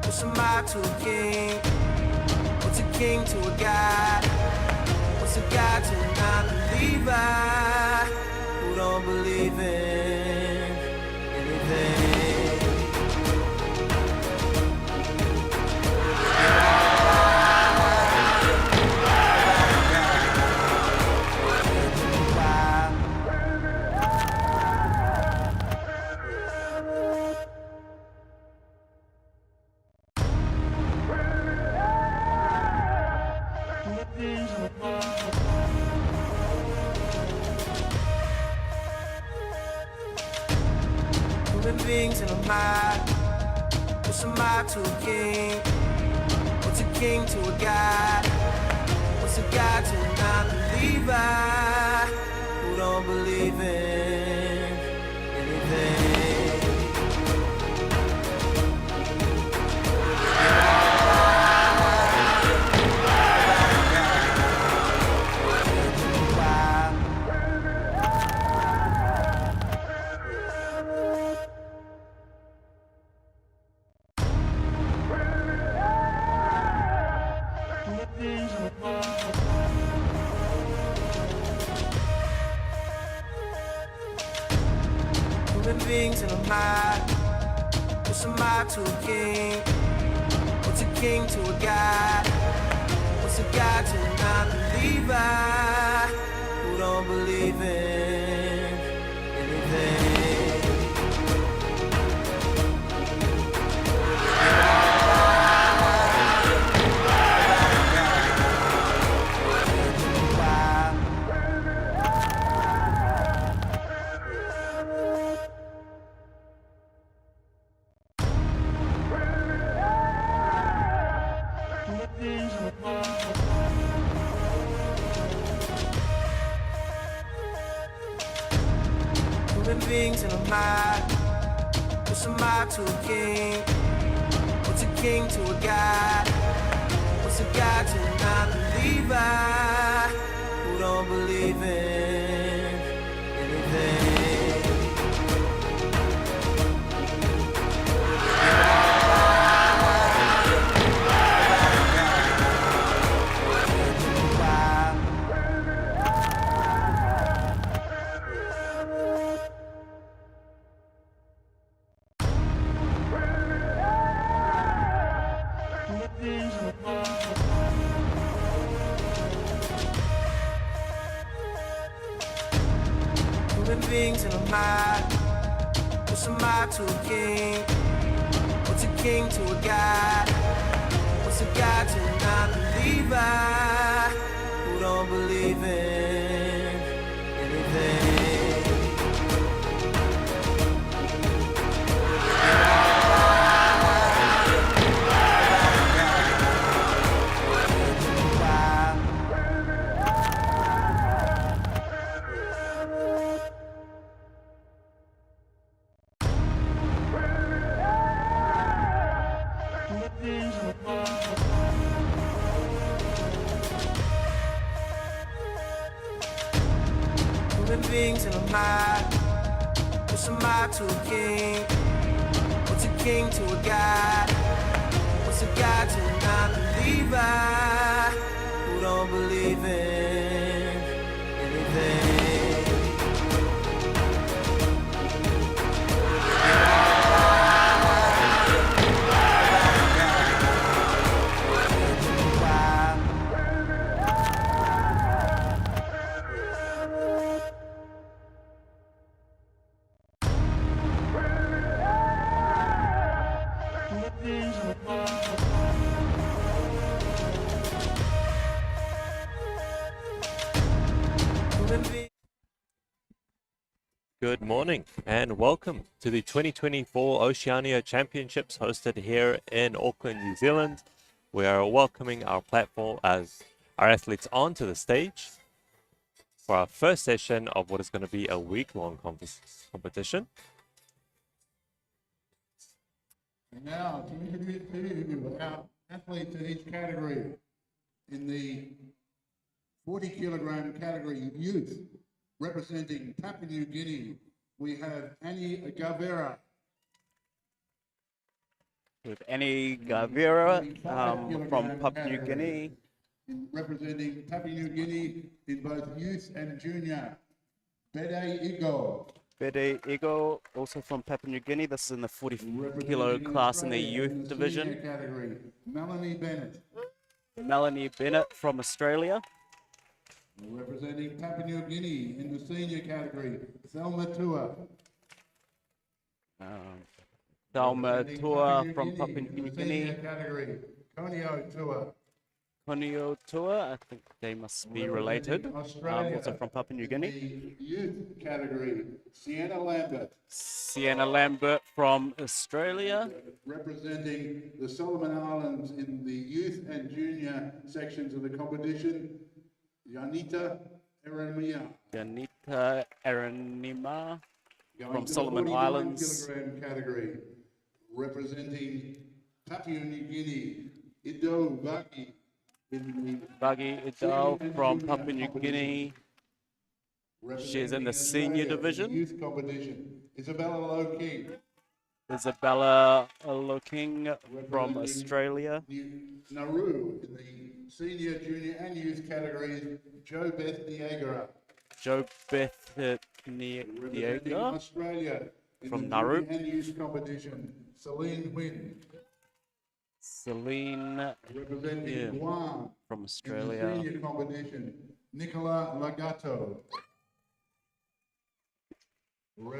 What's a mob to a king? What's a king to a god? What's a god to a non-believer who don't believe in anything? Beings in a mob. What's a mob to a king? What's a king to a god? What's a god to a non-believer who don't believe in anything? Beings in a mob. What's a mob to a king? What's a king to a god? What's a god to a non-believer who don't believe in anything? Beings in a mob. What's a mob to a king? What's a king to a god? What's a god to a non-believer who don't believe in anything? Beings in a mob. What's a mob to a king? What's a king to a god? What's a god to a non-believer who don't believe in anything? Beings in a mob. What's a mob to a king? What's a king to a god? What's a god to a non-believer who don't believe in anything? Good morning and welcome to the 2024 Oceania Championships hosted here in Auckland, New Zealand. We are welcoming our platform as our athletes onto the stage for our first session of what is going to be a week-long competition. And now to introduce to you our athletes in each category. In the 40 kilogram category youth, representing Papua New Guinea, we have Annie Gavera. with Annie Gavira from Papua New Guinea. Representing Papua New Guinea in both youth and junior, Bede Igo. Bede Ego, also from Papua New Guinea. This is in the 40 kilo class in the youth division. Senior category, Melanie Bennett. Melanie Bennett from Australia. Representing Papua New Guinea in the senior category, Thelma Tua. Thelma Representing Tua Papua from New Papua in New the Guinea. senior category, Conio Tua. Konio Tua, I think they must be related. Representing Australia Also from Papua New in Guinea. the youth category, Sienna Lambert. Sienna Lambert from Australia. Representing the Solomon Islands in the youth and junior sections of the competition, Yanita Eremia. Janita Aranima Going from to the Solomon 49 Islands. kilogram category, representing Papua New Guinea, Ido Vaki in the Buggy Idal from Papua New Guinea. She's in the senior Australia in the division. youth competition, Isabella Low King. Isabella Loking from Australia. Nauru in the senior, junior and youth categories, Joe Beth Niagara. Jo Beth Representing Diego Australia in from the Nauru. junior and youth competition, Celine Wynn. Celine Representing Yeah. Guam from in the Australia. senior competition, Nicola Lagato. Nicola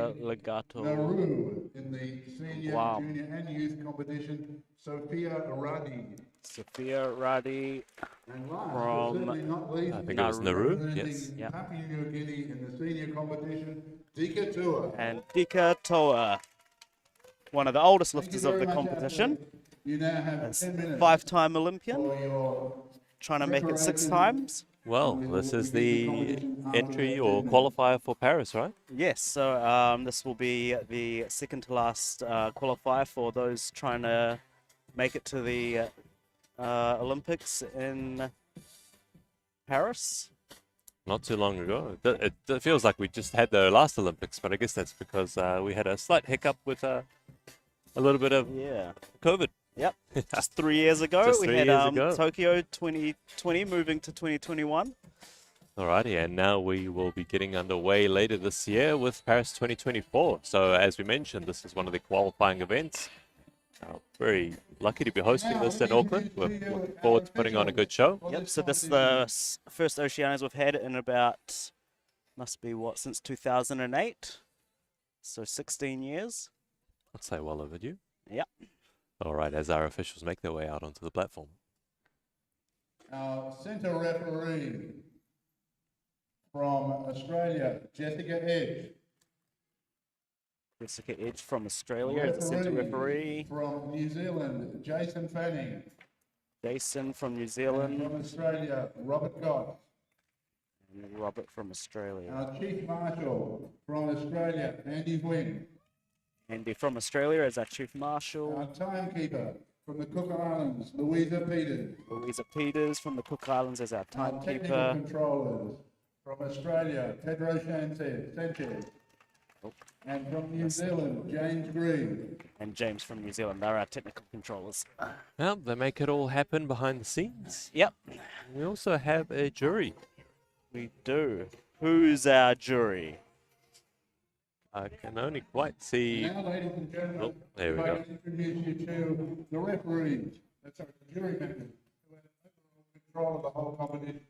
Representing Legato. Nauru in the senior, Guam. junior and youth competition, Sophia Radi. Sophia Radi And last, From- but certainly not least, I think it was Nauru. representing Yes. Yep. Papua New Guinea in the senior competition, Dika Tua. and Dika Toa, one of the oldest Thank you lifters of very the much, competition. athlete. You now have As 10 minutes five-time Olympian, for your trying to make it 6 preparation. times. Well, this is the entry or qualifier for Paris, right? Yes, so this will be the second to last qualifier for those trying to make it to the Olympics in Paris. Not too long ago. It feels like we just had the last Olympics, but I guess that's because we had a slight hiccup with a little bit of Yeah. COVID. Yep. Just 3 years ago, Just we 3 had years ago. Tokyo 2020 moving to 2021. Alrighty, and now we will be getting underway later this year with Paris 2024. So as we mentioned, this is one of the qualifying events. Very lucky to be hosting this in Auckland. We're looking forward to putting on a good show. Yep, so this is the first Oceanias we've had in about, must be what, since 2008? So 16 years. I'd say well overdue. Yep. All right, as our officials make their way out onto the platform. Our centre referee from Australia, Jessica Edge. Jessica Edge from Australia as the centre referee. From New Zealand, Jason Fanning. Jason from New And Zealand. from Australia, Robert Gott. And Robert from Australia. Our Chief Marshal from Australia, Andy Wynn. Andy from Australia as our Chief Marshal. Our timekeeper from the Cook Islands, Louisa Peters. Louisa Peters from the Cook Islands as our Our technical timekeeper. controllers from Australia, Pedro Sanchez. And from New Zealand, James Green. And James from New Zealand. They're our technical controllers. Well, they make it all happen behind the scenes. Yep, We also have a jury. we do. Who's our jury? I can only quite see. Now, ladies and gentlemen, Oh, there we if I go. can introduce you to the referees, the jury members, who have overall control of the whole competition.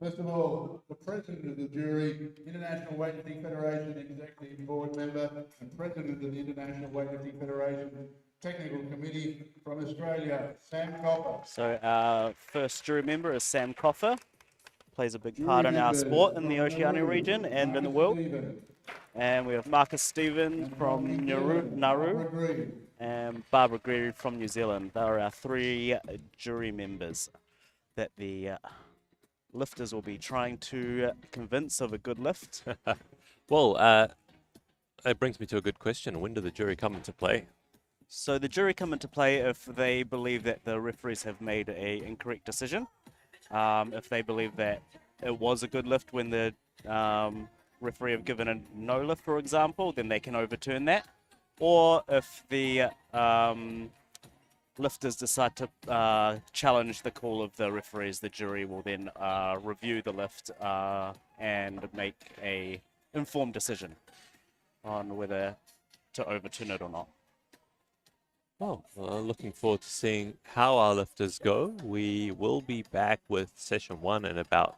First of all, the president of the jury, International Weightlifting Federation Executive Board Member and President of the International Weightlifting Federation Technical Committee from Australia, Sam Copper. So our first jury member is Sam Coffer. Plays a big Jury part in our members sport in the from Oceania Nauru, region and in the Marcus world. Stevens, And we have Marcus Stevens and from Bobby Nauru, Gillen, Nauru Barbara Green. and Barbara Greer from New Zealand. They are our 3 jury members that the lifters will be trying to convince of a good lift. Well, that brings me to a good question. When do the jury come into play? So the jury come into play if they believe that the referees have made a incorrect decision. If they believe that it was a good lift when the referee have given a no lift, for example, then they can overturn that. Or if the lifters decide to challenge the call of the referees, the jury will then review the lift and make a informed decision on whether to overturn it or not. Well, looking forward to seeing how our lifters go. We will be back with session 1 in about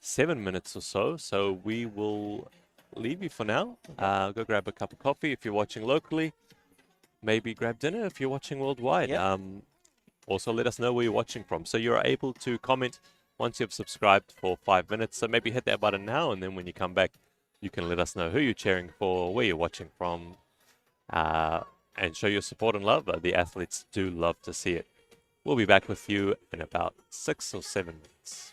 7 minutes or so. So we will leave you for now. Go grab a cup of coffee if you're watching locally. Maybe grab dinner if you're watching worldwide. Yep. Also, let us know where you're watching from. So you're able to comment once you've subscribed for 5 minutes. So maybe hit that button now, and then when you come back, you can let us know who you're cheering for, where you're watching from, and show your support and love. The athletes do love to see it. We'll be back with you in about 6 or 7 minutes.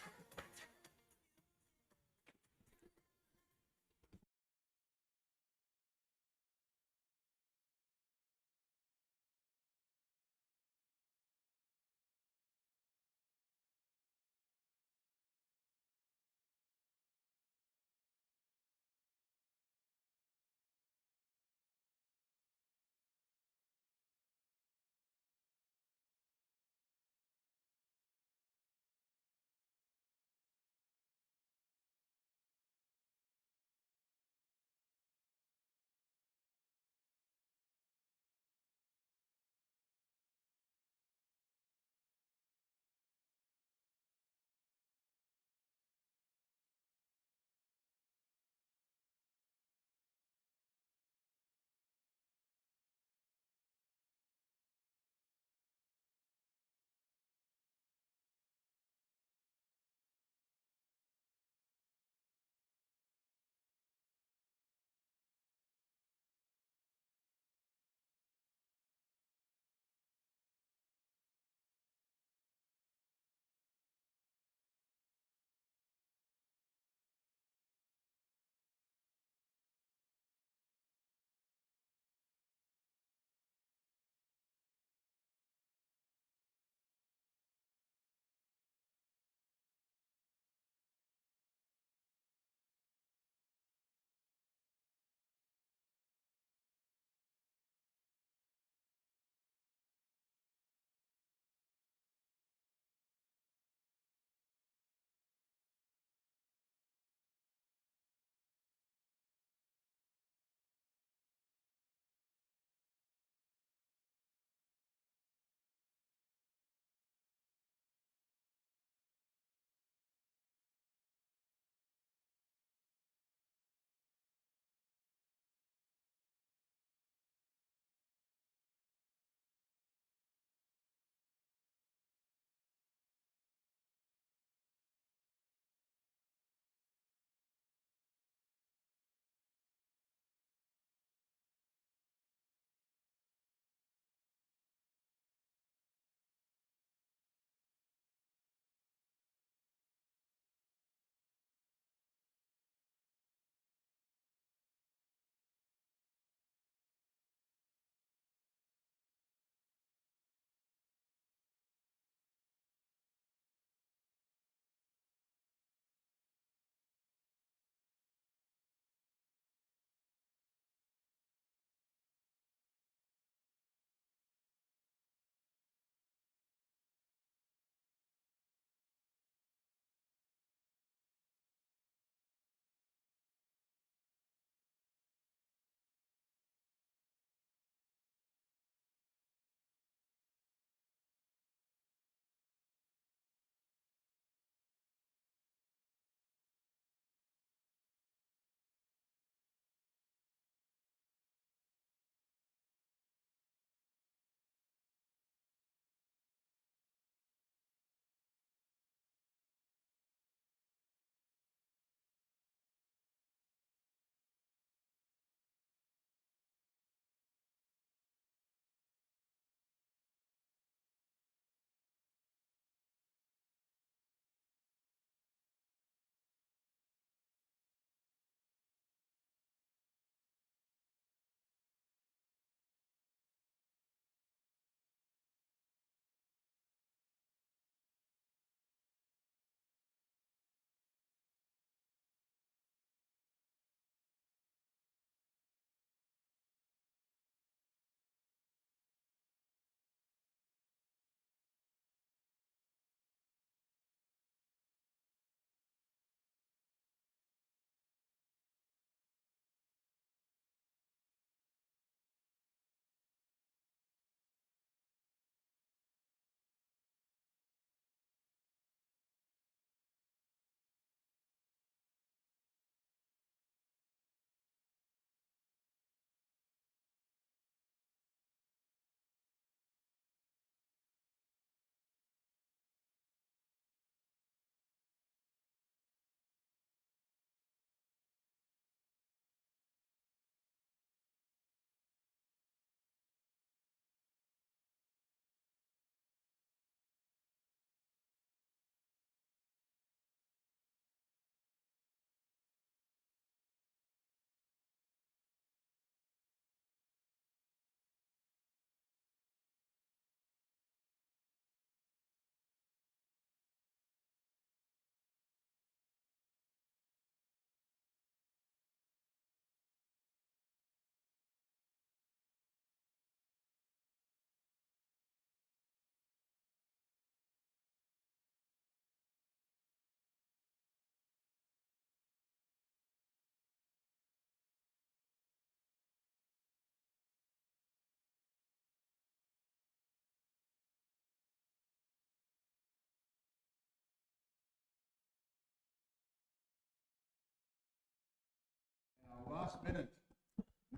last minute.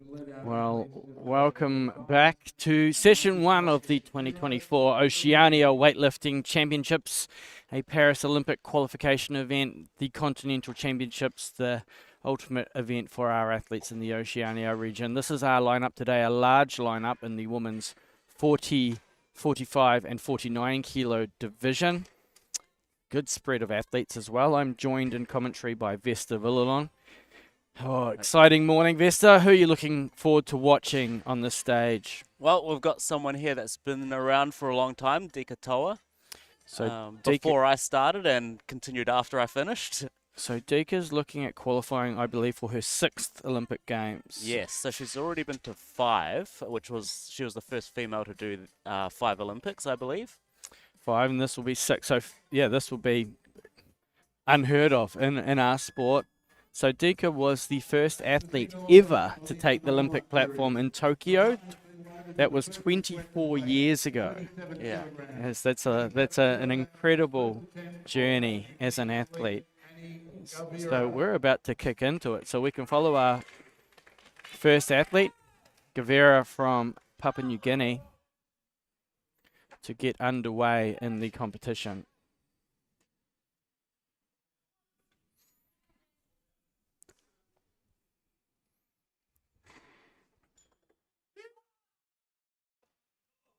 We'll let our Well, athletes just- welcome back to session 1 of the 2024 Oceania Weightlifting Championships, a Paris Olympic qualification event, the Continental Championships, the ultimate event for our athletes in the Oceania region. This is our lineup today, a large lineup in the women's 40, 45 and 49 kilo division. Good spread of athletes as well. I'm joined in commentary by Vesta Villalon. Oh, exciting morning, Vesta. Who are you looking forward to watching on this stage? Well, we've got someone here that's been around for a long time, Dika Toa. So Before I started and continued after I finished. So Dika's looking at qualifying, I believe, for her 6th Olympic Games. Yes, so she's already been to 5, she was the first female to do 5 Olympics, I believe. 5, and this will be 6. So, yeah, this will be unheard of in our sport. So Dika was the first athlete ever to take the Olympic platform in Tokyo. That was 24 years ago. Yeah. Yes, that's an incredible journey as an athlete. So we're about to kick into it. So we can follow our first athlete, Gavera from Papua New Guinea, to get underway in the competition.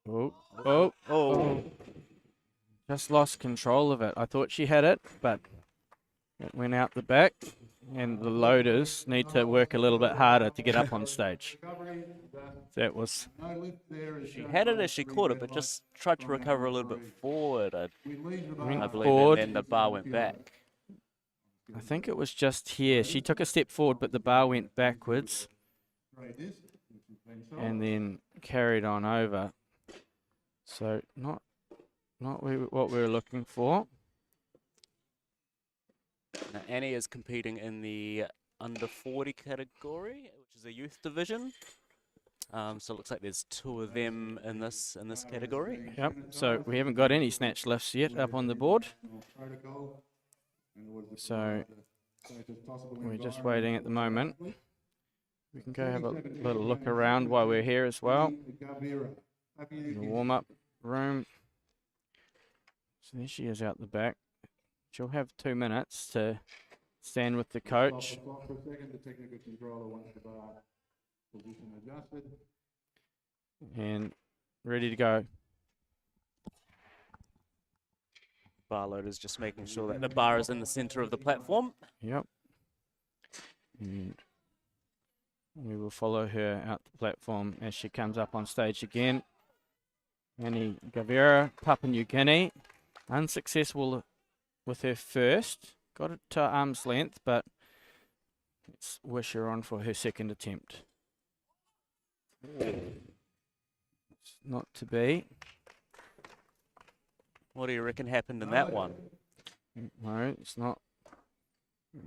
Oh. Just lost control of it. I thought she had it, but it went out the back, and the loaders need to work a little bit harder to get up on stage. That was... No lift there is She shown had it by as she the caught it, red but light. just tried to recover a little bit forward, I We leave the Went bar believe, forward. and then the bar went back. I think it was just here. She took a step forward, but the bar went backwards Right, this, which has been sold. and then carried on over. So not what we were looking for. Now, Annie is competing in the under 40 category, which is a youth division. So it looks like there's 2 of them in this category. Yep. So we haven't got any snatch lifts yet up on the board. Protocol, and it was the So safest possible we're just environment waiting for at the the moment. athlete. We can go have a little look around while we're here as well. Gavera, Papua New In the Guinea. warm-up room. So there she is out the back. She'll have 2 minutes to stand with the coach. Stop the clock for a second. The technical controller wants the bar position adjusted. And ready to go. Bar loader's just making sure that the bar is in the center of the platform. Yep. And we will follow her out the platform as she comes up on stage again. Annie Gavera, Papua New Guinea, unsuccessful with her first. Got it to arm's length, but let's wish her on for her 2nd attempt. It's not to be. What do you reckon happened in that one? No, it's not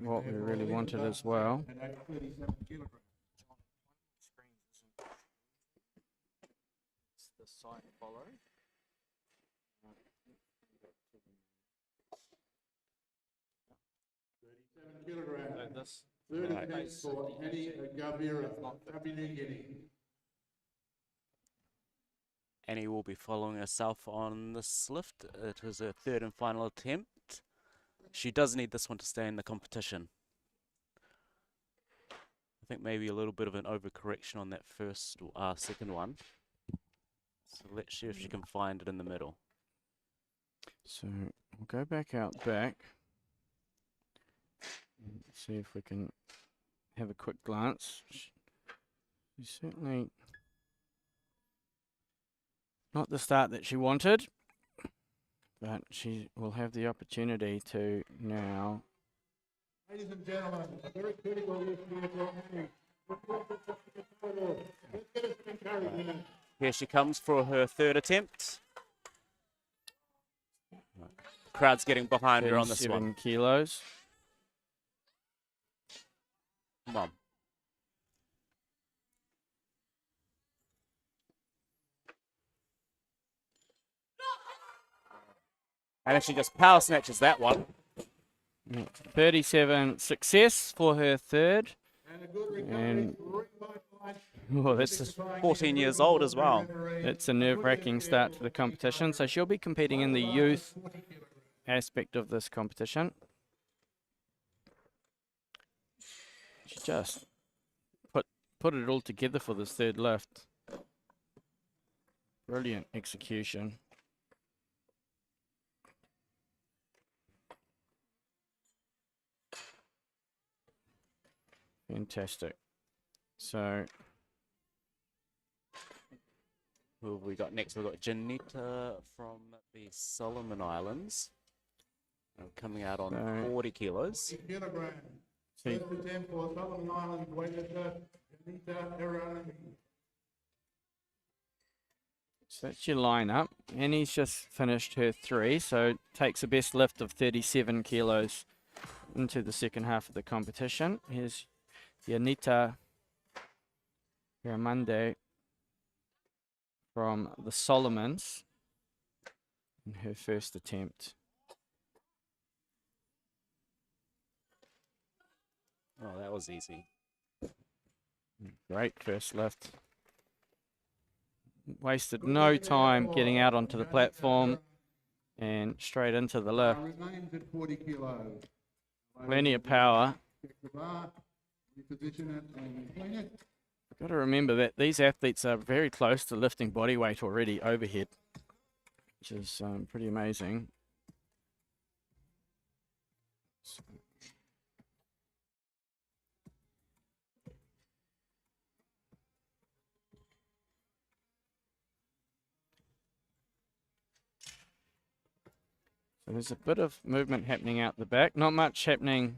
what we really wanted as well. At 37 kilograms. The site follow. Kilograms. This Third Right. attempt for Annie Gavera, Papua New Guinea. Annie will be following herself on this lift. It was her 3rd and final attempt. She does need this one to stay in the competition. I think maybe a little bit of an overcorrection on that second one. So let's see if she can find it in the middle. So we'll go back out back. And see if we can have a quick glance. She's certainly not the start that she wanted, but she will have the opportunity to now. Ladies and gentlemen, a very critical lift here for Annie. Let's get us some encouragement. Here she comes for her 3rd attempt. The crowd's getting behind her on this 37 one. kilos. Come on. And if she just power snatches that one. 37 success for her 3rd. And a good recovery. And Revitalized. oh, this is 14 years old as well. it's a nerve-wracking start to the competition. So she'll be competing in the youth aspect of this competition. She just put it all together for this third lift. Brilliant execution. Fantastic. So Who have we got next? We've got Janita from the Solomon Islands. Coming out on So- 40 kilos. Kilogram. See, First attempt for Solomon Islands weightlifter, Anita Erani. so that's your lineup. Annie's just finished her 3, so takes a best lift of 37 kilos into the second half of the competition. Here's Yanita Ramande from the Solomons in her first attempt. Oh, that was easy. Great first lift. Wasted no time getting out onto the platform and straight into the lift. Remains at 40 kilos. Plenty of power. Check the bar, reposition it and clean it. Got to remember that these athletes are very close to lifting body weight already overhead, which is pretty amazing. So there's a bit of movement happening out the back, not much happening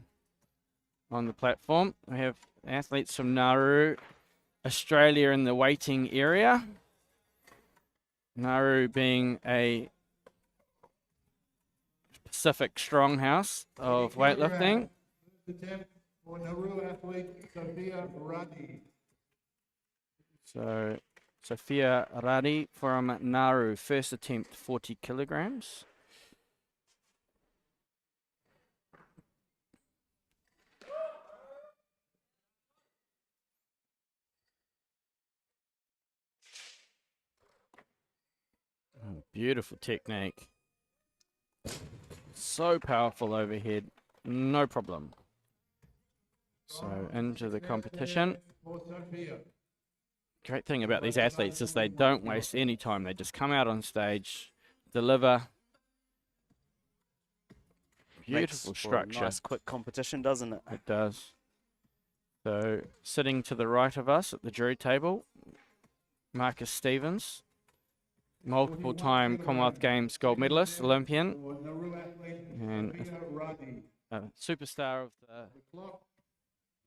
on the platform. We have athletes from Nauru, Australia in the waiting area. Nauru being a Pacific stronghouse of weightlifting. First attempt for Nauru athlete Sophia Ruddy. So Sophia Radi from Nauru, first attempt 40 kilograms. Oh, beautiful technique. So powerful overhead, no problem. So into the competition. For Sophia. Great thing about these athletes is they don't waste any time. They just come out on stage, deliver. Beautiful Makes for a structure. nice quick competition, doesn't it? It does. So sitting to the right of us at the jury table, Marcus Stevens, multiple time Commonwealth Games gold medalist, Olympian, For Nauru athlete and Sophia Ruddy. a superstar of the The clock.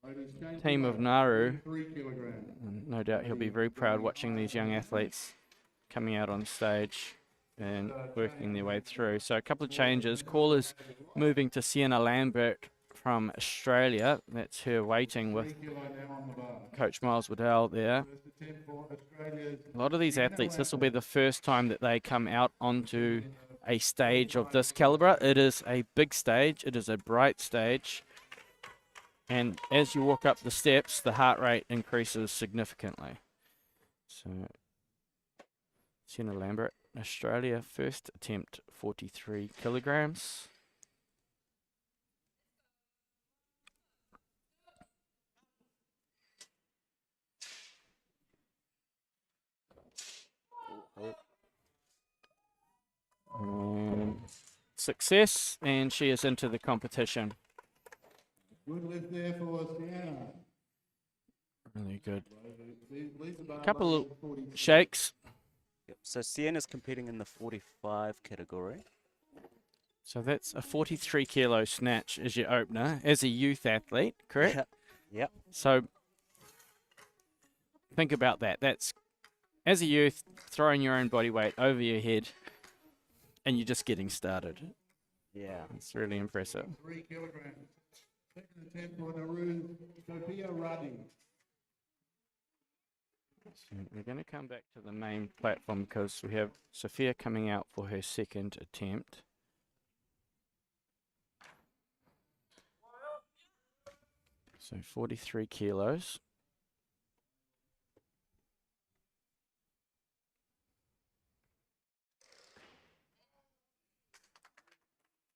Ladies, change team the of weight, Nauru. 3 kilograms. And no doubt he'll be very proud watching these young athletes coming out on stage and working their way through. So a couple of changes. Callers moving to Sienna Lambert from Australia. That's her waiting 3 with kilo now on the bar. Coach Miles Waddell there. First attempt for Australia's A lot of these athletes, this will be the first time that they come out onto a stage of this caliber. It is a big stage. It is a bright stage. And as you walk up the steps, the heart rate increases significantly. So, Sienna Lambert, Australia, first attempt 43 kilograms. And success, and she is into the competition. Good lift there for Sienna. Really good. Leaves the bar Couple low of at 40. shakes. Yep. So Sienna's competing in the 45 category. So that's a 43 kilo snatch as your opener, as a youth athlete, correct? Yep. Yep. So think about that. That's as a youth, throwing your own body weight over your head, and you're just getting started. Yeah. It's really impressive. 3 kilograms. Second attempt for Nauru, Sophia Ruddy. So we're going to come back to the main platform because we have Sophia coming out for her second attempt. So So 43 kilos.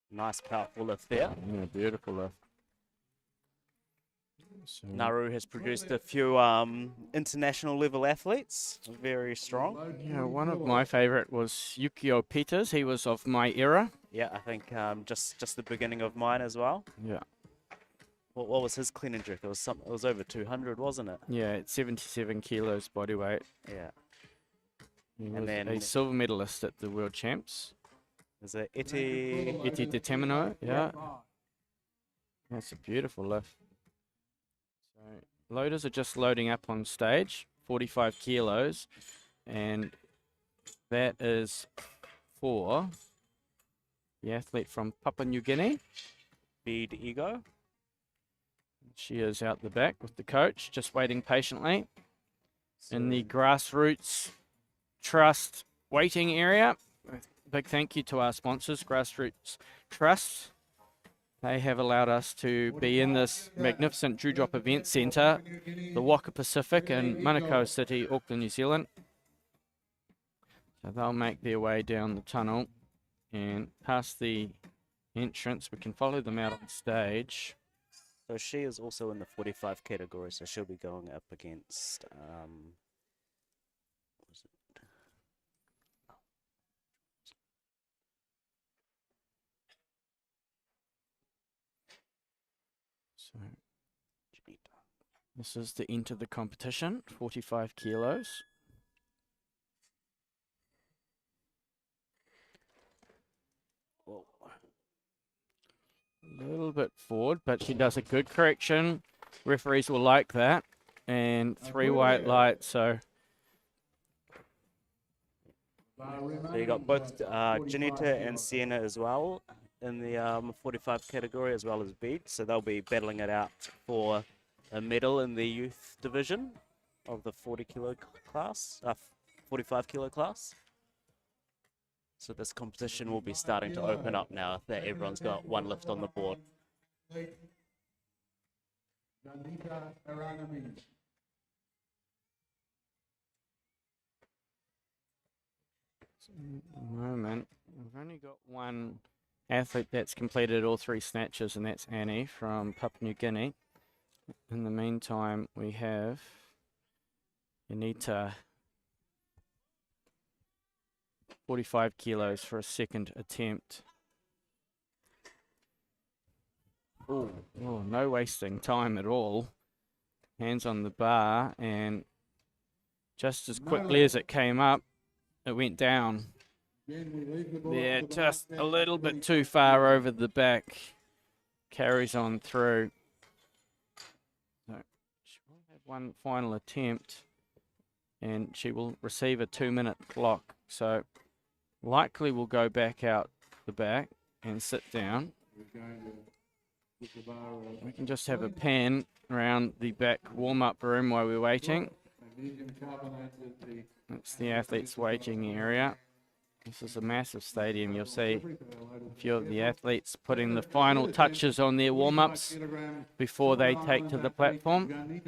Nice, powerful lift there. Yeah, beautiful lift. So, Nauru has produced a few international level athletes. Very strong. yeah, one of my favorite was Yukio Peters. He was of my era. Yeah, I think just the beginning of mine as well. Yeah. What was his clean and jerk? It was over 200, wasn't it? Yeah, it's 77 kilos body weight. Yeah. He And was then- a silver medalist at the World Champs. Is it Eti? Iti Determino, yeah. That's a beautiful lift. So loaders are just loading up on stage, 45 kilos, and that is for the athlete from Papua New Guinea. Bead Ego. She is out the back with the coach, just waiting patiently. In the Grassroots Trust waiting area. Big thank you to our sponsors, Grassroots Trust. They have allowed us to be in this magnificent Dewdrop Event Centre, the Waka Pacific in Manukau City, Auckland, New Zealand. So they'll make their way down the tunnel and past the entrance. We can follow them out on stage. So she is also in the 45 category, so she'll be going up against. What was it? So Janita. this is to enter the competition, 45 kilos. Whoa. A little bit forward, but she does a good correction. Referees will like that. And 3 white lights, so So you got both Janita and Sienna as well in the 45 category, as well as Bead. So they'll be battling it out for a medal in the youth division of the 40 kilo class, 45 kilo class. So this competition will be starting to open up now that everyone's got one lift on the board. moment. We've only got one athlete that's completed all 3 snatches, and that's Annie from Papua New Guinea. In the meantime, we have Anita, 45 kilos for a second attempt. Oh, no wasting time at all. Hands on the bar, and just as quickly as it came up, it went down. Yeah, just a little bit too far over the back. Carries on through. So she will have one final attempt, and she will receive a 2-minute clock. So likely will go back out the back and sit down. We can just have a pan around the back warm-up room while we're waiting. That's the athletes' waiting area. This is a massive stadium. You'll see a few of the athletes putting the final touches on their warm-ups before they take to the platform.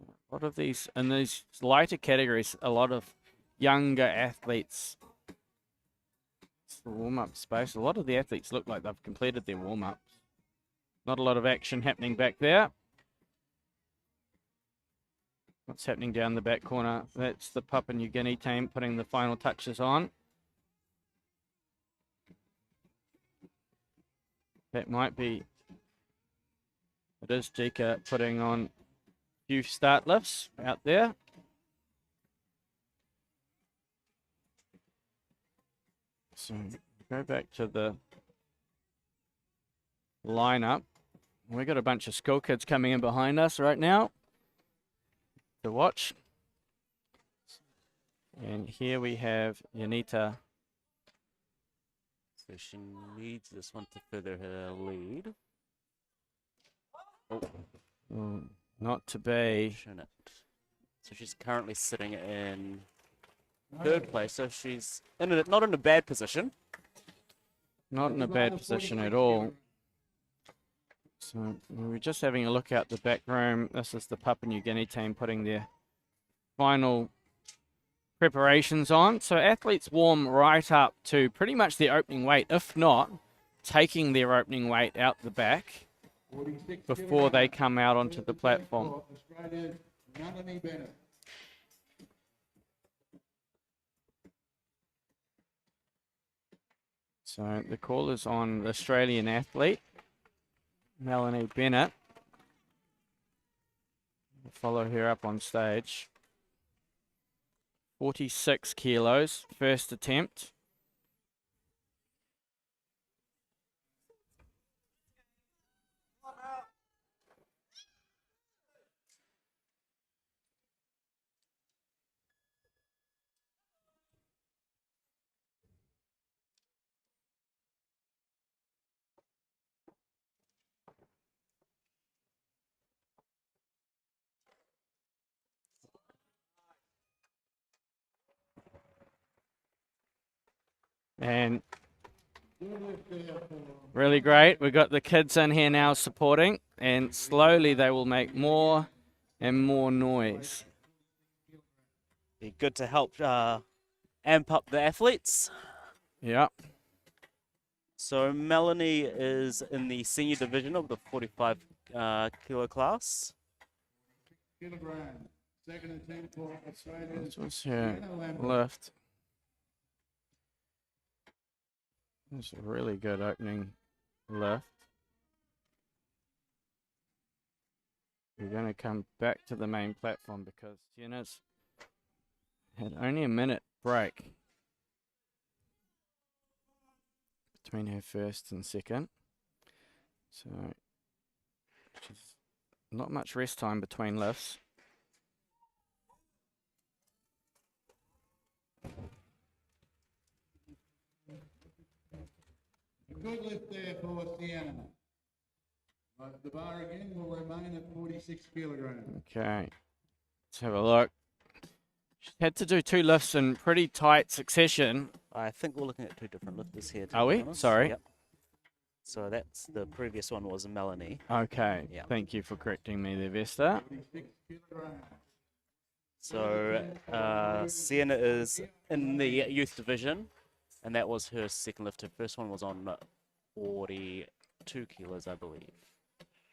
A lot of these, in these lighter categories, a lot of younger athletes. It's the warm-up space. A lot of the athletes look like they've completed their warm-ups. Not a lot of action happening back there. What's happening down the back corner? That's the Papua New Guinea team putting the final touches on. That might be, it is Jika putting on a few start lifts out there. So go back to the lineup. We've got a bunch of school kids coming in behind us right now to watch. And here we have Yanita. So she needs this one to further her lead. Not to be. So she's currently sitting in 3rd place. So she's not in a bad position. Not in a bad position at all. So we're just having a look out the back room. This is the Papua New Guinea team putting their final preparations on. So athletes warm right up to pretty much their opening weight, if not taking their opening weight out the back before they come out onto the platform. Australia's Melanie Bennett. So the call is on the Australian athlete, Melanie Bennett. We'll follow her up on stage. 46 kilos, first attempt. And really great. We've got the kids in here now supporting, and slowly they will make more and more noise. Be good to help amp up the athletes. Yep. So Melanie is in the senior division of the 45 kilo class. Kilogram. Second attempt for Australia's This was her Sienna Lambert. lift. That's a really good opening lift. We're going to come back to the main platform because Jenna's had only a minute break between her first and second. So, she's not much rest time between lifts. Good lift there for Sienna. But the bar again will remain at 46 kilograms. Okay, let's have a look. She's had to do 2 lifts in pretty tight succession. I think we're looking at 2 different lifters here. to Are be we? honest. Sorry. Yep. So that's the previous one was Melanie. Okay, Yeah. thank you for correcting me there, Vesta. 46 kilograms. So Sienna is in the youth division, and that was her second lift. Her first one was on 42 kilos, I believe.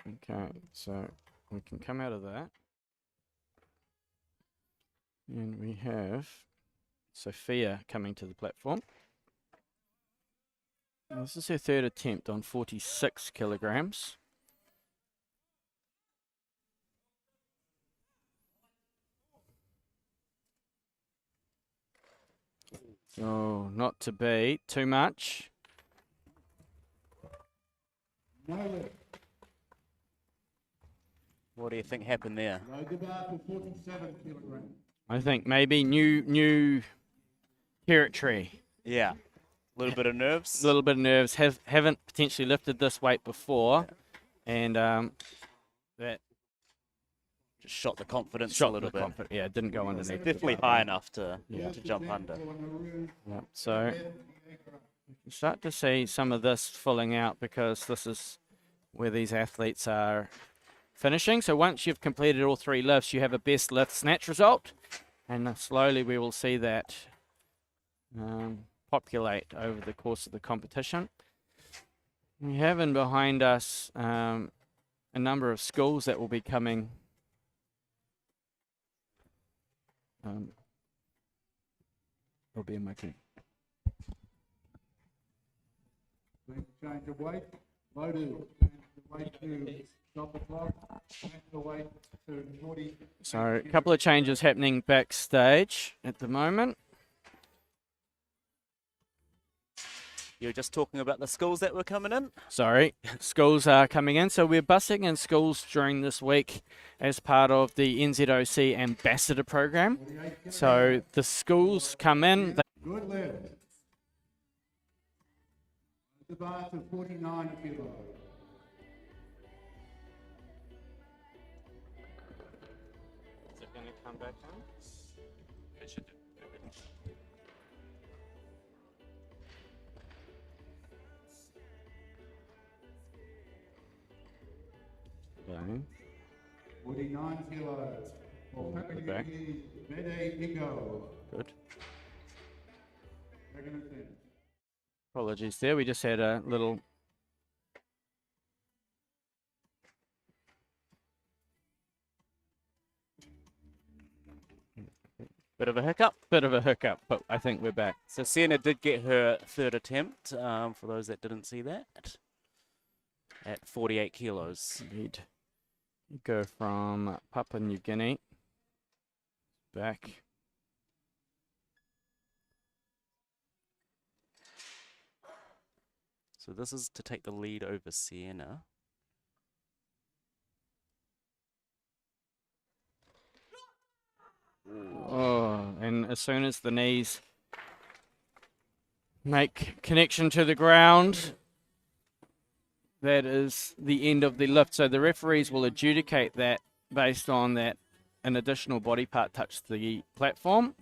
Okay, so we can come out of that. And we have Sophia coming to the platform. And this is her third attempt on 46 kilograms. Oh, not to be too much. No lift. What do you think happened there? Load the bar to 47 kilograms. I think maybe new territory. Yeah, a little bit of nerves. A little bit of nerves. Haven't potentially lifted this weight before, and that Just shot the confidence shot a little the bit. confidence. Yeah, it didn't go underneath. Definitely high enough to First jump attempt under. for Nauru. Yeah, so you start to see some of this filling out because this is where these athletes are finishing. So once you've completed all 3 lifts, you have a best lift snatch result, and slowly we will see that populate over the course of the competition. We have in behind us a number of schools that will be coming. Will be in my team. Change of weight. Loaded. Change the weight to stop the clock. Change the weight to 40. So a couple of changes happening backstage at the moment. You were just talking about the schools that were coming in. Sorry, schools are coming in. So we're busing in schools during this week as part of the NZOC Ambassador Program. So the schools come in. Good lift. Load the bar to 49 kilos. Is it going to come back on? It should do. Okay. 49 kilos. For Papua New back. Guinea's Mede Iko. Good. Second attempt. Apologies there. We just had a little Bit of a hiccup. but I think we're back. So Sienna did get her third attempt, for those that didn't see that, at 48 kilos. Indeed. You go from Papua New Guinea back. So this is to take the lead over Sienna. Oh, and as soon as the knees make connection to the ground, that is the end of the lift. So the referees will adjudicate that based on that an additional body part touched the platform.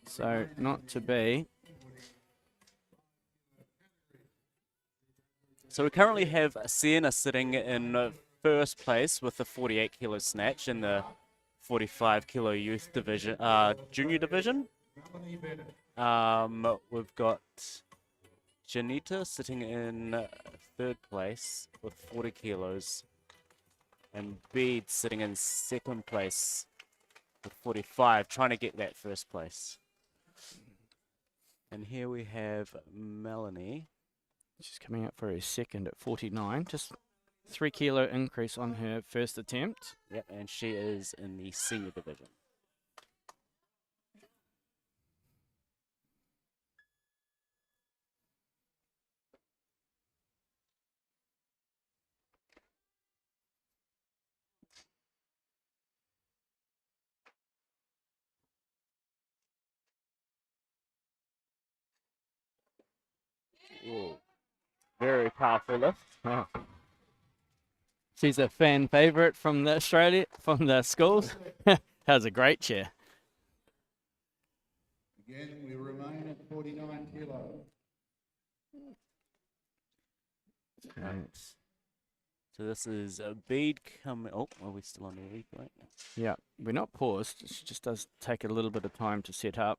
So not to be. So we currently have Sienna sitting in first place with the 48 kilo snatch in the 45 kilo youth division, junior division. We've got Janita sitting in third place with 40 kilos, and Bede sitting in second place with 45, trying to get that first place. And here we have Melanie. She's coming up for a second at 49. Just 3 kilo increase on her first attempt. Yep, and she is in the senior division. Ooh, very powerful lift. Oh. She's a fan favorite from the schools. Has a great chair. Again, we remain at 49 kilos. So this is a bead coming. Oh, are we still on the replay? Yeah, we're not paused. She just does take a little bit of time to set up.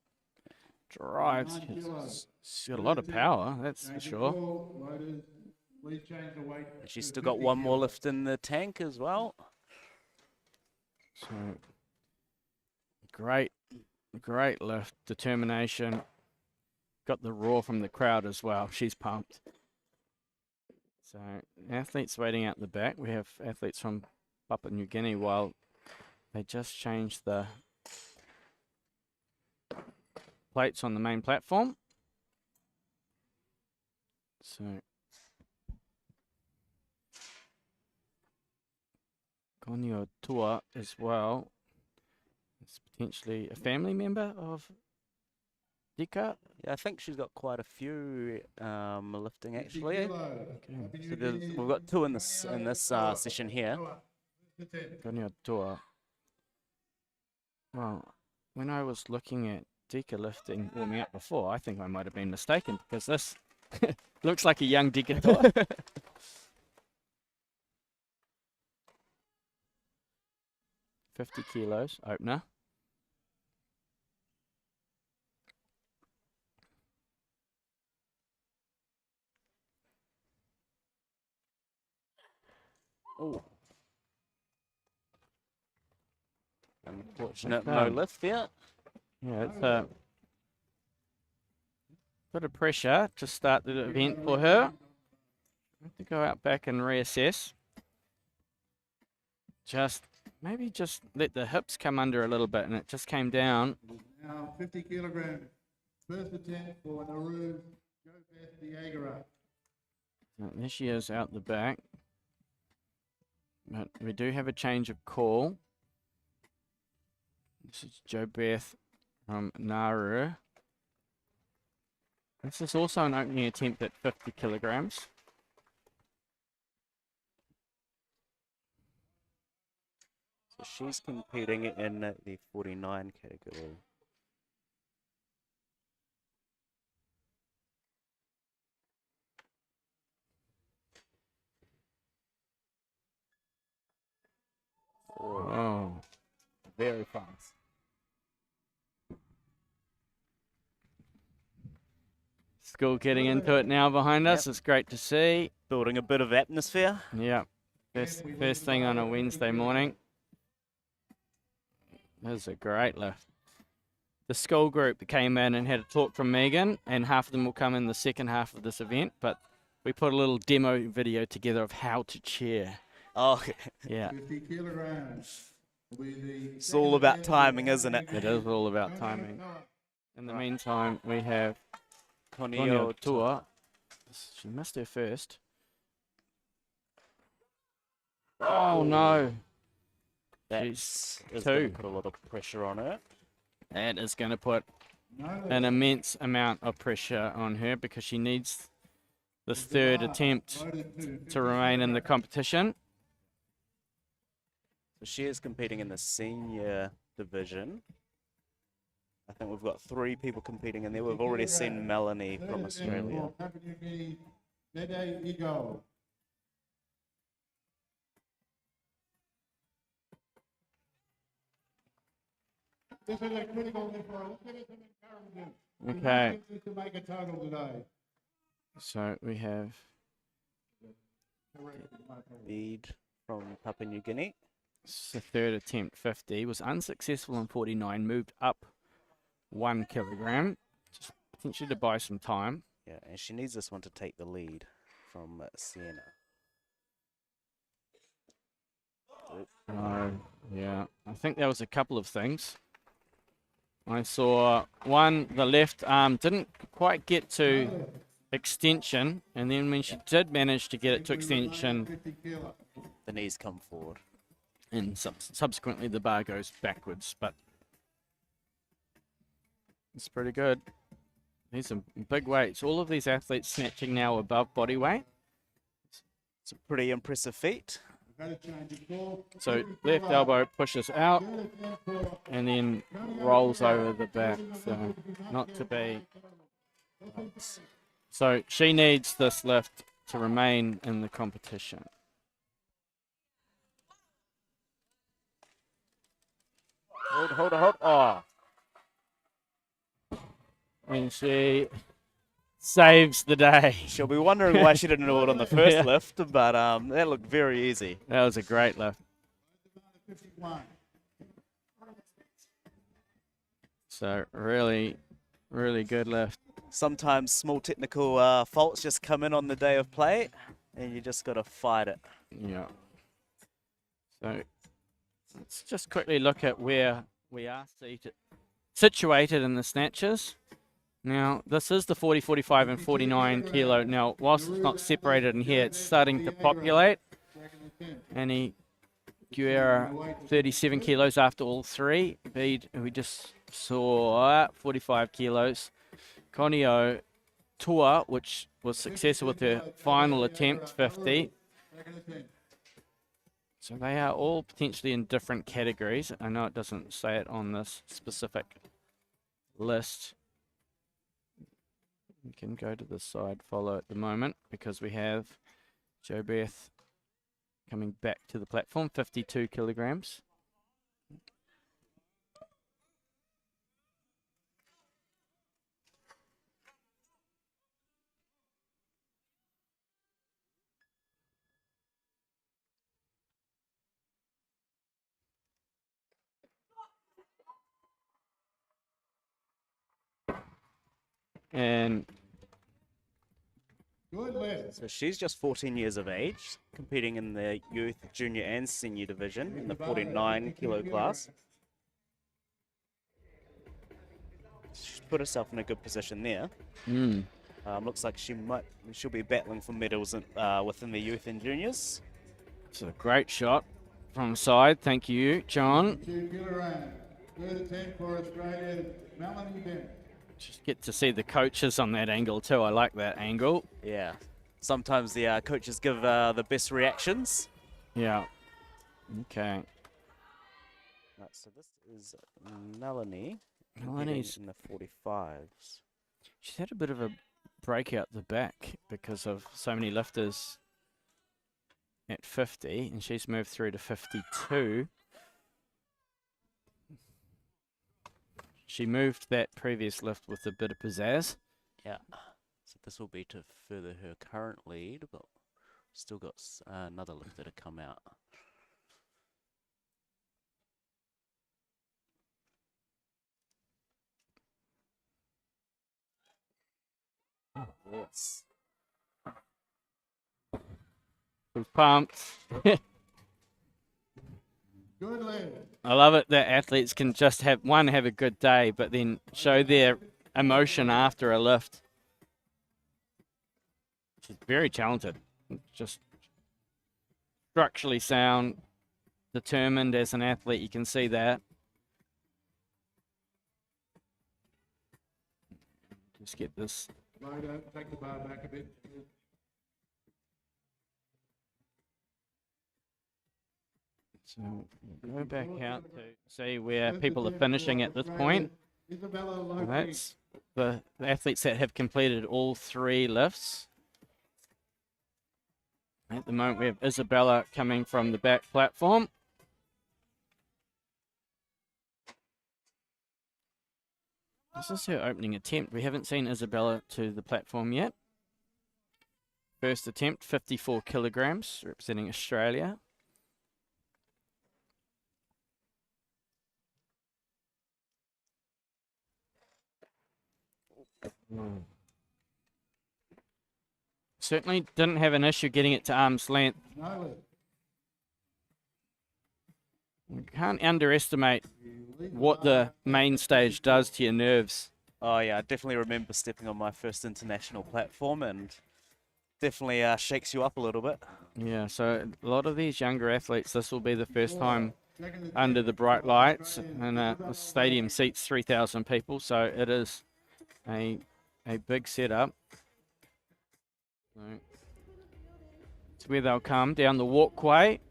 Drives. She's got a lot of power, that's for sure. Loaders, please change the weight. And she's still got one more lift in the tank as well. So great lift, determination. Got the roar from the crowd as well. She's pumped. So athletes waiting out the back. We have athletes from Papua New Guinea while they just changed the plates on the main platform. So Gonyo Tua as well. It's potentially a family member of Dika. Yeah, I think she's got quite a few lifting actually. Okay. So we've got two in this session here. Gonyo Tua. Well, when I was looking at Dika lifting warming up before, I think I might have been mistaken because this looks like a young Dika Tua. $50 kilos opener. Oh, unfortunate no lift there. Yeah, it's a bit of pressure to start the event for her. I have to go out back and reassess. Maybe just let the hips come under a little bit, and it just came down. Now 50 kilograms. First attempt for Nauru Jobeth Diagara. There she is out the back. But we do have a change of call. This is Jobeth from Nauru. This is also an opening attempt at 50 kilograms. So she's competing in the 49 category. Oh, very fast. School getting into it now behind us. It's great to see. Building a bit of atmosphere. Yeah, first thing on a Wednesday morning. That was a great lift. The school group came in and had a talk from Megan, and half of them will come in the second half of this event, but we put a little demo video together of how to cheer. Oh, Yeah, 50 kilograms. Will be the it's all about timing, isn't it? it is all about timing. In the meantime, we have Connie Tonya Tua. She missed her first. Oh no. That's She's going two. to put a lot of pressure on her. That is going to put an immense amount of pressure on her because she needs this third attempt to remain in the competition. So she is competing in the senior division. I think we've got 3 people competing in there. We've already seen Melanie from Australia. This is a critical lift for us. Let's give it some encouragement. Okay, To make a total today. so we have Bede from Papua New Guinea. the third attempt, 50, was unsuccessful in 49, moved up 1 kilogram, just potentially to buy some time. Yeah, and she needs this one to take the lead from Sienna. Yeah, I think there was a couple of things. I saw one, the left arm didn't quite get to extension, and then when she did manage to get it to extension, 50 kilo. The knees come forward. and subsequently the bar goes backwards, but it's pretty good. These are big weights. All of these athletes snatching now above body weight. It's a pretty impressive feat. Gotta change it full. So left elbow pushes out and then rolls over the back. So not to be. So she needs this lift to remain in the competition. Hold on. Oh, And she saves the day. she'll be wondering why she didn't do it on the first Yeah. lift, but that looked very easy. That was a great lift. 51. So really, really good lift. Sometimes small technical faults just come in on the day of play, and you just got to fight it. Yeah. So let's just quickly look at where we are situated in the snatches. Now, this is the 40, 45, and 49 kilo. Now, whilst it's not separated in here, it's starting to populate. Annie Guerra, 37 kilos after all 3. Bede, we just saw 45 kilos. Conio Tua, which was successful with her final attempt, 50. So they are all potentially in different categories. I know it doesn't say it on this specific list. We can go to the side follow at the moment because we have Jo Beth coming back to the platform, 52 kilograms. And Good lift. So she's just 14 years of age, competing in the youth, junior, and senior division in the 49 kilo class. She's put herself in a good position there. Looks like she'll be battling for medals within the youth and juniors. it's a great shot from side. Thank you, John. 2 kilograms. Third attempt for Australia, Melanie Bennett. Just get to see the coaches on that angle too. I like that angle. Yeah. Sometimes the coaches give the best reactions. Yeah. Okay. Right, so this is Melanie. Melanie's in the 45s. she's had a bit of a breakout the back because of so many lifters at 50, and she's moved through to 52. she moved that previous lift with a bit of pizzazz. Yeah. So this will be to further her current lead, but still got another lifter to come out. Yes. She's pumped. Good lad. I love it that athletes can just have a good day, but then show their emotion after a lift. She's very talented, just structurally sound, determined as an athlete. You can see that. Just get this. Slow down, take the bar back a bit. So go back out to see where people are finishing at this point. Isabella And Loki. that's the athletes that have completed all 3 lifts. At the moment, we have Isabella coming from the back platform. This is her opening attempt. We haven't seen Isabella to the platform yet. First attempt, 54 kilograms, representing Australia. Certainly didn't have an issue getting it to arm's length. No, We can't underestimate what the main stage does to your nerves. Oh yeah, I definitely remember stepping on my first international platform, and definitely shakes you up a little bit. Yeah, so a lot of these younger athletes, this will be the first time under the bright lights, and the stadium seats 3,000 people, so it is a big setup. So it's where they'll come down the walkway,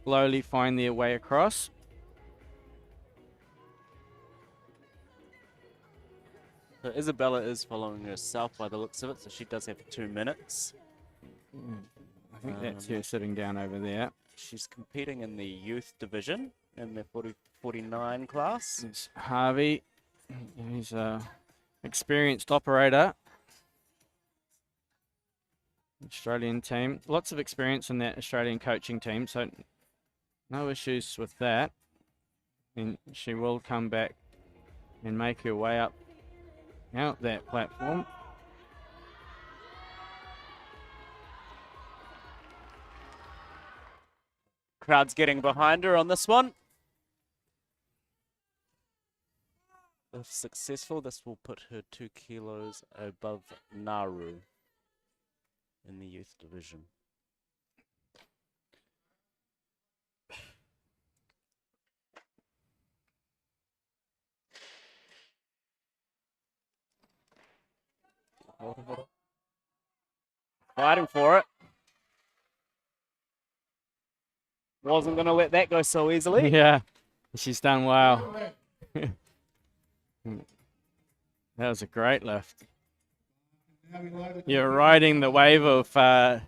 slowly find their way across. So Isabella is following herself by the looks of it, so she does have 2 minutes. I think that's her sitting down over there. She's competing in the youth division in the 49 class. It's Harvey. He's a experienced operator. Australian team. Lots of experience in that Australian coaching team, so no issues with that. And she will come back and make her way up out that platform. Crowd's getting behind her on this one. If successful, this will put her 2 kilos above Nauru in the youth division. Fighting for it. Wasn't going to let that go so easily. Yeah, she's done well. That was a great lift. You're riding the wave of the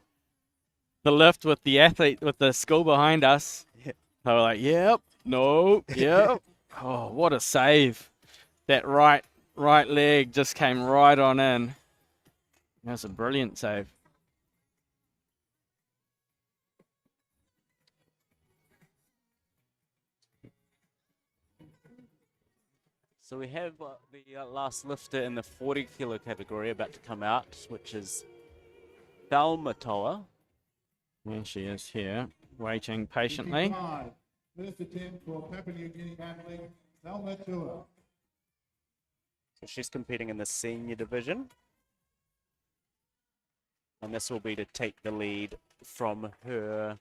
lift with the athlete, with the school behind us. Yeah. They were like, yep, no, yep. Oh, what a save. That right leg just came right on in. That was a brilliant save. So we have the last lifter in the 40 kilo category about to come out, which is Thalmatoa. There she is here, waiting patiently. 55. First attempt for Papua New Guinea athlete, Thelma Tua. So she's competing in the senior division. And this will be to take the lead from her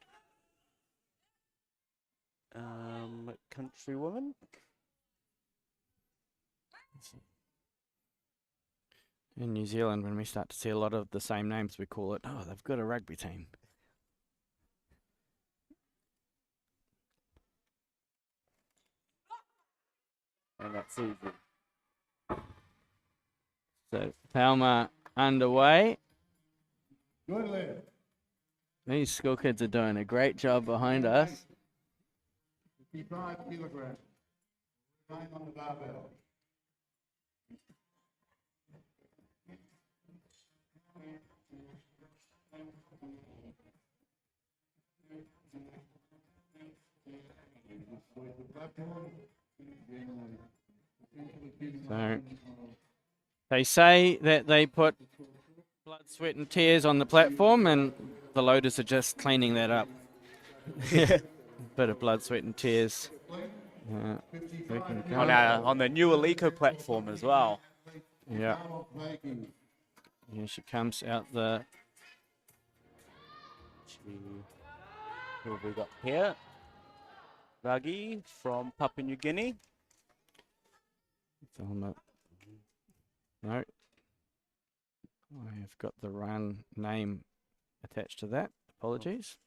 countrywoman. In New Zealand, when we start to see a lot of the same names, we call it, oh, they've got a rugby team. And that's easy. So, Thelma underway. Good lad. These school kids are doing a great job behind us. 55 kilograms. Name on the barbell. So they say that they put blood, sweat, and tears on the platform, and the loaders are just cleaning that up. Bit of blood, sweat, and tears. We can go. On the new Alico platform as well. Yeah. Here she comes out the. Who have we got here? Ragi from Papua New Guinea. Film it. No. I have got the run name attached to that. Apologies.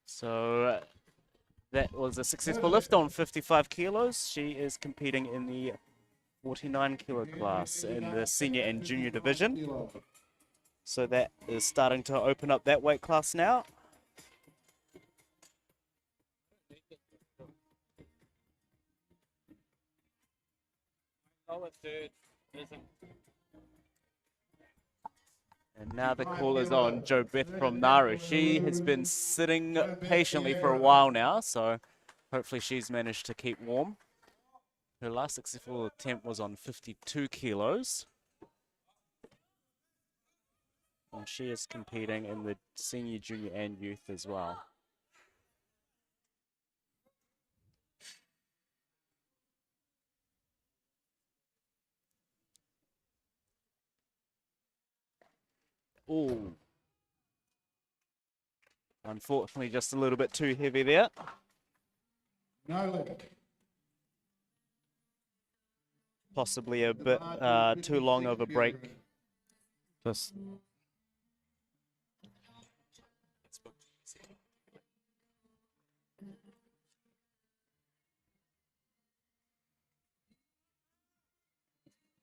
So that was a successful lift on 55 kilos. She is competing in the 49 kilo class in the senior and junior division. So that is starting to open up that weight class now. And now the call is on Jo Beth from Nauru. She has been sitting patiently for a while now, so hopefully she's managed to keep warm. Her last successful attempt was on 52 kilos. And she is competing in the senior, junior, and youth as well. Ooh. Unfortunately, just a little bit too heavy there. No lift. Possibly a bit too long of a break. Just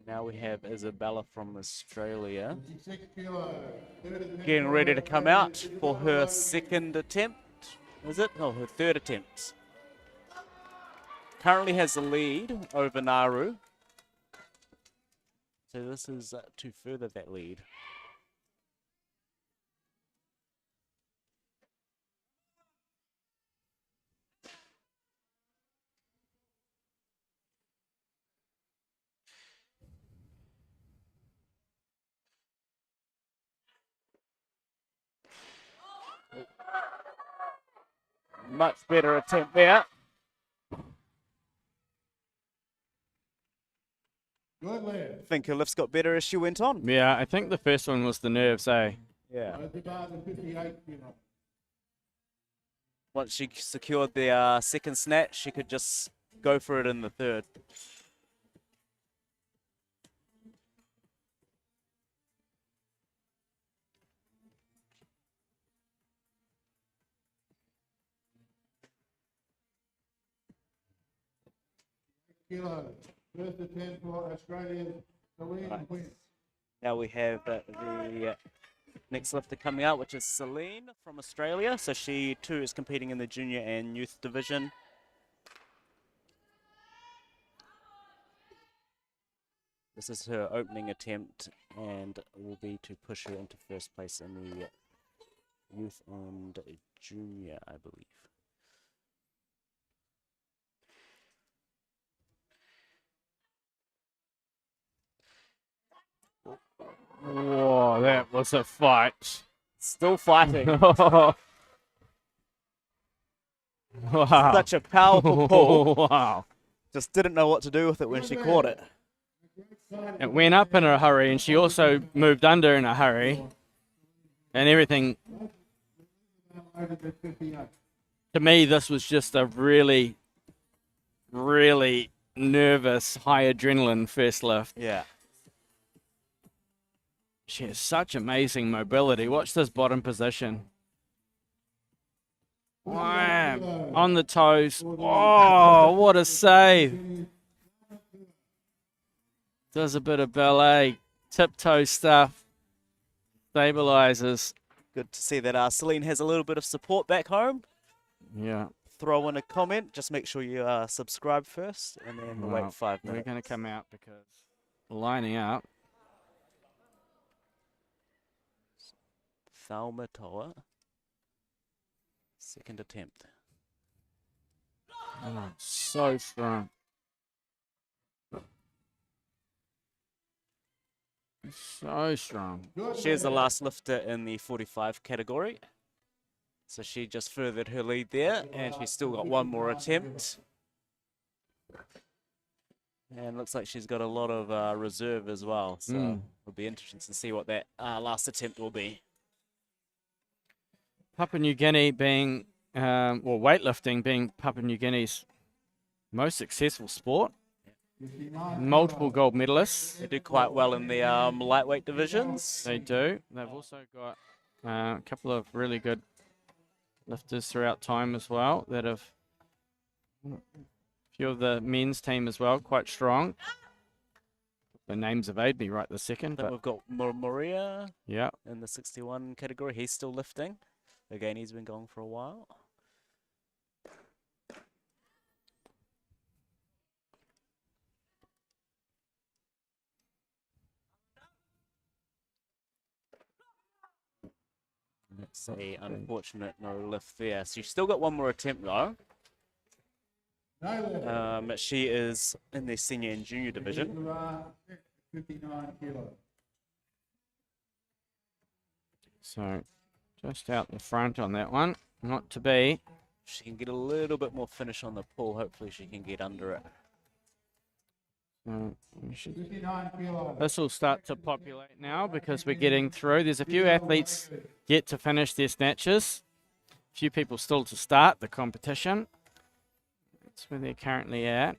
Now we have Isabella from Australia 56 kilos. getting ready to come out for her second attempt. Is it? Oh, her third attempt. Currently has the lead over Nauru. So this is to further that lead. Much better attempt there. Good lift. I think her lifts got better as she went on. yeah, I think the first one was the nerves, eh? Yeah. Both the bars are 58 kilos. Once she secured the second snatch, she could just go for it in the third. Kilos. First attempt for Australia's Celine Right. wins. Now we have the next lifter coming out, which is Celine from Australia. So she too is competing in the junior and youth division. This is her opening attempt and will be to push her into first place in the youth and junior, I believe. Whoa, that was a fight. Still fighting. Wow. Such a powerful pull. Wow. Just didn't know what to do with it when she caught it. It went up in a hurry, and she also moved under in a hurry. And everything, Over the 58. to me, this was just a really, really nervous, high adrenaline first lift. Yeah. She has such amazing mobility. Watch this bottom position. Wham! On the toes. Oh, what a save. Does a bit of ballet, tiptoe stuff, stabilizes. Good to see that Celine has a little bit of support back home. Yeah. Throw in a comment. Just make sure you subscribe first and then Well, wait 5 we're minutes. going to come out because lining up. Thelma Toa. Second attempt. Oh, so strong. So strong. She's the last lifter in the 45 category. So she just furthered her lead there, and she's still got one more attempt. And looks like she's got a lot of reserve as well. So it'll be interesting to see what that last attempt will be. Papua New Guinea being, weightlifting being Papua New Guinea's most successful sport. Multiple gold medalists. They do quite well in the lightweight divisions. They do. They've also got a couple of really good lifters throughout time as well that have a few of the men's team as well, quite strong. The names evade me right this second. Then But we've got Maria yeah, in the 61 category. He's still lifting. Again, he's been going for a while. That's a unfortunate no lift there. So you've still got one more attempt though. She is in the senior and junior division. 59 kilos. so just out the front on that one. Not to be. She can get a little bit more finish on the pull. Hopefully she can get under it. So we should 59 kilos. This will start to populate now because we're getting through. There's a few athletes yet to finish their snatches. A few people still to start the competition. That's where they're currently at.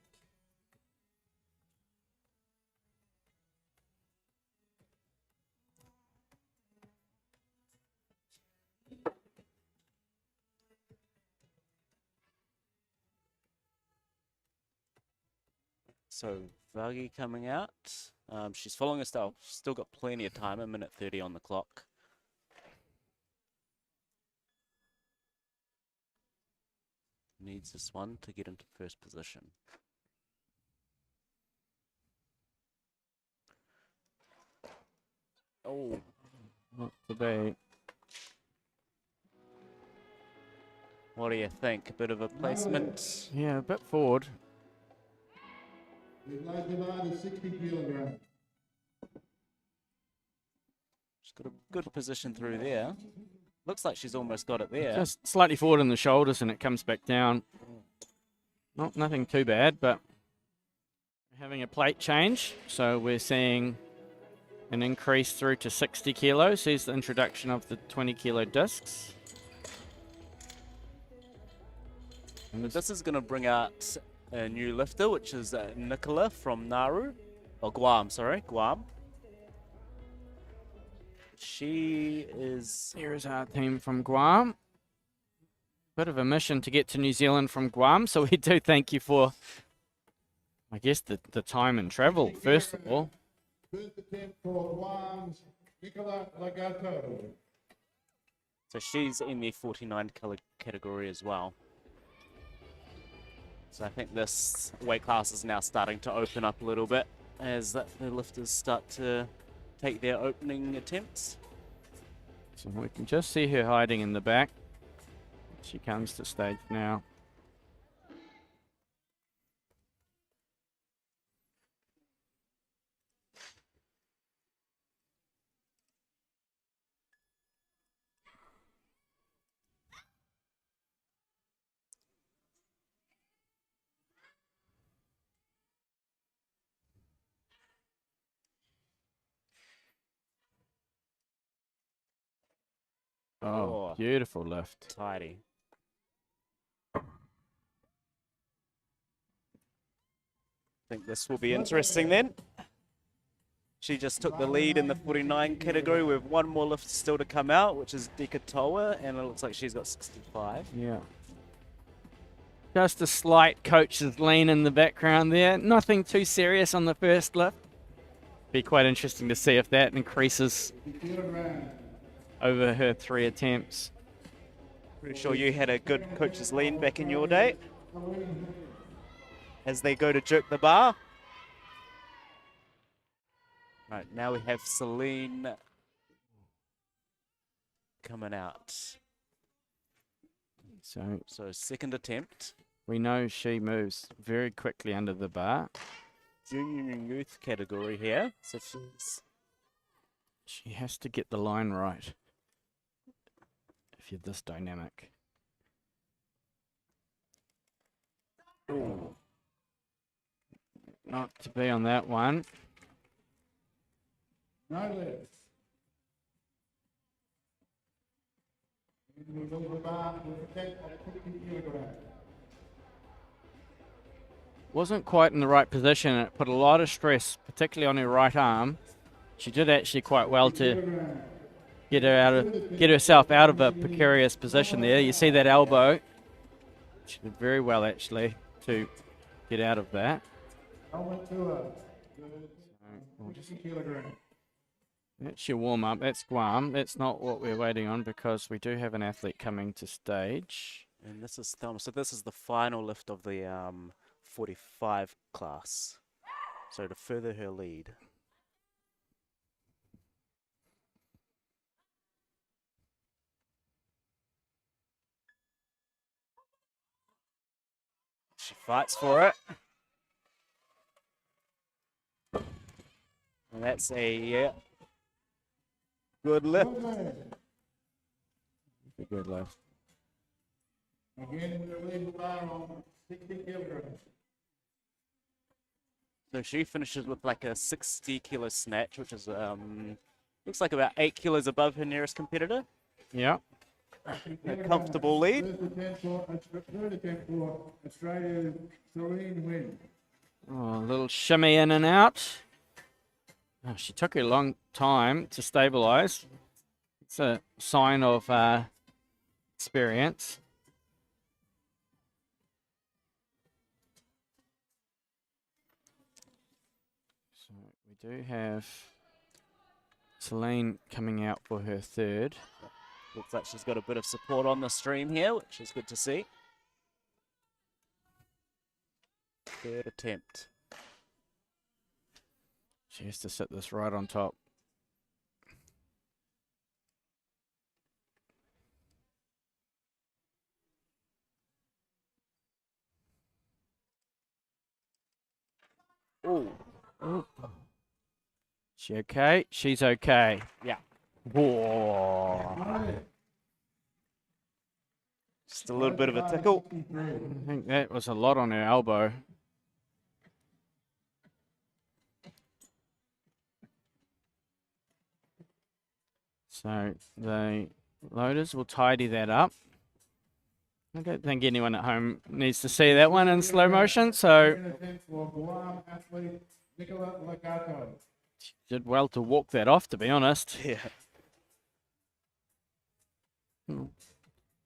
So Vagi coming out. She's following her style. She's still got plenty of time, 1:30 on the clock. Needs this one to get into first position. Oh, Not to be. what do you think? A bit of a placement. Yeah, a bit forward. The low divide is 60 kilograms. She's got a good position through there. Looks like she's almost got it there. Just slightly forward in the shoulders and it comes back down. Nothing too bad, but we're having a plate change. So we're seeing an increase through to 60 kilos. Here's the introduction of the 20 kilo discs. And this is going to bring out a new lifter, which is Nicola from Nauru, or Guam, sorry, Guam. She is... Here is our team from Guam. Bit of a mission to get to New Zealand from Guam, so we do thank you for, I guess, the time and travel, first of all. First attempt for Guam's Nicola Lagato. So she's in the 49 kilo category as well. So I think this weight class is now starting to open up a little bit as the lifters start to take their opening attempts. So we can just see her hiding in the back. She comes to stage now. Oh, Oh. beautiful lift. Tidy. I think this will be interesting then. She just took the lead in the 49 category with one more lift still to come out, which is Dekatoa, and it looks like she's got 65. Yeah. Just a slight coach's lean in the background there. Nothing too serious on the first lift. Be quite interesting to see if that increases. 60 kilograms. over her 3 attempts. Pretty sure you had a good coach's lean back in your day. As they go to jerk the bar. Right, now we have Celine coming out. So second attempt. we know she moves very quickly under the bar. Junior and youth category here. So She has to get the line right if you're this dynamic. Ooh. Not to be on that one. No legs. Move over the bar with a depth of 50 kilograms. Wasn't quite in the right position. It put a lot of stress, particularly on her right arm. She did actually quite well to get herself out of a precarious position there. You see that elbow. She did very well actually to get out of that. That's your warm up. That's Guam. That's not what we're waiting on because we do have an athlete coming to stage. And this is Thelma. So this is the final lift of the 45 class. So to further her lead. She fights for it. And that's a good lift. A good lift. Again, we're leaving the bar on 60 kilograms. So she finishes with like a 60 kilo snatch, which is looks like about 8 kilos above her nearest competitor. Yeah. A comfortable lead. Third attempt for Australia's Celine win. Oh, a little shimmy in and out. Oh, she took a long time to stabilize. It's a sign of experience. So we do have Celine coming out for her third. Looks like she's got a bit of support on the stream here, which is good to see. Third attempt. She has to sit this right on top. Ooh. She okay? She's okay. Yeah. Whoa. Just a little bit of a tickle. I think that was a lot on her elbow. So the loaders will tidy that up. I don't think anyone at home needs to see that one in slow motion, so did well to walk that off, to be honest. Yeah.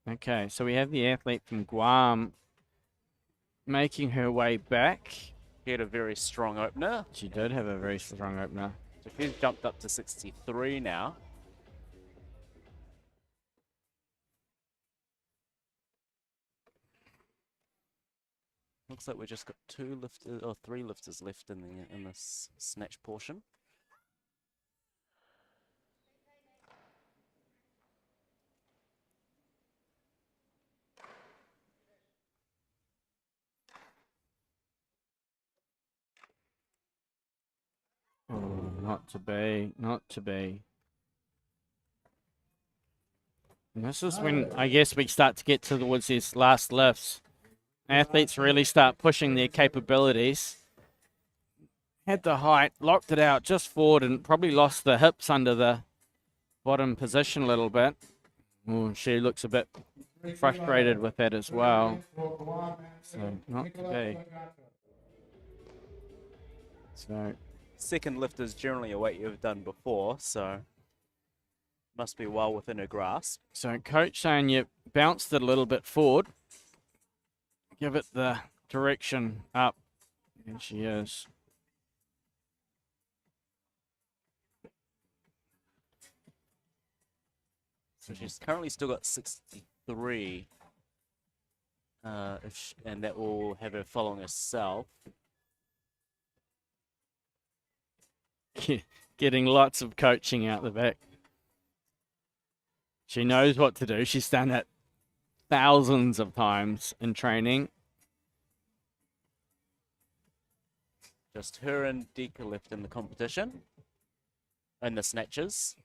Okay, so we have the athlete from Guam making her way back. She had a very strong opener. She did have a very strong opener. So she's jumped up to 63 now. Looks like we just got 2 lifters or 3 lifters left in this snatch portion. Oh, not to be, not to be. And this is when I guess we start to get towards these last lifts. Athletes really start pushing their capabilities. Had the height, locked it out just forward and probably lost the hips under the bottom position a little bit. Oh, she looks a bit frustrated with that as well. So, not to be. So, Second lift is generally a weight you've done before, so must be well within her grasp. so coach saying you bounced it a little bit forward. Give it the direction up. And she is. So she's currently still got 63. And that will have her following herself. Getting lots of coaching out the back. She knows what to do. She's done it thousands of times in training. Just her and Dika left in the competition. In the snatches.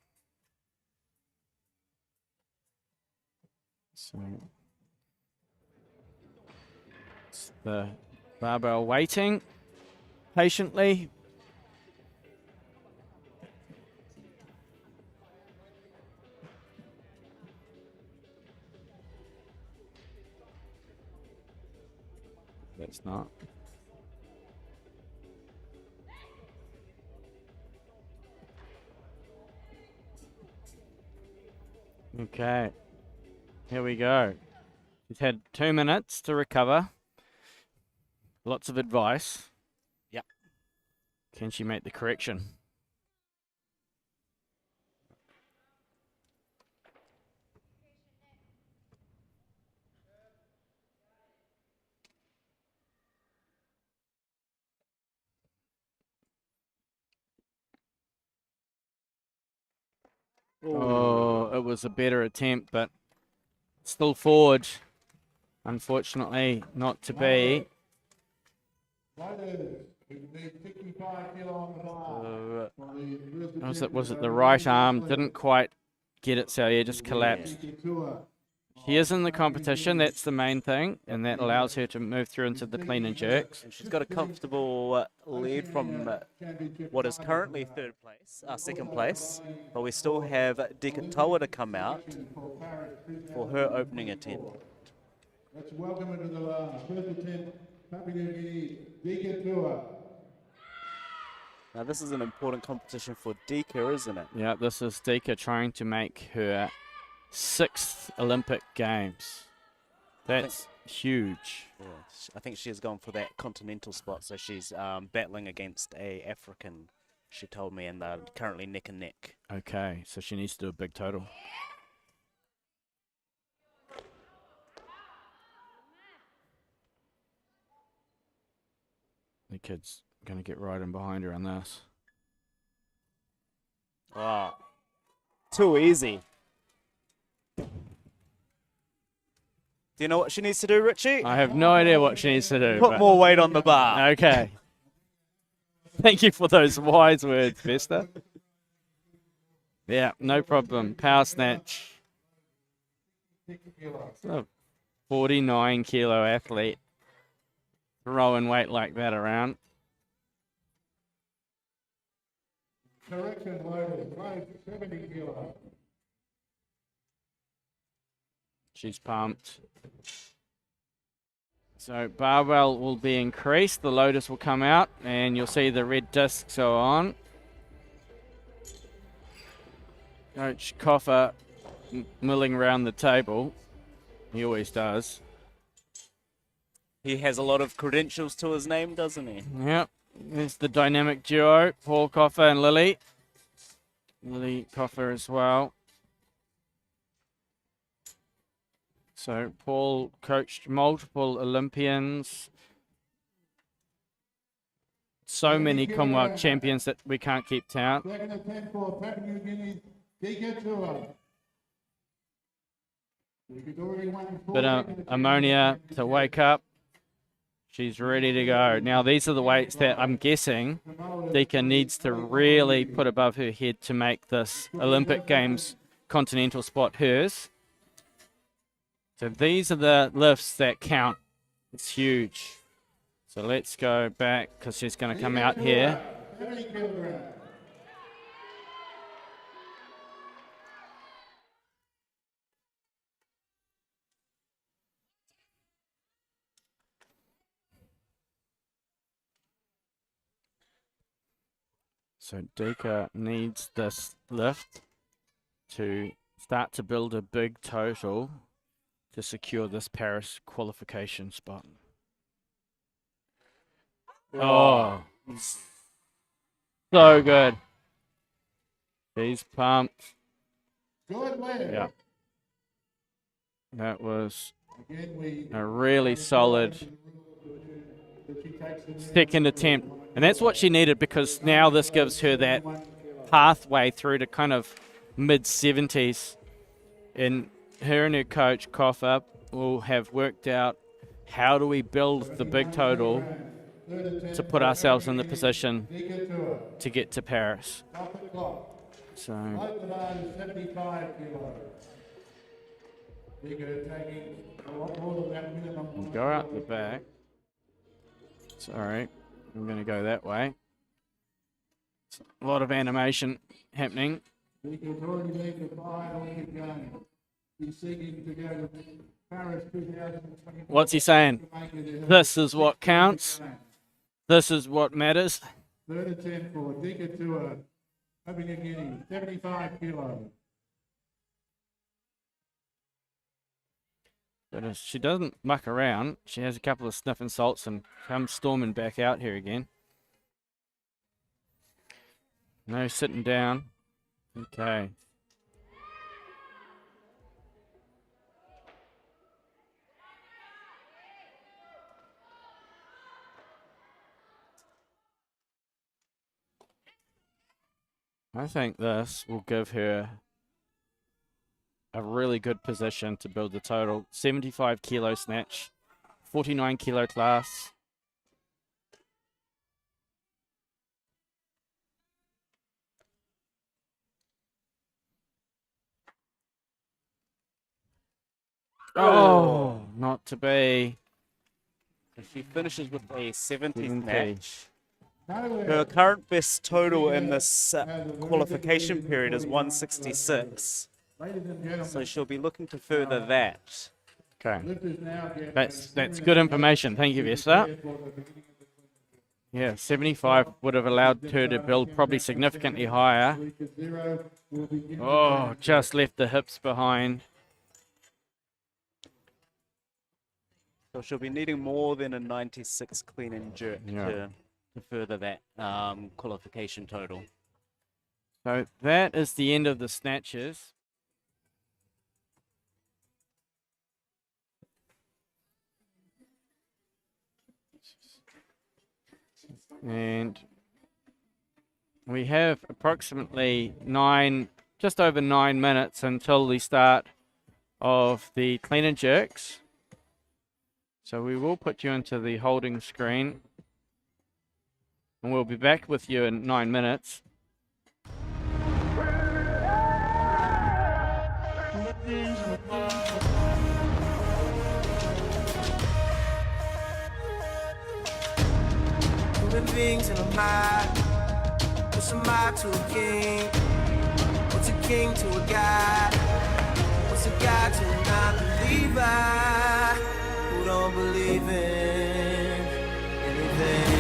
So it's the barbell waiting patiently. That's not. Okay. Here we go. She's had 2 minutes to recover. Lots of advice. Yep. Can she make the correction? Oh, it was a better attempt, but still forward. Unfortunately, not to be. Was it the right arm? Didn't quite get it, so yeah, just collapsed. She is in the competition, that's the main thing, and that allows her to move through into the clean and jerks. And she's got a comfortable lead from what is currently second place, but we still have Dika Toa to come out for her opening attempt. Let's welcome her to the first attempt, Papua New Guinea, Dika Toa. Now this is an important competition for Dika, isn't it? Yeah, this is Dika trying to make her 6th Olympic Games. That's huge. Yeah, I think she has gone for that continental spot, so she's battling against a African, she told me, and they're currently neck and neck. Okay, so she needs to do a big total. The kid's going to get right in behind her on this. Wow. Too easy. Do you know what she needs to do, Richie? I have no idea what she needs to do. Put more weight on the bar. Okay. Thank you for those wise words, Vesta. Yeah, no problem. Power snatch. A 49-kilo athlete throwing weight like that around. Correction loaded, 70 kilos. She's pumped. So barbell will be increased. The lotus will come out, and you'll see the red discs are on. Coach Coffer milling around the table. He always does. He has a lot of credentials to his name, doesn't he? Yep. There's the dynamic duo, Paul Coffer and Lily. Lily Coffer as well. So Paul coached multiple Olympians. So many Commonwealth champions that we can't keep count. Second attempt for Papua New Guinea, Dika Toa. Bit of ammonia to wake up. She's ready to go. Now, these are the weights that I'm guessing Dika needs to really put above her head to make this Olympic Games continental spot hers. So these are the lifts that count. It's huge. So let's go back because she's going to come out here. So Dika needs this lift to start to build a big total to secure this Paris qualification spot. Oh, so good. She's pumped. Good leg. Yeah. That was Again, we a really solid second attempt. And that's what she needed, because now this gives her that pathway through to kind of mid-70s. And her and her coach, Koffa, will have worked out how do we build the big total to put ourselves in the position to get to Paris. So we'll go out the back. Sorry, I'm going to go that way. A lot of animation happening. What's he saying? This is what counts. This is what matters. Third attempt for Dika Tua, Papua New Guinea, 75 kilos. But if she doesn't muck around, she has a couple of sniffing salts and comes storming back out here again. No sitting down. Okay. I think this will give her a really good position to build the total. 75 kilo snatch, 49 kilo class. Oh, not to be. She finishes with a 70 70. snatch. Her current best total in this qualification period is 166. So she'll be looking to further that. Okay. That's good information. Thank you, Vesta. Yeah, 75 would have allowed her to build probably significantly higher. Oh, just left the hips behind. So she'll be needing more than a 96 clean and jerk to further that qualification total. So that is the end of the snatches. And we have approximately just over 9 minutes until the start of the clean and jerks. So we will put you into the holding screen. And we'll be back with you in 9 minutes. Human beings in a mob. What's a mob to a king? What's a king to a god? What's a god to a non-believer who don't believe in anything?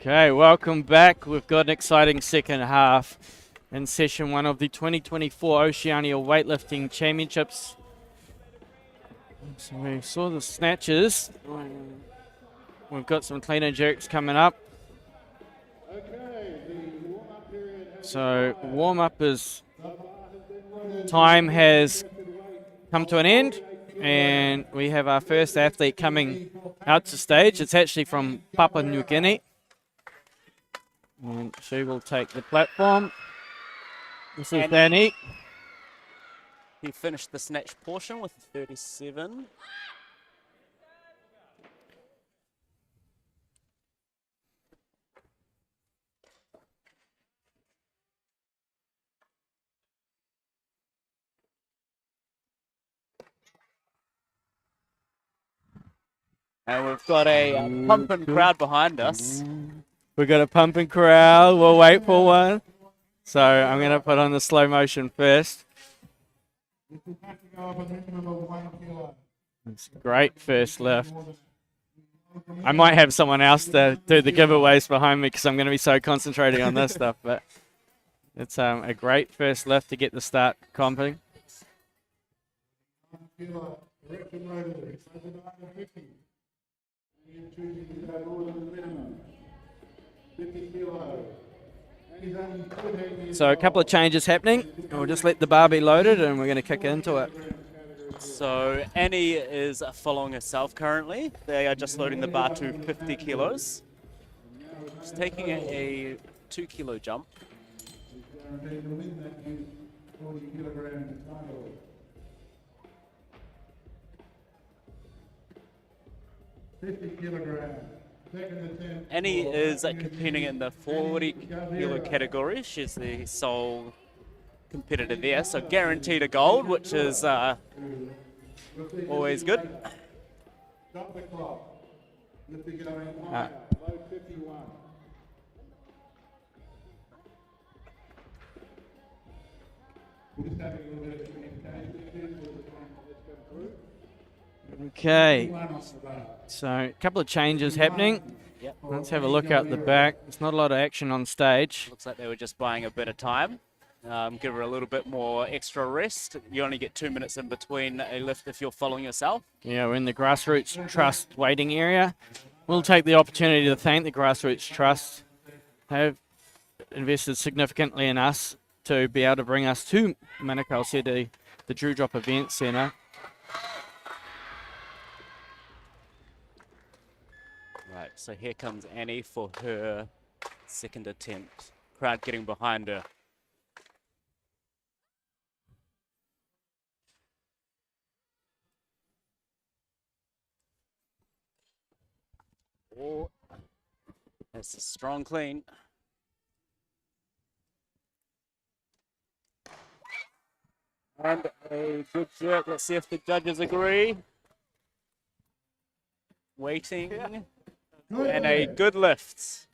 Okay, welcome back. We've got an exciting second half in session 1 of the 2024 Oceania Weightlifting Championships. So we saw the snatches. We've got some clean and jerks coming up. So warm-up is time has come to an end, and we have our first athlete coming out to stage. It's actually from Papua New Guinea. And she will take the platform. This is Danny. He finished the snatch portion with 37. And we've got a pumping crowd behind us. We've got a pumping crowd. We'll wait for one. So I'm going to put on the slow motion first. It's a great first lift. I might have someone else to do the giveaways behind me because I'm going to be so concentrating on this stuff. But it's a great first lift to get the start comping. So a couple of changes happening. We'll just let the bar be loaded and we're going to kick into it. So Annie is following herself currently. They are just loading the bar to 50 kilos. She's taking a 2 kilo jump. 50 kilograms. Annie is competing in the 40 kilo category. She's the sole competitor there, so guaranteed a gold, which is always good. Stop the clock. Lifting going higher. Low 51. We're just having a little bit of communication. Let's go through. Okay, so a couple of changes happening. Yep. Let's have a look out the back. There's not a lot of action on stage. Looks like they were just buying a bit of time. Give her a little bit more extra rest. You only get 2 minutes in between a lift if you're following yourself. Yeah, we're in the Grassroots Trust waiting area. We'll take the opportunity to thank the Grassroots Trust. They've invested significantly in us to be able to bring us to Manukau City, the Dewdrop Event Centre. Right, so here comes Annie for her second attempt. Crowd getting behind her. Oh, that's a strong clean. And a good jerk. Let's see if the judges agree. Waiting. And a good lift.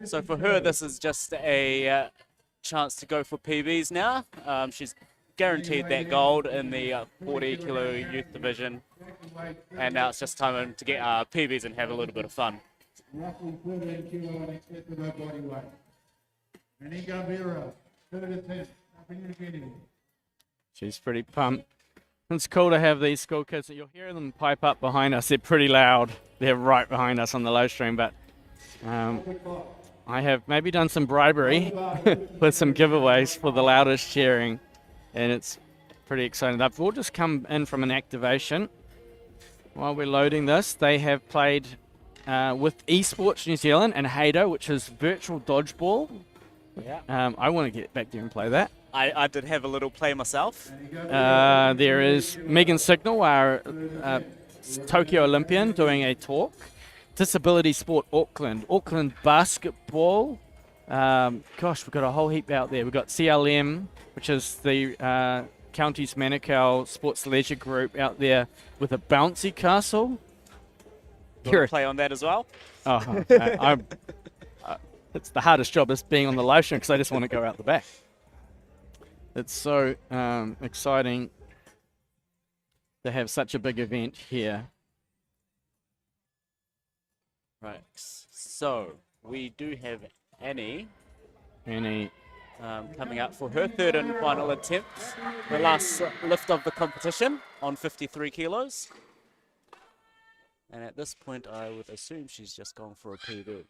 So for her, this is just a chance to go for PBs now. She's guaranteed that gold in the 40 kilo youth division. And now it's just time to get PBs and have a little bit of fun. Roughly 13 kilo in excess of her body weight. Annie Gavira, third attempt. Papua New Guinea. She's pretty pumped. It's cool to have these school kids. You'll hear them pipe up behind us. They're pretty loud. They're right behind us on the live stream, but I have maybe done some bribery with some giveaways for the loudest cheering, and it's pretty exciting. They've all just come in from an activation. While we're loading this, they have played with Esports New Zealand and HADO, which is virtual dodgeball. Yeah. I want to get back there and play that. I did have a little play myself. There is Megan Signal, our Tokyo Olympian, doing a talk. Disability Sport Auckland. Auckland Basketball. Gosh, we've got a whole heap out there. We've got CLM, which is the Counties Manukau Sports Leisure Group out there with a bouncy castle. Got a play on that as well. Oh, it's the hardest job is being on the live stream because I just want to go out the back. It's so exciting to have such a big event here. Right. So we do have Annie Any coming up for her third and final attempt, the last lift of the competition on 53 kilos. And at this point, I would assume she's just gone for a PB.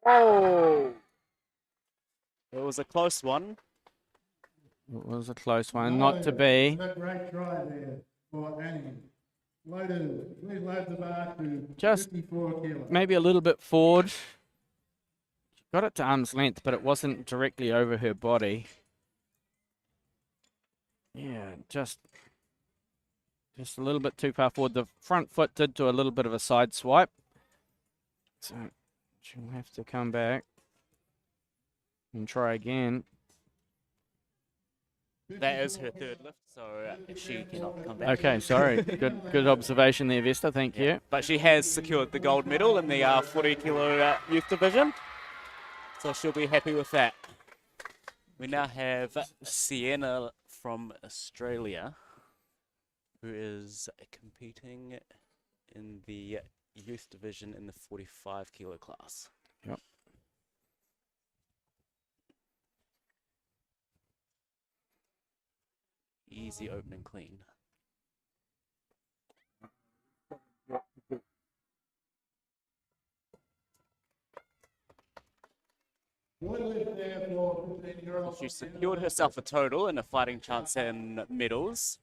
Oh! It was a close one. it was a close one, not to be. That's a great try there for Annie. Loaders, please load the bar to Just 54 kilos. Maybe a little bit forward. She got it to arm's length, but it wasn't directly over her body. Yeah, just a little bit too far forward. The front foot did do a little bit of a side swipe. So she'll have to come back and try again. That is her third lift, so she cannot come back. Okay, sorry. Good observation there, Vesta. Thank you. But she has secured the gold medal in the 40 kilo youth division, so she'll be happy with that. We now have Sienna from Australia, who is competing in the youth division in the 45 kilo class. Yep. Easy opening clean. She secured herself a total and a fighting chance in medals.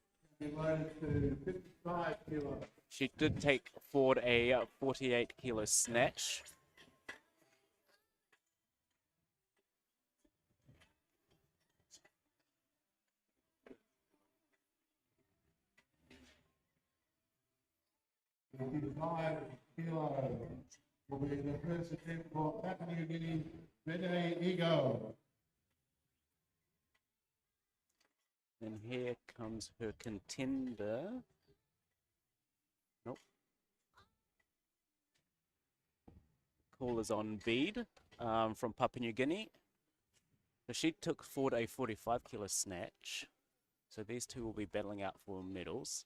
She did take forward a 48 kilo snatch. Kilo will be the first attempt for Papua New Guinea, Bede Ego. And here comes her contender. Nope. Call is on Bede from Papua New Guinea. So she took forward a 45 kilo snatch. So these two will be battling out for medals.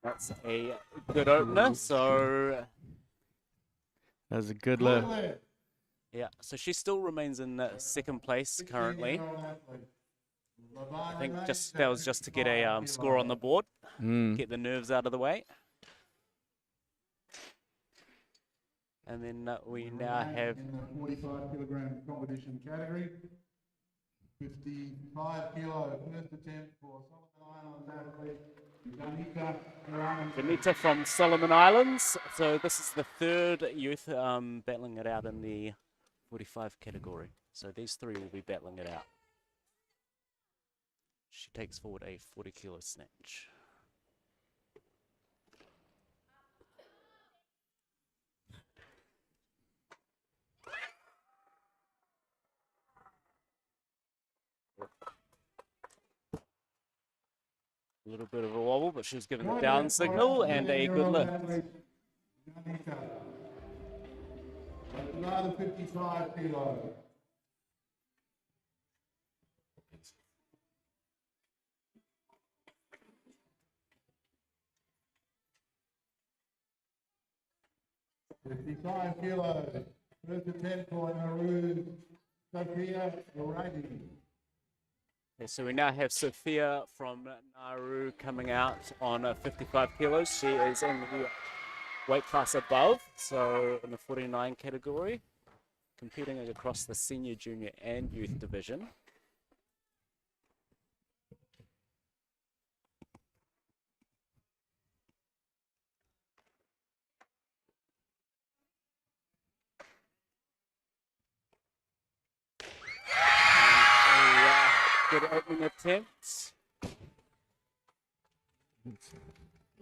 That's a good opener, so That was a good lift. yeah, so she still remains in second place currently. I think that was just to get a score on the board, get the nerves out of the way. And then we now have in the 45 kilogram competition category. 55 kilo first attempt for Solomon Islands athlete Benita from Solomon Islands. So this is the third youth battling it out in the 45 category. So these three will be battling it out. She takes forward a 40 kilo snatch. A little bit of a wobble, but she was given the down signal and a good lift. Another 55 kilo. $55 kilos. First attempt for Nauru, Sophia O'Reilly. Okay, so we now have Sophia from Nauru coming out on 55 kilos. She is in the weight class above, so in the 49 category, competing across the senior, junior, and youth division. Good opening attempt.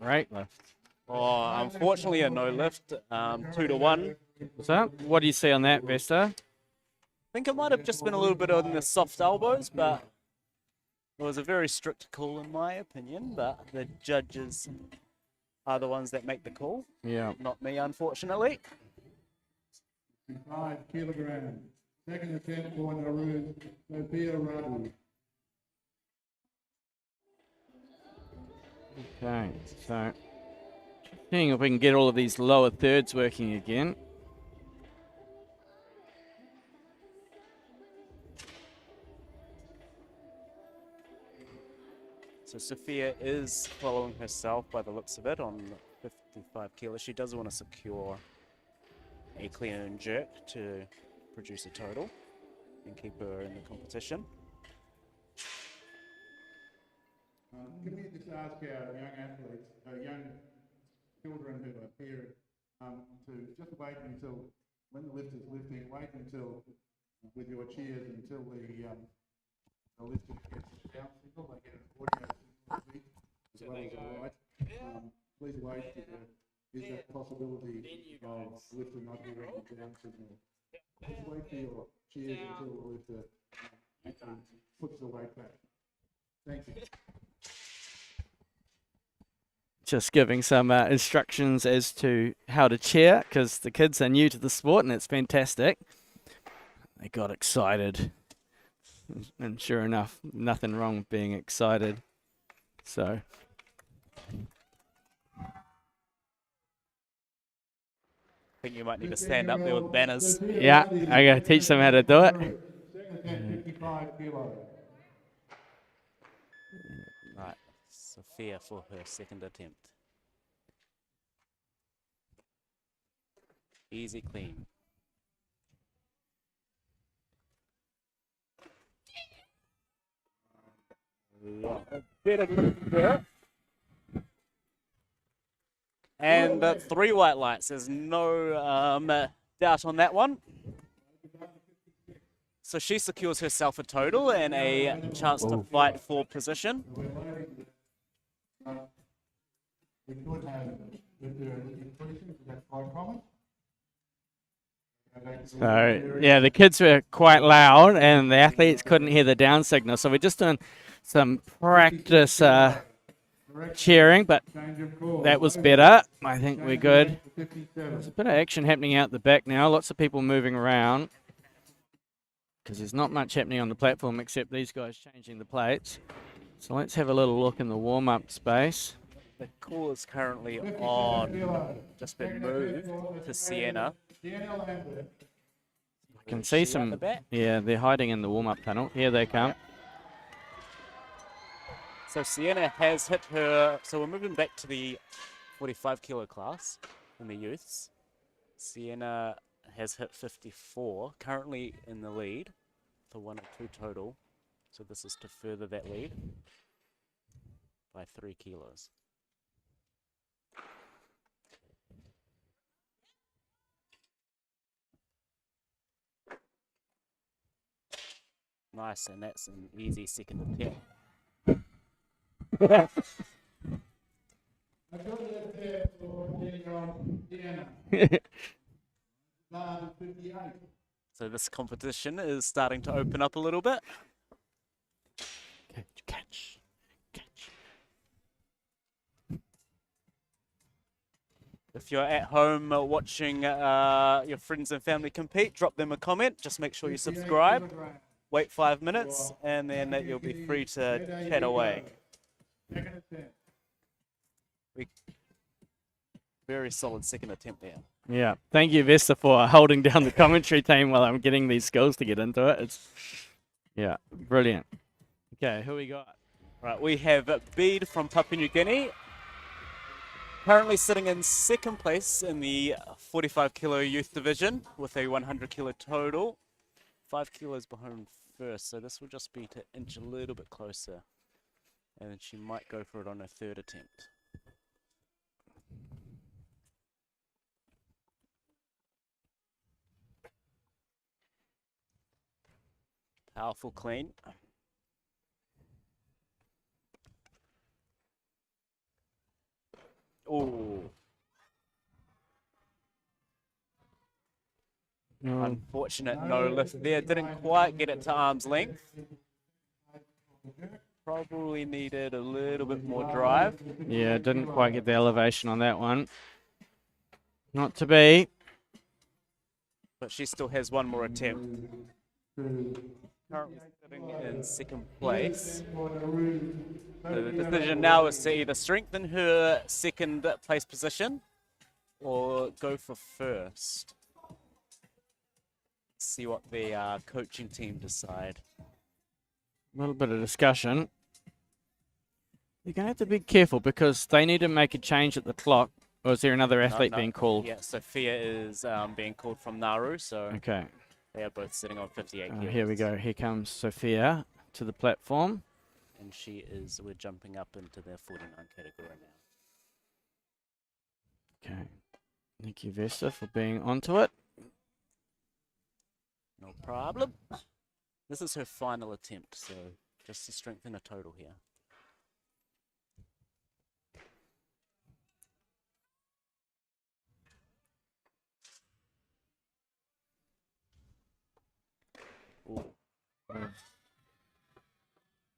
Great lift. Oh, unfortunately a no lift, 2-1. So, what do you see on that, Vesta? I think it might have just been a little bit on the soft elbows, but it was a very strict call in my opinion, but the judges are the ones that make the call, Yeah. not me, unfortunately. 5 kilograms. Second attempt for Nauru, Sophia Radu. Okay, so seeing if we can get all of these lower thirds working again. So Sophia is following herself by the looks of it on 55 kilos. She does want to secure a clean and jerk to produce a total and keep her in the competition. Can we just ask our young athletes, young children who are here, to just wait until, when the lift is lifting, wait until, with your cheers, until the lifter gets a sound signal, they get an audio signal, as well as a light. Please wait, is that possibility of lifter not hearing the down signal? Just wait for your cheers until the lifter puts the weight back. Thank you. Just giving some instructions as to how to cheer, because the kids are new to the sport and it's fantastic. They got excited. And sure enough, nothing wrong with being excited. So, I think you might need to stand up there with banners. yeah, I gotta teach them how to do it. Second attempt, 55 kilos. Right, Sophia for her second attempt. Easy clean. And 3 white lights. There's no doubt on that one. So she secures herself a total and a chance to fight for position. We could have, if there are increasing, that's quite common. So, yeah, the kids were quite loud and the athletes couldn't hear the down signal. So we're just doing some practice cheering, but that was better. I think we're good. There's a bit of action happening out the back now. Lots of people moving around because there's not much happening on the platform except these guys changing the plates. So let's have a little look in the warm-up space. The call is currently on, just been moved to Sienna. I can see some, yeah, they're hiding in the warm-up tunnel. Here they come. So Sienna has hit her, so we're moving back to the 45 kilo class in the youths. Sienna has hit 54, currently in the lead for 1 or 2 total. So this is to further that lead by 3 kilos. Nice, and that's an easy second attempt. I've got that there for Diana. 58. So this competition is starting to open up a little bit. Catch. If you're at home watching your friends and family compete, drop them a comment. Just make sure you subscribe. Wait 5 minutes, and then you'll be free to chat away. Very solid second attempt there. Yeah, thank you, Vesta, for holding down the commentary team while I'm getting these skills to get into it. It's, yeah, brilliant. Okay, who we got? Right, we have Bede from Papua New Guinea, currently sitting in second place in the 45 kilo youth division with a 100 kilo total. 5 kilos behind first, so this will just be to inch a little bit closer. And then she might go for it on her third attempt. Powerful clean. Ooh. Unfortunate no lift there. Didn't quite get it to arm's length. Probably needed a little bit more drive. Yeah, didn't quite get the elevation on that one. Not to be. But she still has one more attempt. Currently sitting in second place. So the decision now is to either strengthen her second place position or go for first. See what the coaching team decide. A little bit of discussion. You're going to have to be careful because they need to make a change at the clock. Or is there another athlete being called? Yeah, Sophia is being called from Nauru, so Okay. they are both sitting on 58 kilos. Here we go. Here comes Sophia to the platform. And we're jumping up into the 49 category now. Okay. Thank you, Vesta, for being onto it. No problem. This is her final attempt, so just to strengthen a total here. Ooh.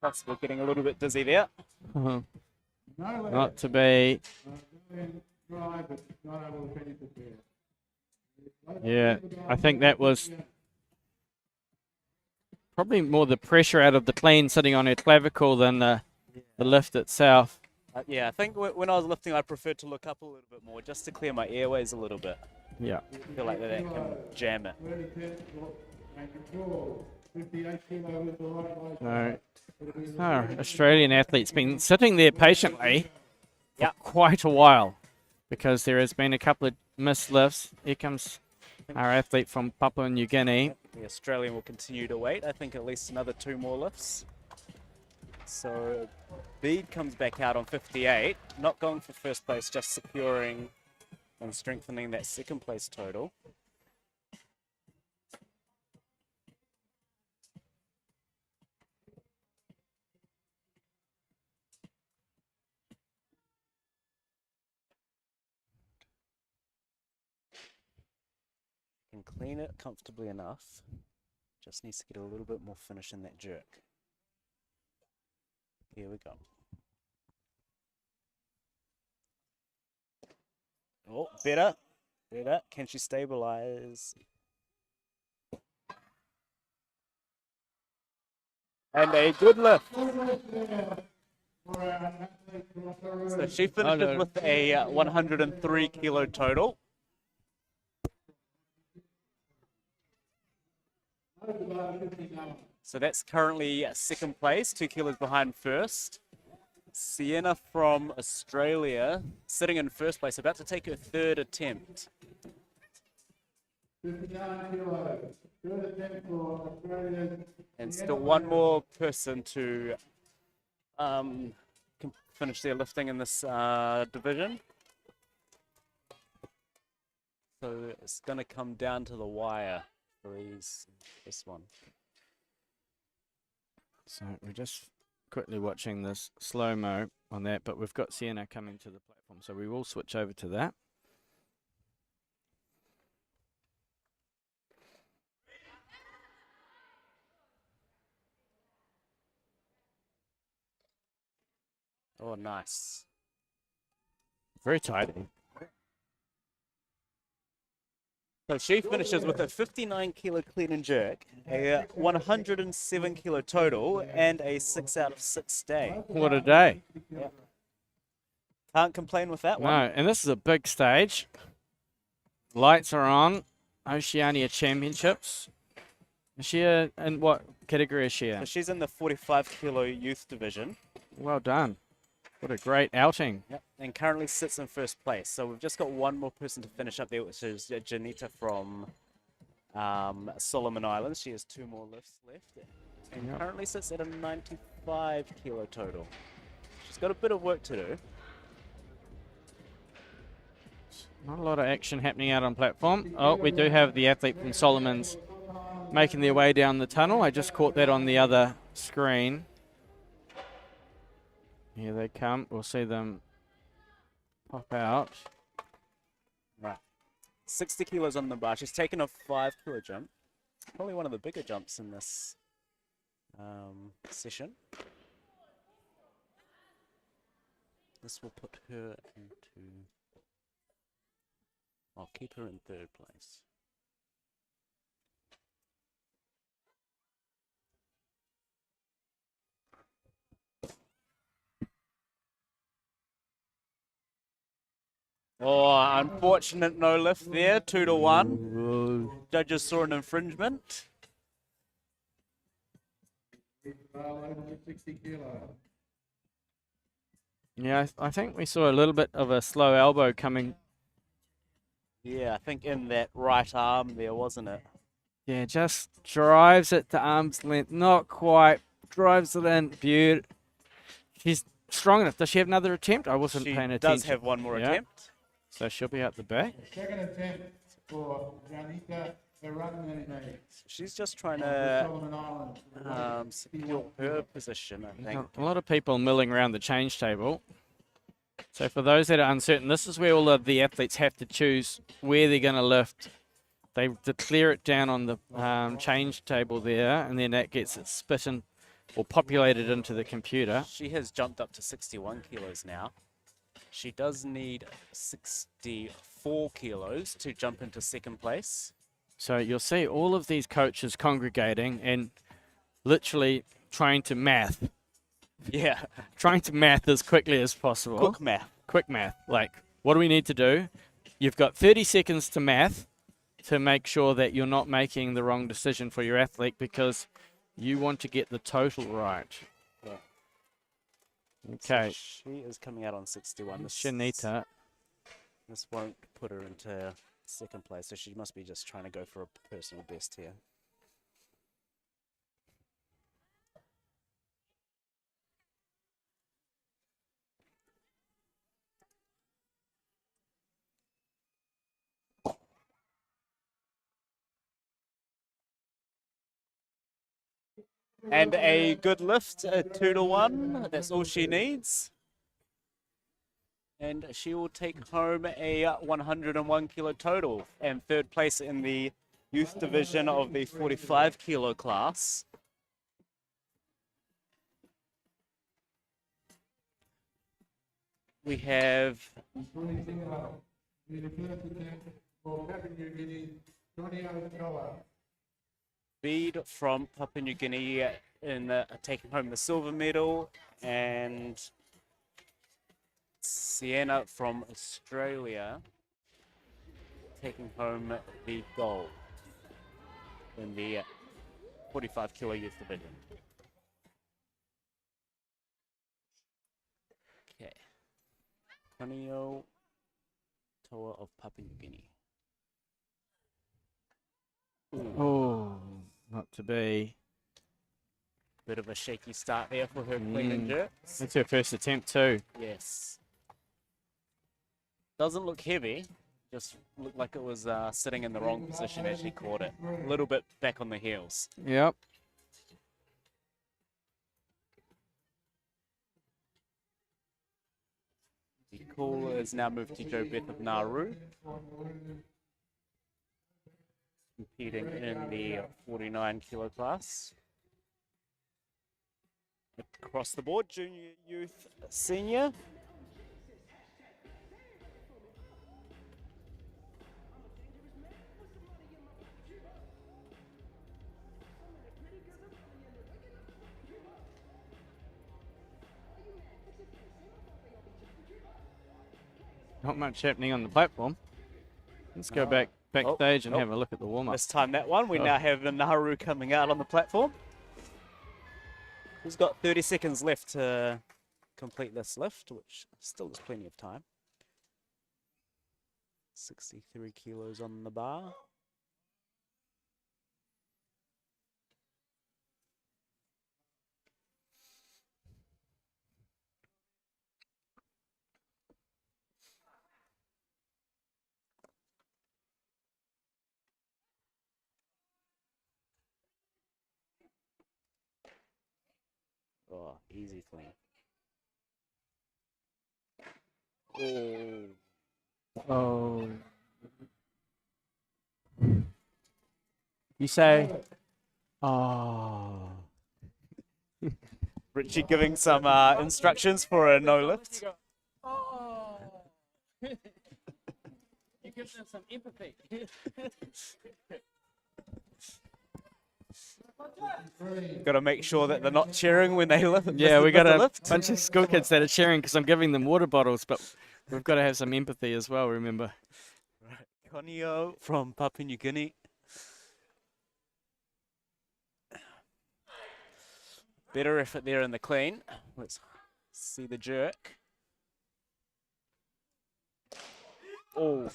Possible getting a little bit dizzy there. Not to be. Yeah, I think that was probably more the pressure out of the clean sitting on her clavicle than the lift itself. Yeah, I think when I was lifting, I preferred to look up a little bit more just to clear my airways a little bit. Yeah. I feel like that can jam it. So, our Australian athlete's been sitting there patiently for quite a while because there has been a couple of missed lifts. Here comes our athlete from Papua New Guinea. The Australian will continue to wait. I think at least another 2 more lifts. So Bede comes back out on 58, not going for first place, just securing and strengthening that second place total. Can clean it comfortably enough. Just needs to get a little bit more finish in that jerk. Here we go. Oh, better. Better. Can she stabilize? And a good lift. So she finishes with a 103 kilo total. So that's currently second place, 2 kilos behind first. Sienna from Australia sitting in first place, about to take her third attempt. And still one more person to finish their lifting in this division. So it's going to come down to the wire for this one. So we're just quickly watching this slow-mo on that, but we've got Sienna coming to the platform, so we will switch over to that. Oh, nice. Very tidy. So she finishes with a 59 kilo clean and jerk, a 107 kilo total, and a 6 out of 6 day. What a day. Yeah. Can't complain with that one. No, and this is a big stage. Lights are on. Oceania Championships. Is she in what category is she in? So she's in the 45 kilo youth division. Well done. What a great outing. Yep. And currently sits in first place. So we've just got one more person to finish up there, which is Janita from Solomon Islands. She has 2 more lifts left. And currently sits at a 95 kilo total. She's got a bit of work to do. Not a lot of action happening out on platform. Oh, we do have the athlete from Solomon's making their way down the tunnel. I just caught that on the other screen. Here they come. We'll see them pop out. Right. 60 kilos on the bar. She's taken a 5 kilo jump. Probably one of the bigger jumps in this session. This will put her into... I'll keep her in 3rd place. Oh, unfortunate no lift there, 2-1. Judges saw an infringement. Over 60 kilos. Yeah, I think we saw a little bit of a slow elbow coming. Yeah, I think in that right arm there, wasn't it? Yeah, just drives it to arm's length. Not quite. Drives it in. Beaut. She's strong enough. Does she have another attempt? I wasn't She paying attention. does have one more Yeah. attempt. So she'll be out the back. Second attempt for Janita Herrera. She's just trying to Solomon Islands. secure her position, I think. A lot of people milling around the change table. So for those that are uncertain, this is where all of the athletes have to choose where they're going to lift. They declare it down on the change table there, and then that gets it spit or populated into the computer. She has jumped up to 61 kilos now. She does need 64 kilos to jump into 2nd place. So you'll see all of these coaches congregating and literally trying to math. Yeah, Trying to math as quickly as possible. quick math. Quick math. Like, what do we need to do? You've got 30 seconds to math to make sure that you're not making the wrong decision for your athlete, because you want to get the total right. Yeah. Okay. So she is coming out on 61. Shanita. This won't put her into 2nd place, so she must be just trying to go for a personal best here. And a good lift, a 2-1. That's all she needs. And she will take home a 101 kilo total and 3rd place in the youth division of the 45 kilo class. We have 20 kilos. The first attempt for Papua New Guinea, 28 kilos. Bede from Papua New Guinea in taking home the silver medal, and Sienna from Australia taking home the gold in the 45 kilo youth division. Okay. Tonio Toa of Papua New Guinea. Oh, not to be. Bit of a shaky start there for her clean and jerks. That's her first attempt too. Yes. Doesn't look heavy. Just looked like it was sitting in the wrong position as she caught it. A little bit back on the heels. Yep. The call is now moved to Jo Beth of Nauru, competing in the 49 kilo class. Across the board, junior, youth, senior. Not much happening on the platform. Let's go backstage and oh. have a look at the warm-up. This time that one, we Oh. now have Nauru coming out on the platform. He's got 30 seconds left to complete this lift, which still is plenty of time. 63 kilos on the bar. Oh, easy clean. Oh. You say, oh. Richie giving some instructions for a no lift. Oh. You give them some empathy. Got to make sure that they're not cheering when they lift. Yeah, we got a a lift. bunch of school kids that are cheering because I'm giving them water bottles, but we've got to have some empathy as well, remember. Right. Conio from Papua New Guinea. Better effort there in the clean. Let's see the jerk. Oh.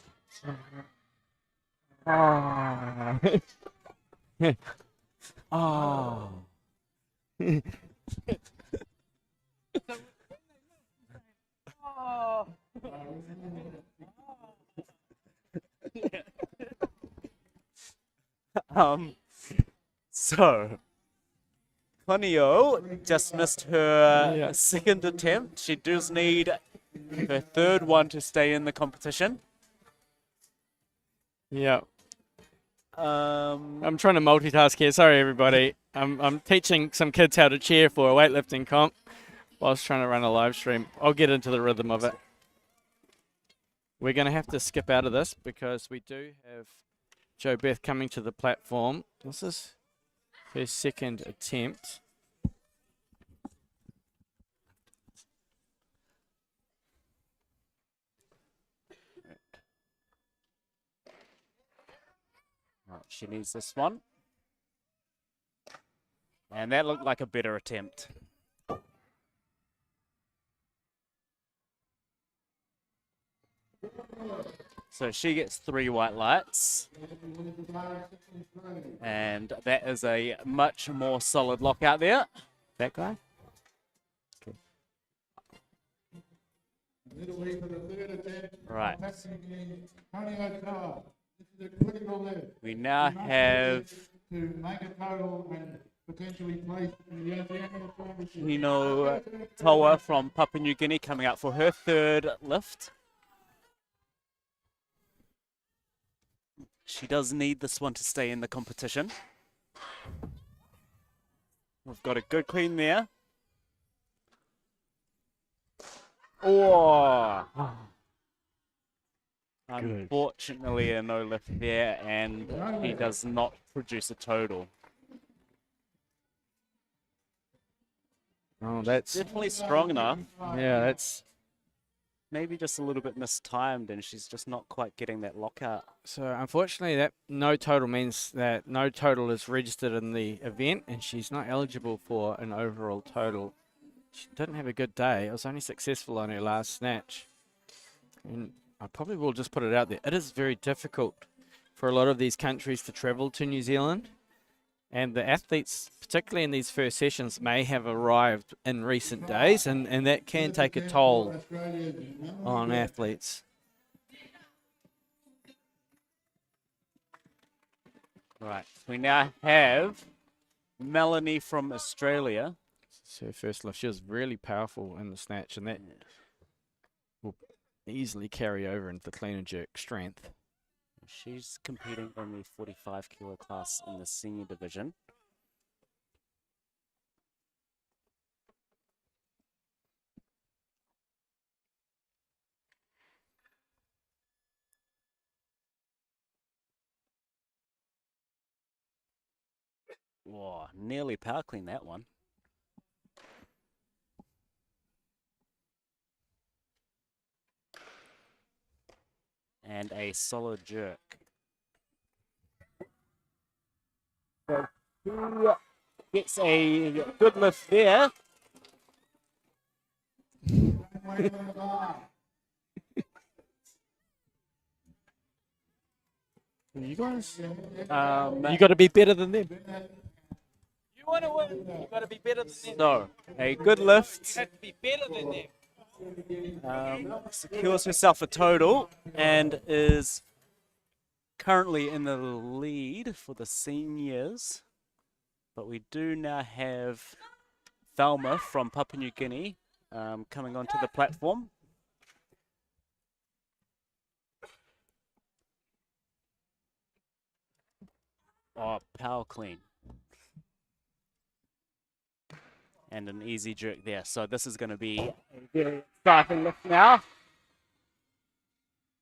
Oh. So Conio just missed her Yeah. second attempt. She does need her third one to stay in the competition. Yeah. Um, I'm trying to multitask here. Sorry, everybody. I'm teaching some kids how to cheer for a weightlifting comp whilst trying to run a live stream. I'll get into the rhythm of it. We're going to have to skip out of this because we do have Jo Beth coming to the platform. This is her second attempt. right, she needs this one. And that looked like a better attempt. So she gets 3 white lights. And that is a much more solid lockout there. That guy? Italy for the third attempt. Right. Conio Tower. This is a critical lift. We now have To make a total and potentially place in the Oceania Championships. Hino Toa from Papua New Guinea coming out for her third lift. She does need this one to stay in the competition. We've got a good clean there. Oh! Unfortunately, a no lift there, and he does not produce a total. Oh, that's Definitely strong enough. yeah, that's Maybe just a little bit mistimed, and she's just not quite getting that lockout. so. Unfortunately, that no total means that no total is registered in the event, and she's not eligible for an overall total. She didn't have a good day. It was only successful on her last snatch, and I probably will just put it out there. It is very difficult for a lot of these countries to travel to New Zealand, and the athletes, particularly in these first sessions, may have arrived in recent days, and that can take a toll on athletes. Right. We now have Melanie from Australia. It's her first lift. She was really powerful in the snatch, and that will easily carry over into the clean and jerk strength. She's competing in the 45 kilo class in the senior division. Whoa, nearly power clean that one. And a solid jerk. So he gets a good lift there. You guys, You got to be better than them. You want to win. You got to be better than them. So, a good lift. You have to be better than them. Secures herself a total and is currently in the lead for the seniors. But we do now have Thelma from Papua New Guinea coming onto the platform. Oh, power clean. And an easy jerk there. So this is going to be a very exciting lift now.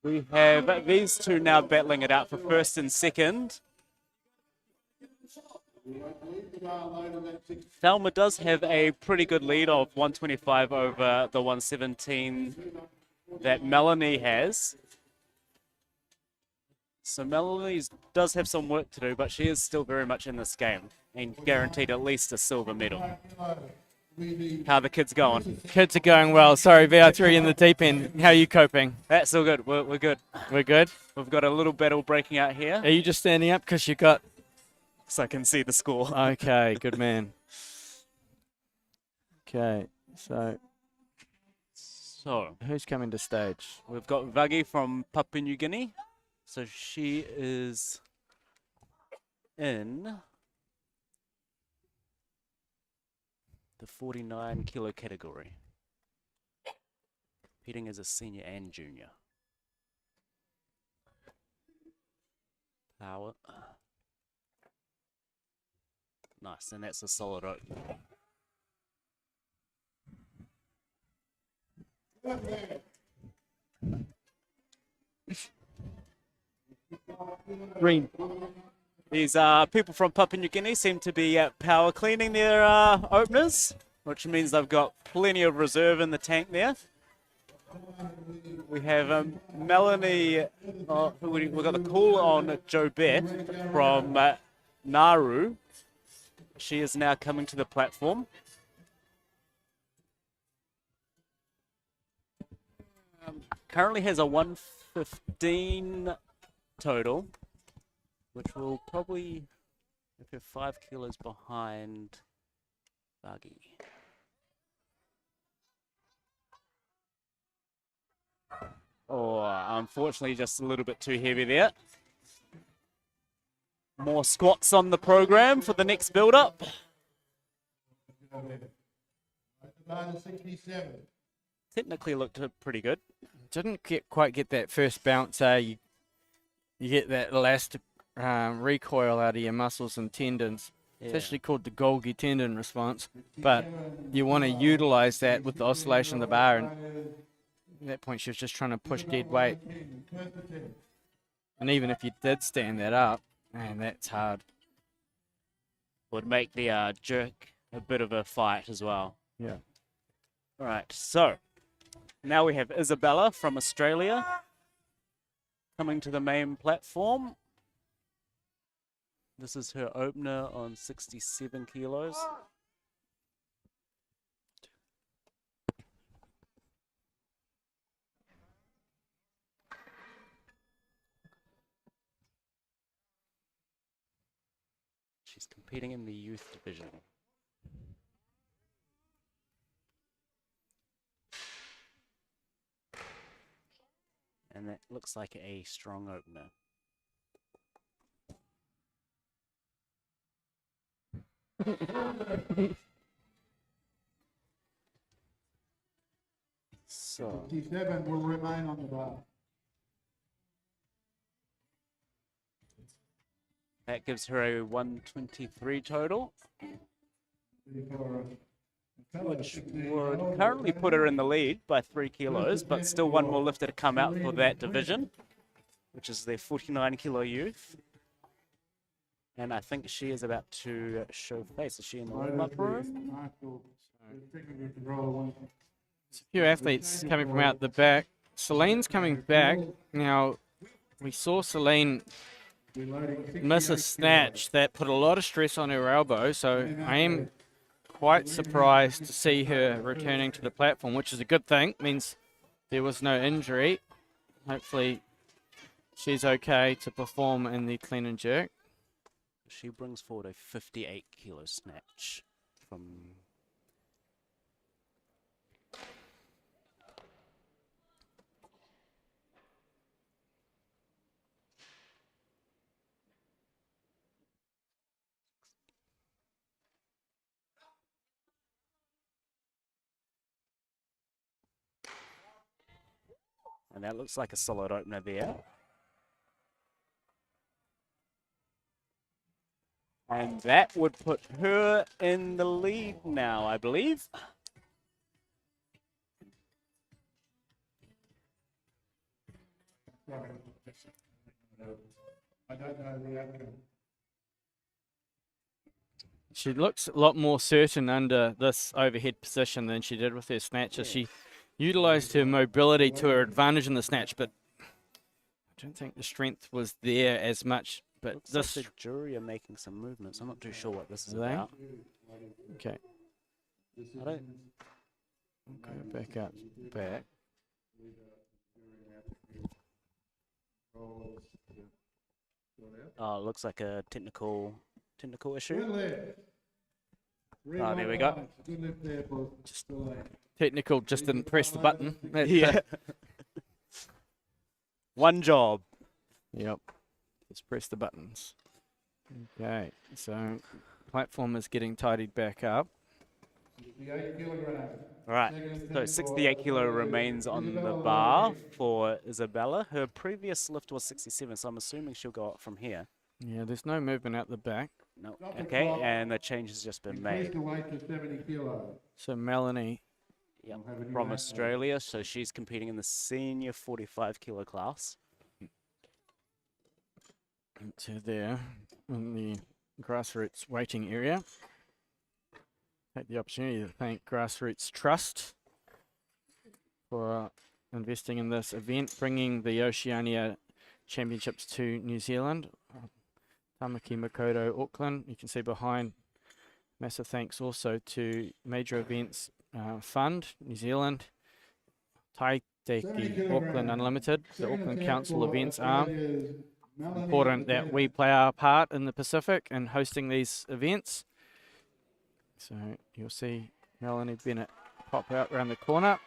We have these two now battling it out for first and second. Thelma does have a pretty good lead of 125 over the 117 that Melanie has. So Melanie does have some work to do, but she is still very much in this game and guaranteed at least a silver medal. How are the kids going? Kids are going well. Sorry, VR3 in the deep end. How are you coping? That's all good. We're good. We're good? We've got a little battle breaking out here, Are you just standing up because you got... so I can see the score. Okay, good man. Okay, so So who's coming to stage? we've got Vagi from Papua New Guinea. So she is in the 49 kilo category, competing as a senior and junior. Power. Nice, and that's a solid open. Green. These people from Papua New Guinea seem to be power cleaning their openers, which means they've got plenty of reserve in the tank there. We have Melanie, we've got the call on Jo Beth from Nauru. She is now coming to the platform. Currently has a 115 total, which will probably make her 5 kilos behind Vagi. Oh, unfortunately, just a little bit too heavy there. More squats on the program for the next build-up. 67. Technically looked pretty good. Didn't quite get that first bounce. You get that elastic recoil out of your muscles and tendons. It's Yeah. actually called the Golgi tendon response, but you want to utilize that with the oscillation of the bar. And at that point, she was just trying to push dead weight. And even if you did stand that up, man, that's hard. Would make the jerk a bit of a fight as well. Yeah. All right, so now we have Isabella from Australia coming to the main platform. This is her opener on 67 kilos. She's competing in the youth division. And that looks like a strong opener. So 57 will remain on the bar. that gives her a 123 total, which would currently put her in the lead by 3 kilos, but still one more lifter to come out for that division, which is the 49 kilo youth. And I think she is about to show face. Is she in the warm-up room? A few athletes coming from out the back. Celine's coming back. Now, we saw Celine miss a snatch that put a lot of stress on her elbow, so I am quite surprised to see her returning to the platform, which is a good thing. It means there was no injury. Hopefully she's okay to perform in the clean and jerk. She brings forward a 58 kilo snatch from... And that looks like a solid opener there. And that would put her in the lead now, I believe. I don't know the outcome. She looks a lot more certain under this overhead position than she did with her snatcher. She utilized her mobility to her advantage in the snatch, but I don't think the strength was there as much. But Looks this, like the jury are making some movements. I'm not too sure what this is Are they? about. okay, I don't. go back up, back. Oh, it looks like a technical Good issue. lift. Ah, there we go. Good lift there, boys. Just Technical, just didn't press the button. Yeah. One job. Yep. Just press the buttons. Okay, so platform is getting tidied back up. the 8 kilogram. All right. So 68 kilo remains on the bar for Isabella. Her previous lift was 67, so I'm assuming she'll go up from here. Yeah, there's no movement at the back. No. Okay, and the change has just been Increase made. the weight to 70 kilos. So Melanie, Yep. We'll have a new From athlete. Australia, so she's competing in the senior 45 kilo class. to there in the grassroots waiting area. Take the opportunity to thank Grassroots Trust for investing in this event, bringing the Oceania Championships to New Zealand. Tamaki Makoto, Auckland. You can see behind. Massive thanks also to Major Events Fund, New Zealand, Taiteki, Auckland Unlimited, the Auckland Council Events arm. Important that we play our part in the Pacific in hosting these events. So you'll see Melanie Bennett pop out around the corner.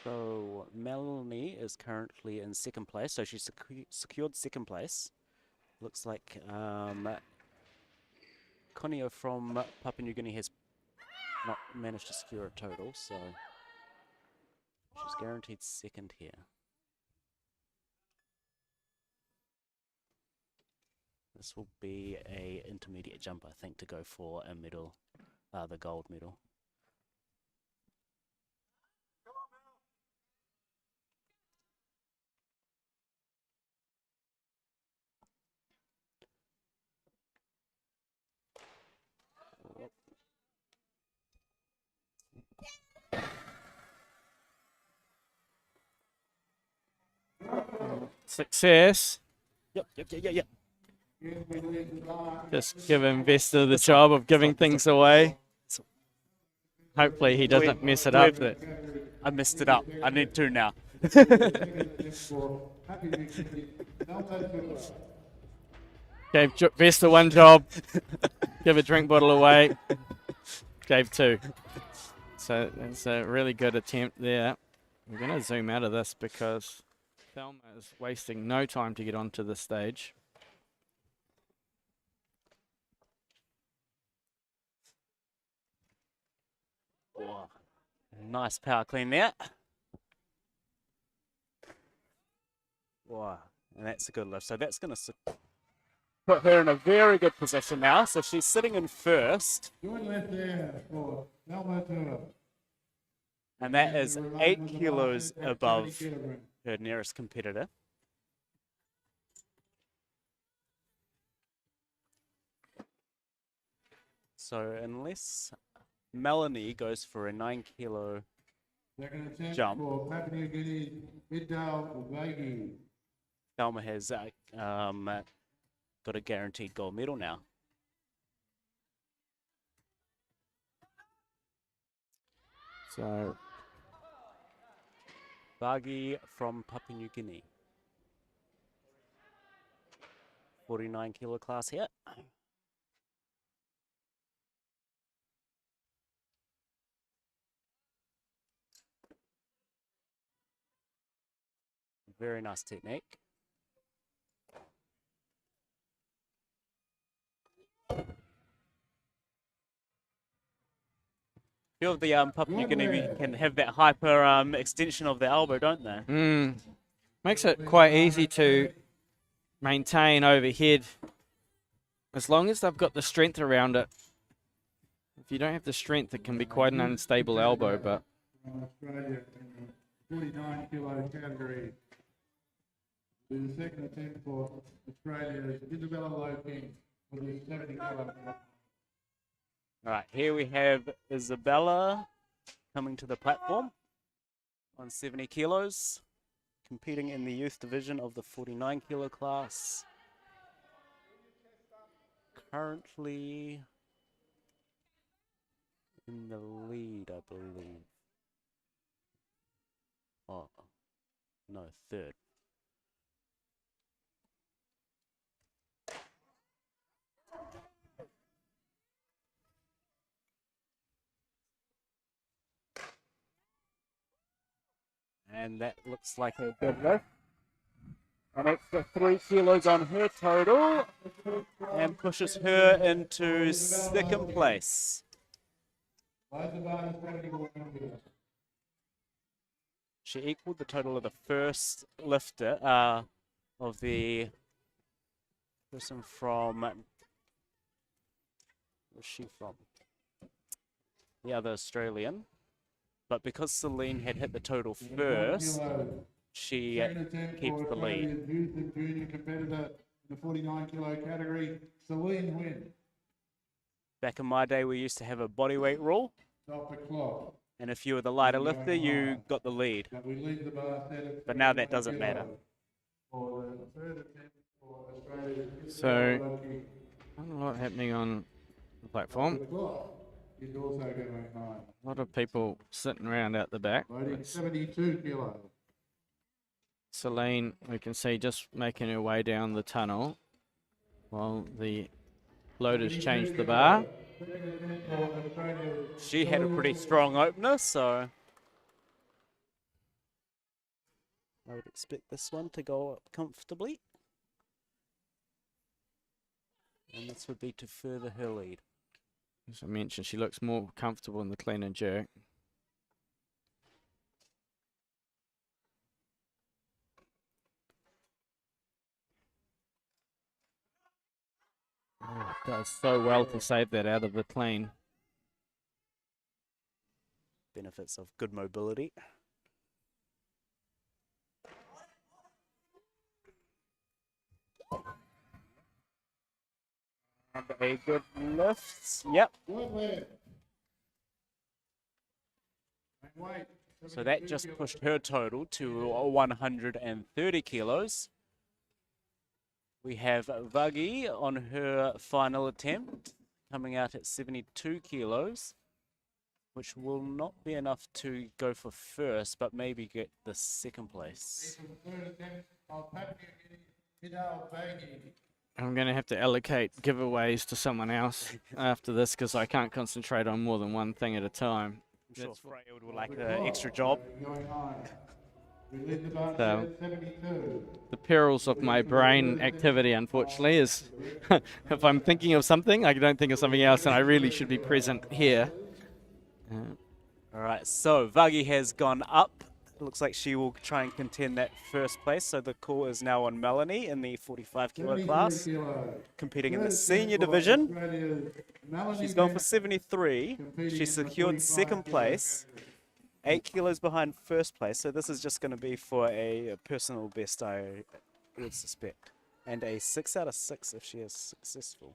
So Melanie is currently in second place, so she's secured second place. Looks like Conio from Papua New Guinea has not managed to secure a total, so she's guaranteed second here. This will be a intermediate jump, I think, to go for a medal, the gold medal. Success. Yep. Just give investor the job of giving things away. Hopefully he doesn't mess it up. I messed it up. I need to now. Gave Vesta one job, give a drink bottle away, gave two. So it's a really good attempt there. We're going to zoom out of this because Thelma is wasting no time to get onto the stage. Oh, nice power clean there. Wow, and that's a good lift. So that's going to put her in a very good position now. So she's sitting in first, Good lift there for Thelma Turner. and that is 8 kilos at 30 above kilograms. her nearest competitor. So unless Melanie goes for a 9 kilo, Second attempt Jump. for Papua New Guinea, Middle Vaghi. Thelma has got a guaranteed gold medal now. So Vaghi from Papua New Guinea. 49 kilo class here. Very nice technique. Few of the Papua New Guinea can have that hyper extension of the elbow, don't they? makes it quite easy to maintain overhead as long as they've got the strength around it. If you don't have the strength, it can be quite an unstable elbow, but From Australia in the 49 kilo category. The second attempt for Australia is Isabella Loking with the 70 kilo. All right, here we have Isabella coming to the platform on 70 kilos, competing in the youth division of the 49 kilo class. Currently in the lead, I believe. Oh, no, third. And that looks like a good lift. An extra 3 kilos on her total and pushes her into second place. She equaled the total of the first lifter of the person from, where's she from? The other Australian. But because Celine had hit the total first, she keeps the lead. Youth and junior competitor in the 49 kilo category, Celine Wynn. Back in my day, we used to have a bodyweight rule. Stop the clock. And if you were the lighter lifter, you got the lead. We leave the bar set at But now that doesn't matter. For the third attempt for Australia. So, not a lot happening on the platform. The clock is also going high. A lot of people sitting around out the back. Loading 72 kilos. Celine, we can see just making her way down the tunnel while the loaders change the bar. She had a pretty strong opener, so I would expect this one to go up comfortably. And this would be to further her lead. As I mentioned, she looks more comfortable in the clean and jerk. Oh, it does so well to save that out of the clean. Benefits of good mobility. And a good lift. Yep. So that just pushed her total to 130 kilos. We have Vuggy on her final attempt, coming out at 72 kilos, which will not be enough to go for first, but maybe get the second place. I'm going to have to allocate giveaways to someone else after this because I can't concentrate on more than one thing at a time. I'm sure Freya would like an extra job. So, the perils of my brain activity, unfortunately, is if I'm thinking of something, I don't think of something else, and I really should be present here. All right, so Vuggy has gone up. It looks like she will try and contend that first place. So the call is now on Melanie in the 45 kilo class, competing in the senior division. She's gone for 73. She secured second place, 8 kilos behind first place. So this is just going to be for a personal best, I would suspect. And a 6 out of 6 if she is successful.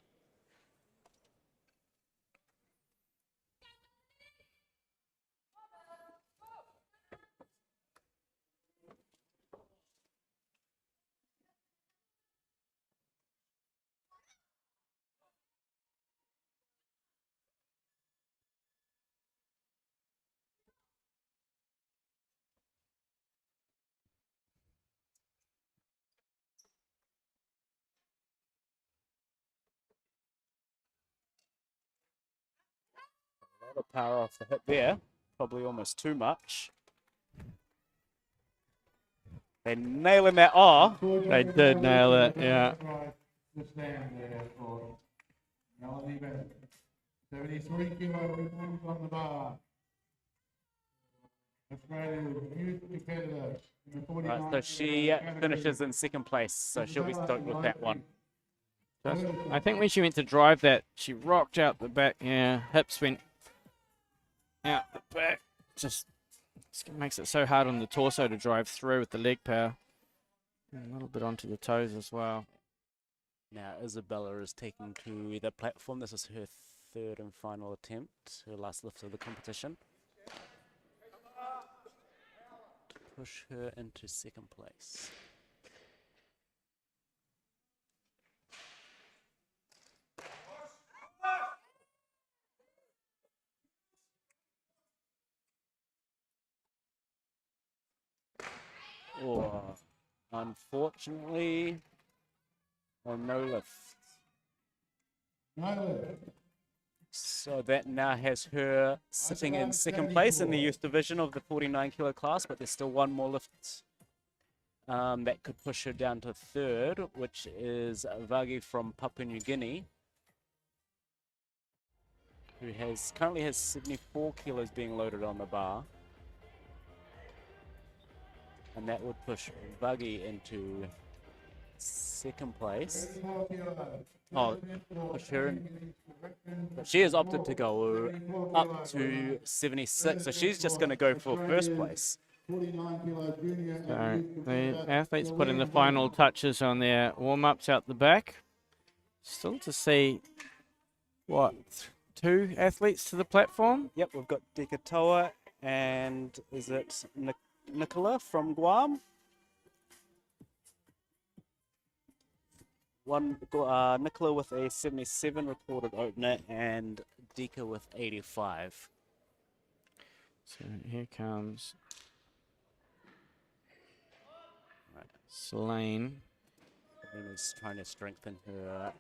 A lot of power off the hip there, probably almost too much. They're nailing that. Oh, They did nail it, yeah. The stand there for Melanie Bennett. 73 kilo on the bar. Australia's youth competitor Right, so she finishes in second place, so she'll be stoked with that one. I think when she went to drive that, she rocked out the back. Yeah, hips went out the back. Just makes it so hard on the torso to drive through with the leg power. And a little bit onto the toes as well. Now Isabella is taking to the platform. This is her third and final attempt, her last lift of the competition. To push her into second place. Oh, unfortunately, no lift. So that now has her sitting in second place in the youth division of the 49 kilo class, but there's still one more lift that could push her down to third, which is Vagi from Papua New Guinea, who currently has 74 kilos being loaded on the bar. And that would push Vagi into second place. Oh, push her in. But she has opted to go up to 76, so she's just going to go for first place. So the athletes putting the final touches on their warm-ups out the back. Still to see, what, 2 athletes to the platform? Yep, we've got Dekatoa and is it Nicola from Guam? Nicola with a 77 recorded opener and Deka with 85. So here comes Selene. Selena's trying to strengthen her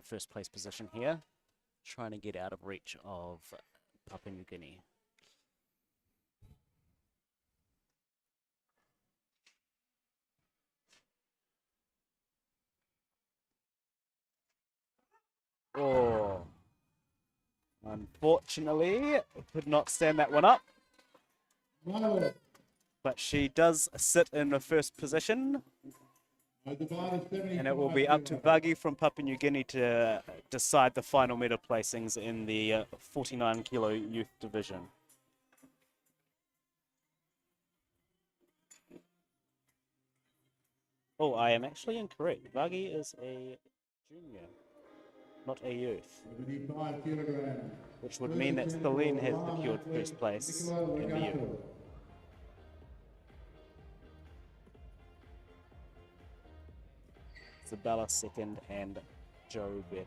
first place position here, trying to get out of reach of Papua New Guinea. Oh, unfortunately, could not stand that one up. But she does sit in the first position. And it will be up to Vagi from Papua New Guinea to decide the final medal placings in the 49 kilo youth division. Oh, I am actually incorrect. Vagi is a junior, not a youth. Which would mean that Selene has secured first place in the youth. Isabella second and Jo Beth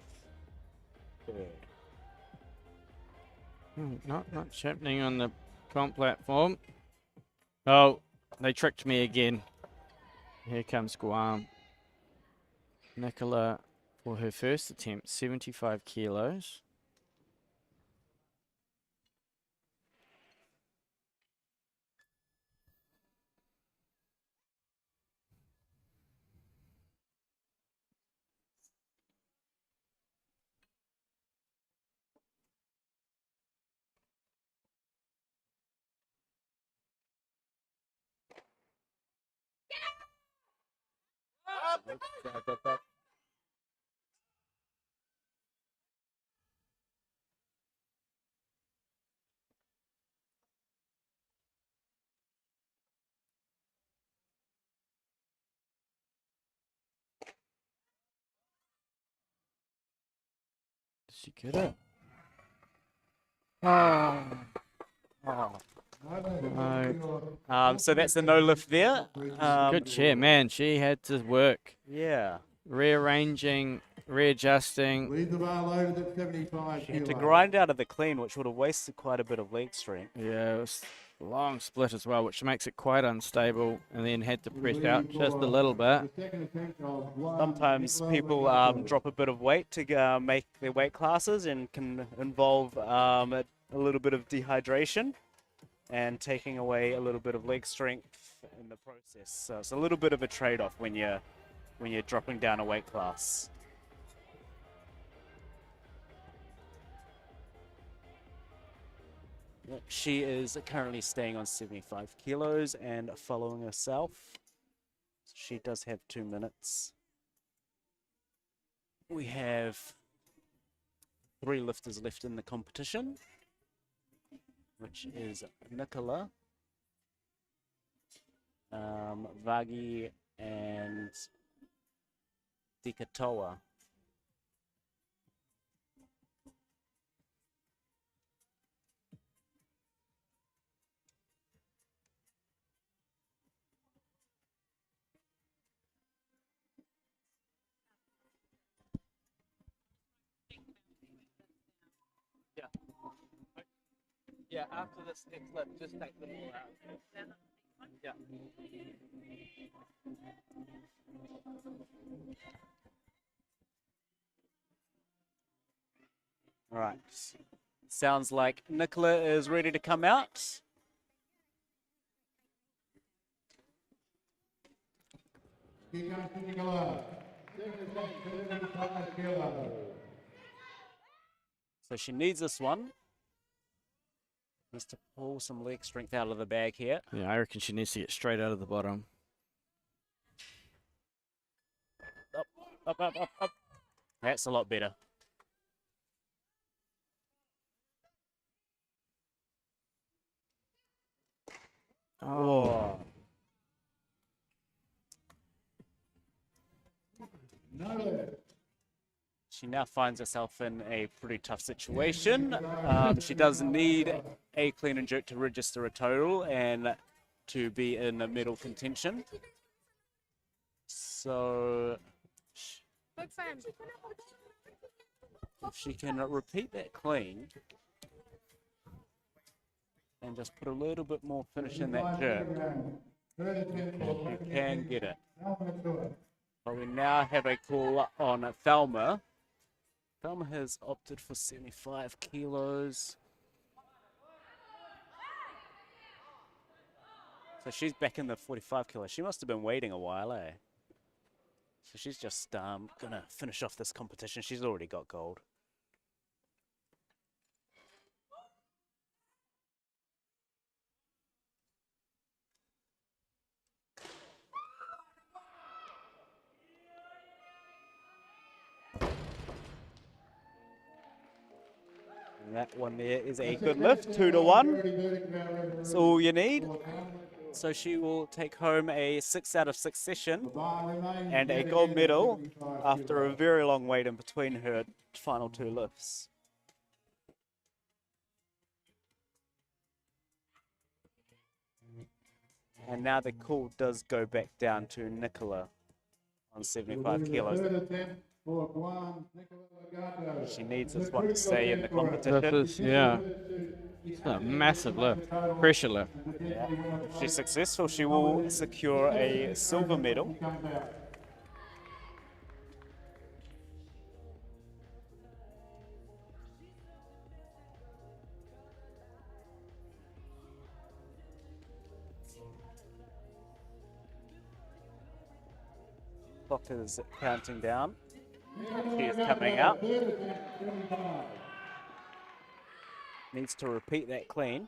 third. Not much happening on the comp platform. Oh, they tricked me again. Here comes Guam. Nicola for her first attempt, 75 kilos. Did she get it? Oh. No. So that's a no lift there. Good chair, man. She had to work. Yeah. Rearranging, readjusting. Leave the bar loaded at 75 She had to kilos. grind out of the clean, which would have wasted quite a bit of leg strength. Yeah, it was a long split as well, which makes it quite unstable, and then had to press out just a little bit. Sometimes people drop a bit of weight to make their weight classes, and can involve a little bit of dehydration and taking away a little bit of leg strength in the process. So it's a little bit of a trade-off when you're dropping down a weight class. She is currently staying on 75 kilos and following herself. She does have 2 minutes. We have 3 lifters left in the competition, which is Nicola, Vagi, and Dikatoa. Yeah, after this next lift, just take them all out. Yeah. All right. Sounds like Nicola is ready to come out. Here comes Nicola. 75 kilos. So she needs this one. Needs to pull some leg strength out of the bag here. Yeah, I reckon she needs to get straight out of the bottom. Up, up, up, up. That's a lot better. Oh. She now finds herself in a pretty tough situation. She does need a clean and jerk to register a total and to be in the medal contention. So if she can repeat that clean and just put a little bit more finish in that jerk, she can get it. But we now have a call on Thelma. Thelma has opted for 75 kilos. So she's back in the 45 kilos. She must have been waiting a while, eh? So she's just gonna finish off this competition. She's already got gold. And that one there is a good lift, 2-1. That's all you need. So she will take home a 6 out of 6 session and a gold medal after a very long wait in between her final 2 lifts. And now the call does go back down to Nicola on 75 kilos. She needs this one to stay in the competition. This is, yeah. It's a massive lift, pressure lift. Yeah. If she's successful, she will secure a silver medal. Clock is counting down. She is coming out. Needs to repeat that clean.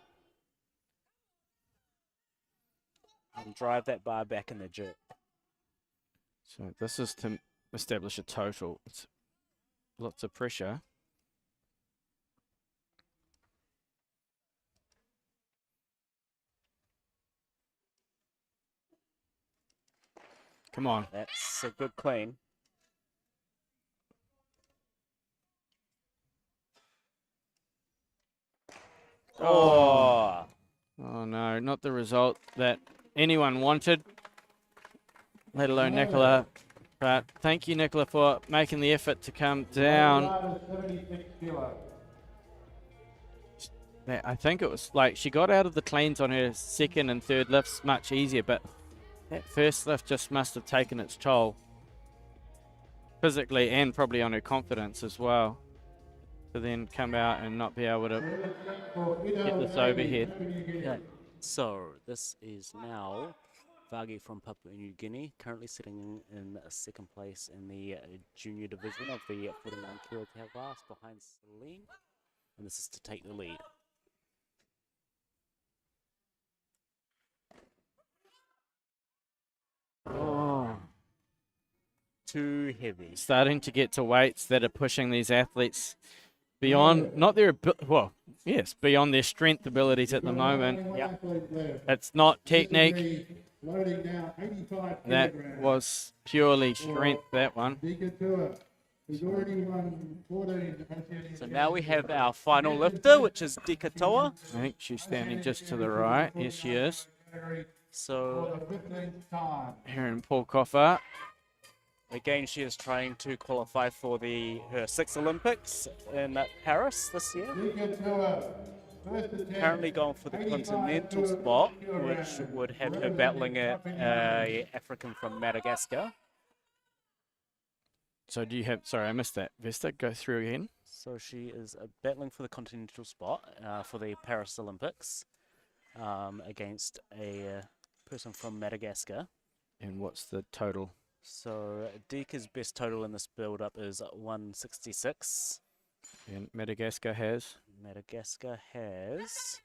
And drive that bar back in the jerk. So this is to establish a total. It's lots of pressure. Come on. That's a good clean. Oh. Oh no, not the result that anyone wanted, let alone Nicola. But thank you, Nicola, for making the effort to come down. I think it was like she got out of the cleans on her second and third lifts much easier, but that first lift just must have taken its toll physically and probably on her confidence as well, to then come out and not be able to get this overhead. Okay. So this is now Vagi from Papua New Guinea, currently sitting in second place in the junior division of the 49 kilo class behind Celine, and this is to take the lead. too heavy. Starting to get to weights that are pushing these athletes beyond, not their, well, yes, beyond their strength abilities at the moment. Yeah. It's not technique. Loading now 85 That kilograms. was purely strength, that one. Dika Tua, who's already won 14 Oceania So now we have our final lifter, which is Dika Toa. I think she's standing just to the right. Yes, she is. category So for the 15th time. Here in Paul Coffer. again, she is trying to qualify for her 6th Olympics in Paris this year. Dika Tua, first attempt, Currently going for the continental spot, which would have her battling a African from Madagascar. So do you have, sorry, I missed that. Vesta, go through again. So she is battling for the continental spot for the Paris Olympics against a person from Madagascar. And what's the total? So Dika's best total in this build-up is 166. And Madagascar has? Madagascar has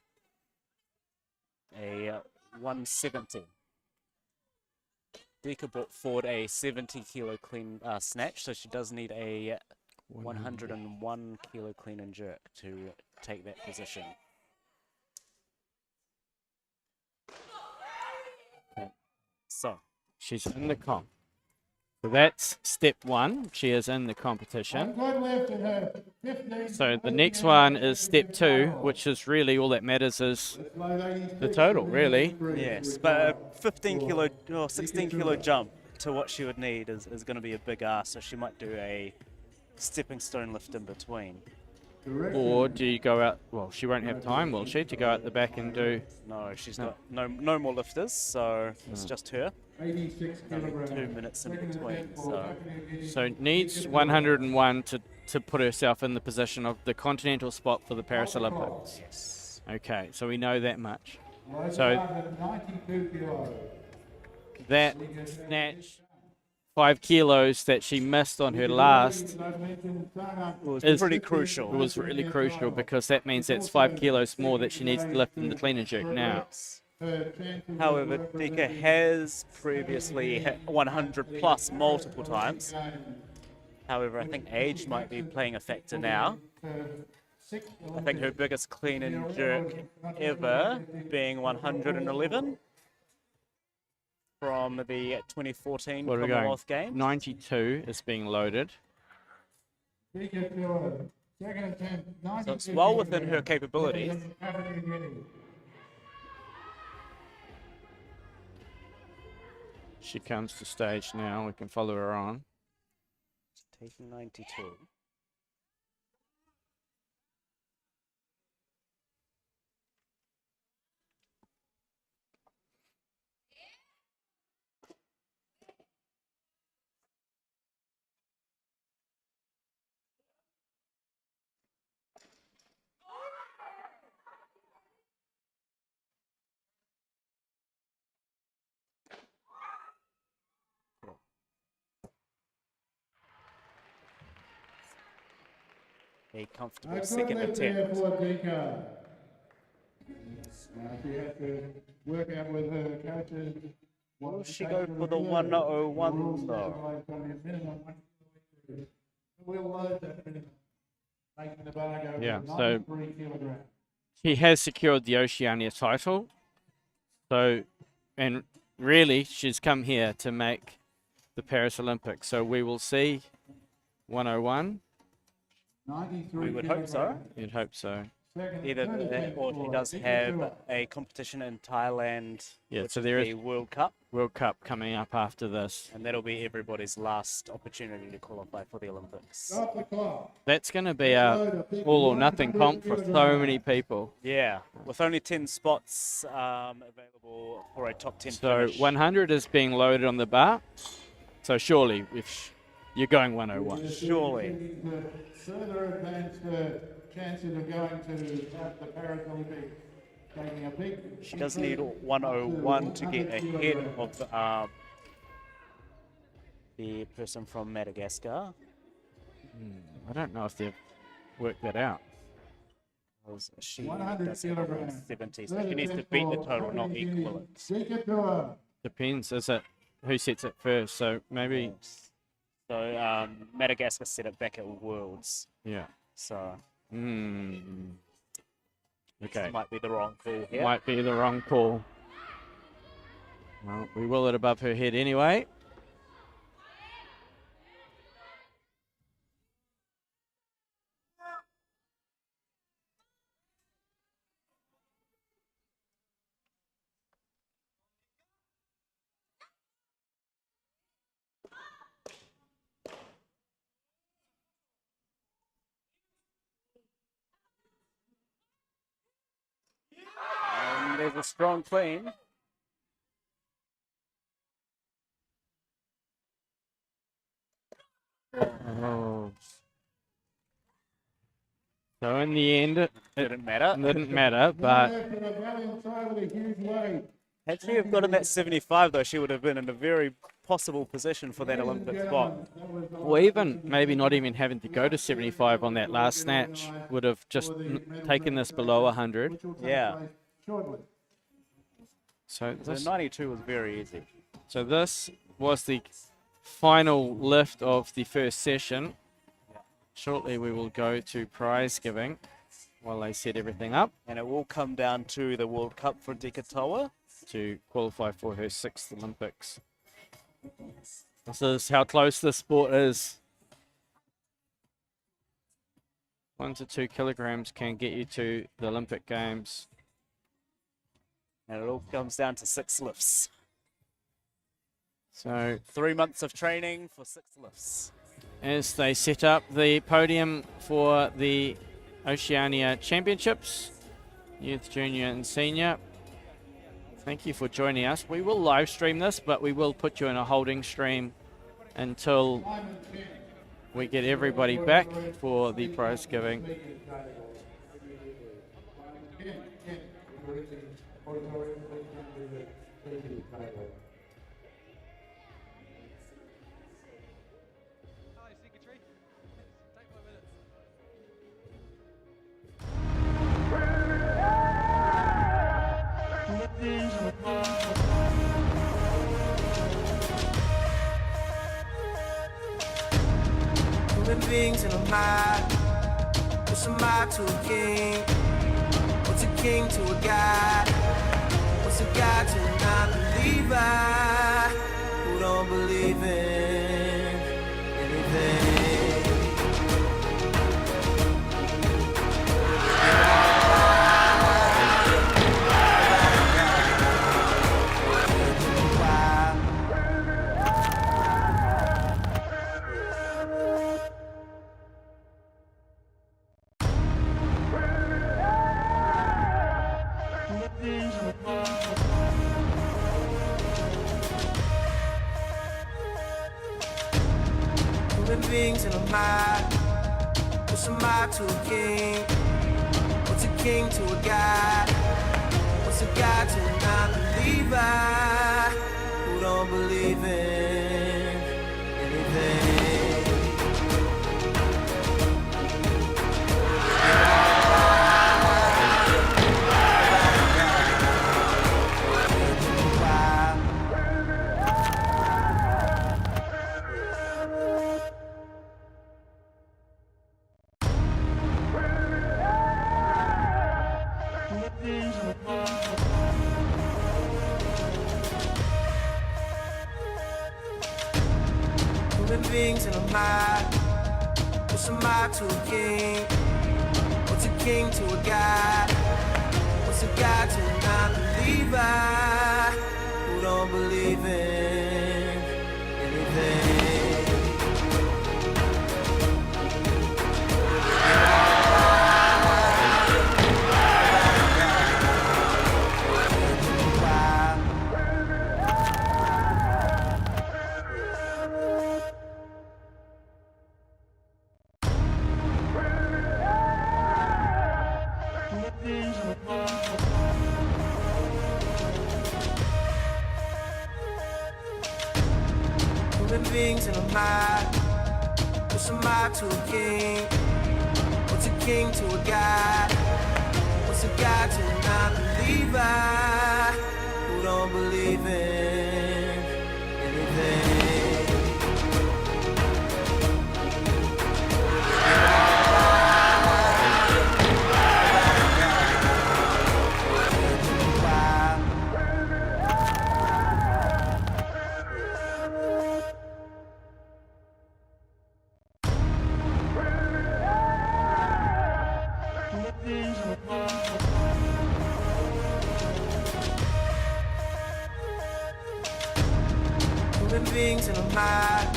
a 170. Dika brought forward a 70 kilo clean snatch, so she does need a 101 kilo clean and jerk to take that position. So She's in the comp. So that's step one. She is in the competition. Good lift in her 15th. So the next one is step two, which is really all that matters is the total, really. yes, but a 15 kilo or 16 kilo jump to what she would need is going to be a big ask, so she might do a stepping stone lift in between. Or do you go out, well, she won't have time, will she, to go out the back and do... No, she's not. No more lifters, so it's just her. 86 kilograms. 2 minutes in between. So So needs 101 to put herself in the position of the continental spot for the Paris Olympics. yes. Okay, so we know that much. Low So- target, 92 kilos. That snatch, 5 kilos that she missed on her last, As I mentioned, Sana, It was Is- pretty it crucial. was really crucial because that means that's 5 kilos more that she needs to lift in the clean and jerk now. her chances However, of Dika has previously hit 100 plus multiple times. However, I think age might be playing a factor now. I think her biggest clean and jerk ever being 111 from the 2014 What are we going? Commonwealth Games. 92 is being loaded. Dika Tua, second attempt, So it's 92 well within her kilograms. capabilities. Papua New Guinea. She comes to stage now. We can follow her on. Taking 92. A comfortable Good second lift there attempt. for Dika. Now she has to work out with her coaches. Will she go for the 101 though? We'll load that minimum, making the bar go Yeah, to so- 93 kilograms. She has secured the Oceania title. So, and really, she's come here to make the Paris Olympics. So we will see 101. 93 We would hope so. kilograms. You'd hope so. Second, Either third that attempt or for she does Dika have Tua. a competition in Thailand, Yeah, which so is there the is World Cup, World Cup coming up after this. and that'll be everybody's last opportunity to qualify for the Olympics. Stop the clock. That's going to be a all or nothing comp for so many people. Yeah, with only 10 spots available for a top 10 So finish. 100 is being loaded on the bar. So surely, if you're going 101. Surely. The further advanced her chances of going to the Paris Olympics, taking a big. She does need 101 to get ahead of the person from Madagascar. I don't know if they've worked that out. Because she 100 does have kilograms. 170, so she needs to beat the total, not equal it. Dika Tua. Depends, is it who sets it first? So maybe So Madagascar set it back at Worlds. Yeah. So Okay. might be the wrong call here. Might be the wrong call. Well, we will it above her head anyway. And there's a strong clean. Oh. So in the end, it Didn't matter. didn't matter, but For a valiant side with a huge weight. Had she have gotten that 75 though, she would have been in a very possible position for that Olympic spot. or even maybe not even having to go to 75 on that last snatch would have just taken this below 100. Yeah. Shortly. So So this, 92 was very easy. so this was the final lift of the first session. Shortly we will go to prize giving while they set everything up And it will come down to the World Cup for Dekatoa. to qualify for her 6th Olympics. This is how close this sport is. 1 to 2 kilograms can get you to the Olympic Games. And it all comes down to 6 lifts. So 3 months of training for 6 lifts. as they set up the podium for the Oceania Championships, Youth, Junior and Senior. Thank you for joining us. We will live stream this, but we will put you in a holding stream until we get everybody back for the prize giving. Human beings in a mob. What's a mob to a king? What's a king to a god? What's a god to a non-believer who don't believe in anything? Human beings in a mob. What's a mob to a king? What's a king to a god? What's a god to a non-believer who don't believe in anything? Human beings in a mob. What's a mob to a king? What's a king to a god? What's a god to a non-believer who don't believe in anything? Human beings in a mob. What's a mob to a king? What's a king to a god? What's a god to a non-believer who don't believe in anything? Human beings in a mob.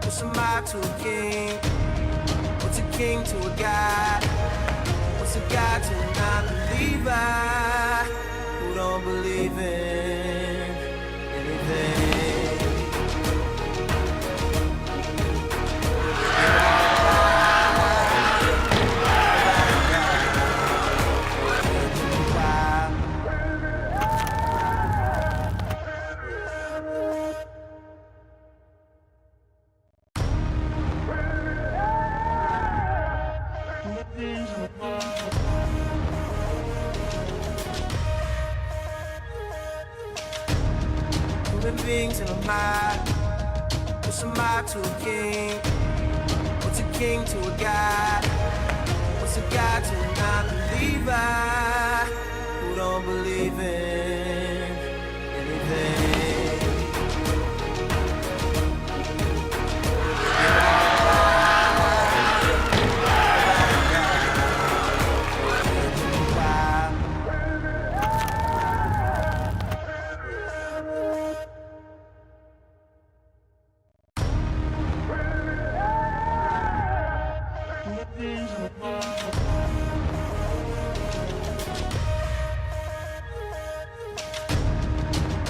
What's a mob to a king? What's a king to a god? What's a god to a non-believer who don't believe in anything? Human beings in a mob. What's a mob to a king? What's a king to a god? What's a god to a non-believer who don't believe in anything?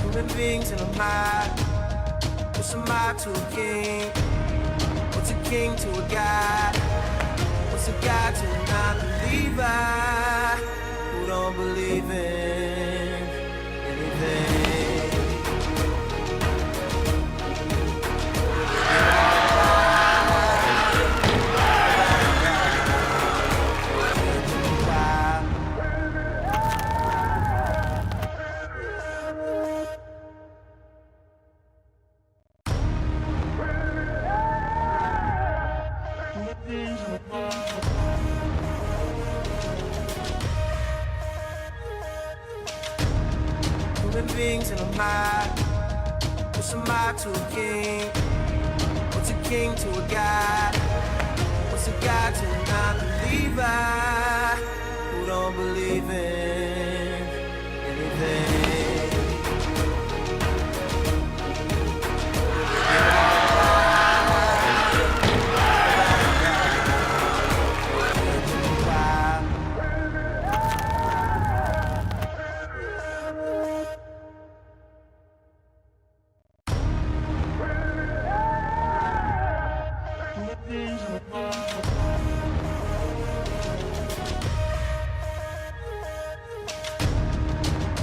Human beings in a mob. What's a mob to a king? What's a king to a god? What's a god to a non-believer who don't believe in anything? Human beings in a mob. What's a mob to a king? What's a king to a god? What's a god to a non-believer who don't believe in anything?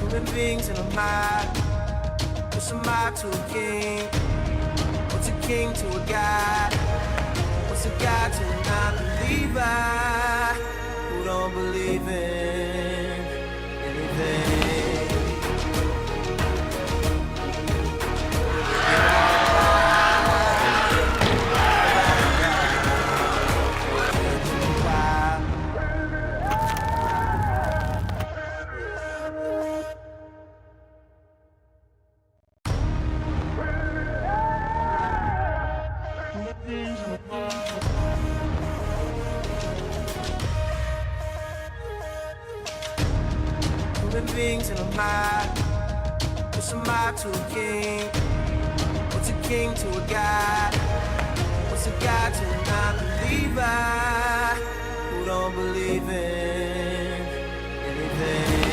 Human beings in a mob. What's a mob to a king? What's a king to a god? What's a god to a non-believer who don't believe in anything? Human beings in a mob. What's a mob to a king? What's a king to a god? What's a god to a non-believer who don't believe in anything?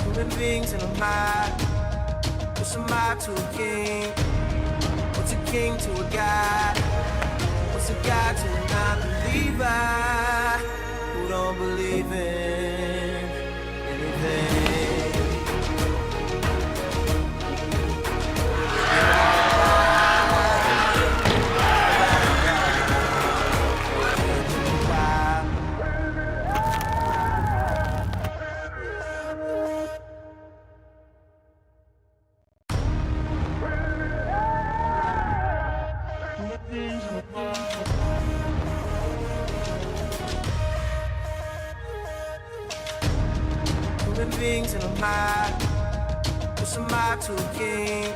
Human beings in a mob. What's a mob to a king? What's a king to a god? What's a god to a non-believer who don't believe in anything? Human beings in a mob. What's a mob to a king?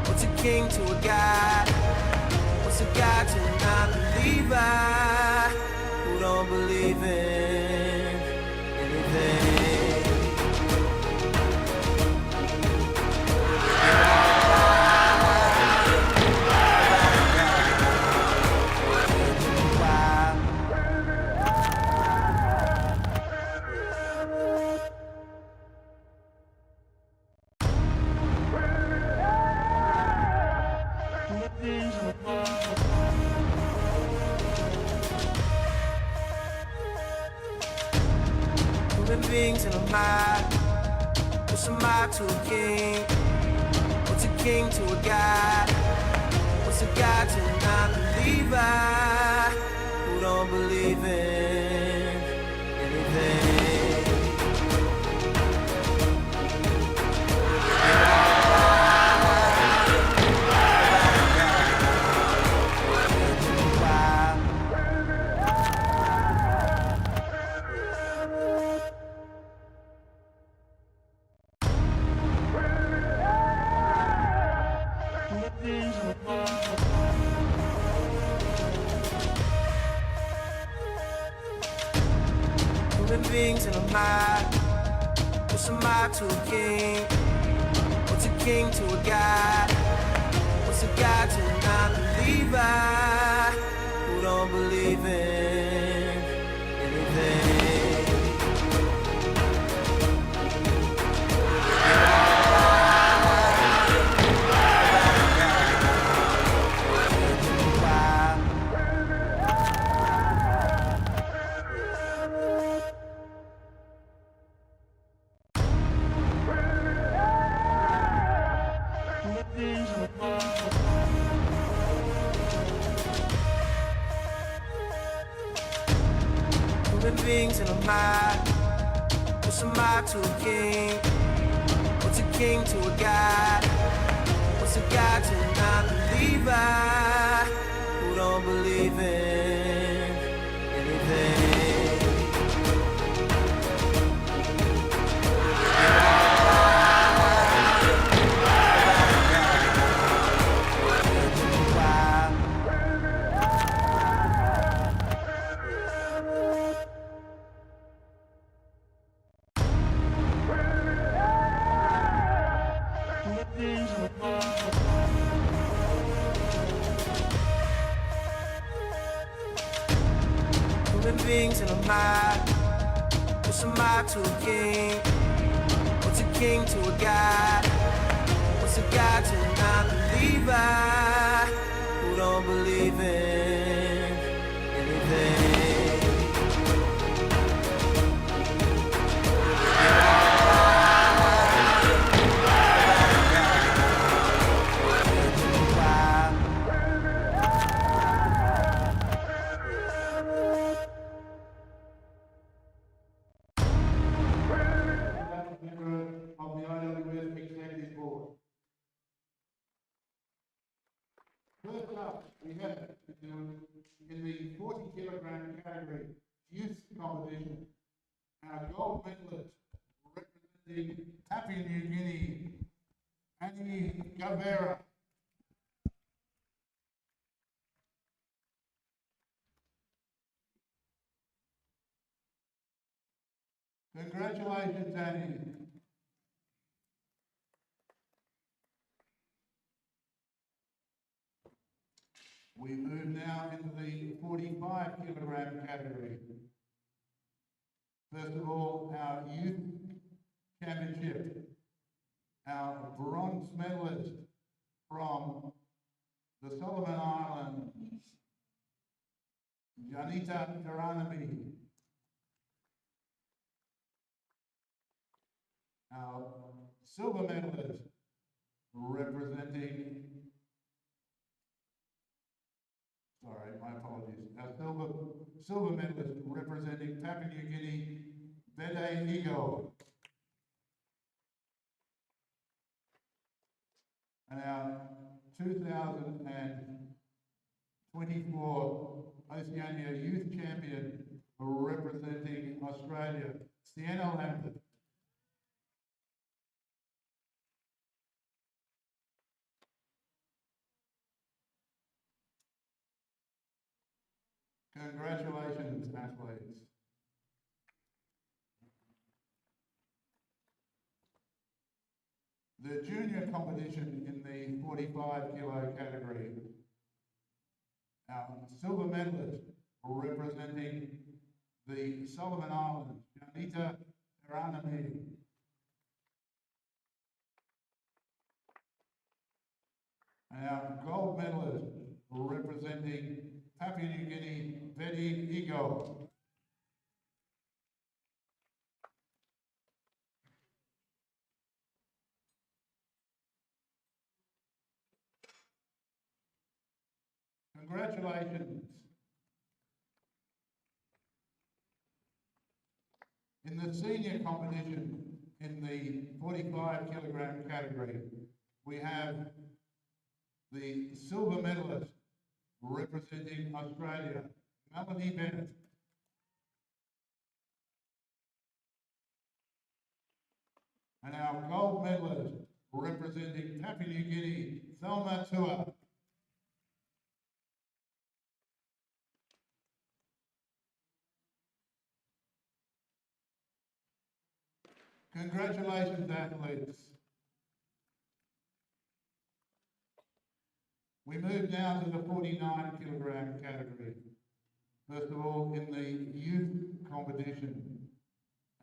What's a king to a god? What's a god to a non-believer who don't believe in anything? Human beings in a mob. What's a mob to a king? What's a king to a god? What's a god to a non-believer who don't believe in anything? Human beings in a mob. What's a mob to a king? What's a king to a god? What's a god to a non-believer who don't believe in anything? Human beings in a mob. What's a mob to a king? What's a king to a god? What's a god to a non-believer who don't believe in anything? Human beings in a mob. What's a mob to a king? What's a king to a god? What's a god to a non-believer who don't believe in anything? Member of the IWF Executive Board. First up, we have in the 40 kilogram category youth competition, our gold medalist representing Papua New Guinea, Annie Gavera. Congratulations, Annie. We move now into the 45 kilogram category. First of all, our youth championship. Our bronze medalist from the Solomon Islands, Janita Taranami. Our silver medalist representing, sorry, my apologies. Our silver medalist representing Papua New Guinea, Bede Ego. And our 2024 Oceania Youth Champion representing Australia, Sienna Lambert. Congratulations, athletes. The junior competition in the 45 kilo category, our silver medalist representing the Solomon Islands, Janita Aranami. And our gold medalist representing Papua New Guinea, Betty Ego. Congratulations. In the senior competition in the 45 kilogram category, we have the silver medalist representing Australia, Melanie Bennett. And our gold medalist representing Papua New Guinea, Thelma Tua. Congratulations, athletes. We move now to the 49 kilogram category. First of all, in the youth competition,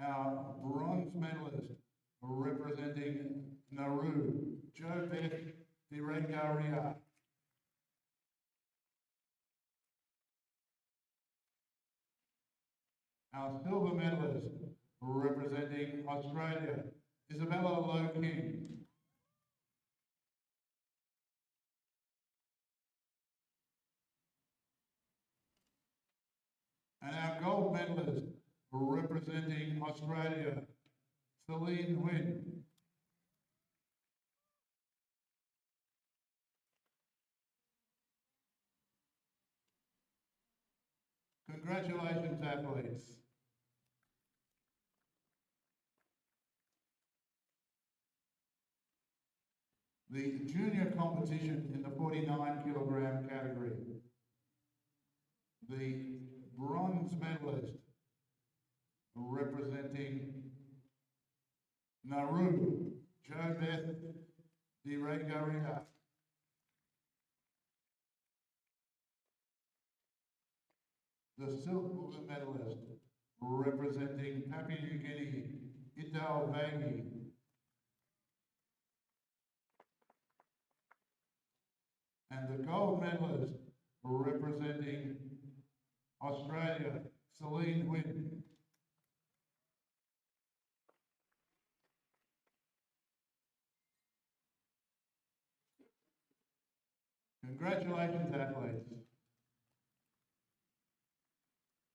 our bronze medalist representing Nauru, Jo Beth Direngaria. Our silver medalist representing Australia, Isabella Low King. And our gold medalist representing Australia, Celine Wynn. Congratulations, athletes. The junior competition in the 49 kilogram category. The bronze medalist representing Nauru, Jo Beth Direngaria. The silver medalist representing Papua New Guinea, Idal Vangi. And the gold medalist representing Australia, Celine Wynn. Congratulations, athletes.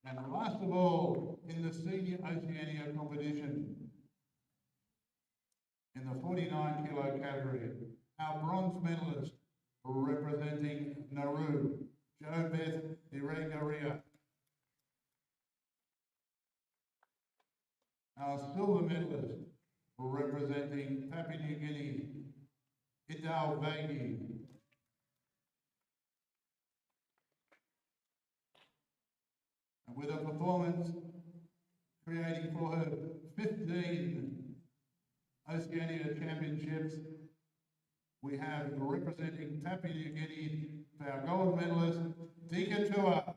And last of all, in the Senior Oceania competition, in the 49 kilo category, our bronze medalist representing Nauru, Jo Beth Direngaria. Our silver medalist representing Papua New Guinea, Idal Vangi. And with a performance creating for her 15 Oceania Championships, we have representing Papua New Guinea, our gold medalist, Dika Tua.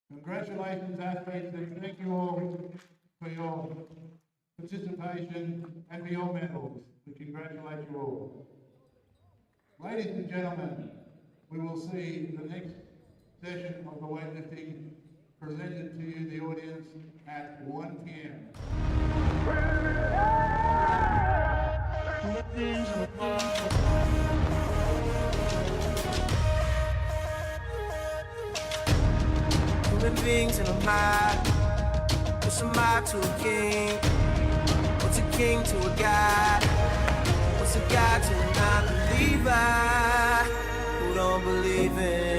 Congratulations, athletes, and thank you all for your participation and for your medals. We congratulate you all. Ladies and gentlemen, we will see the next session of the weightlifting presented to you, the audience, at 1 p.m. Human beings and I'm high. What's a mob to a king? What's a king to a god? What's a god to a non-believer who don't believe in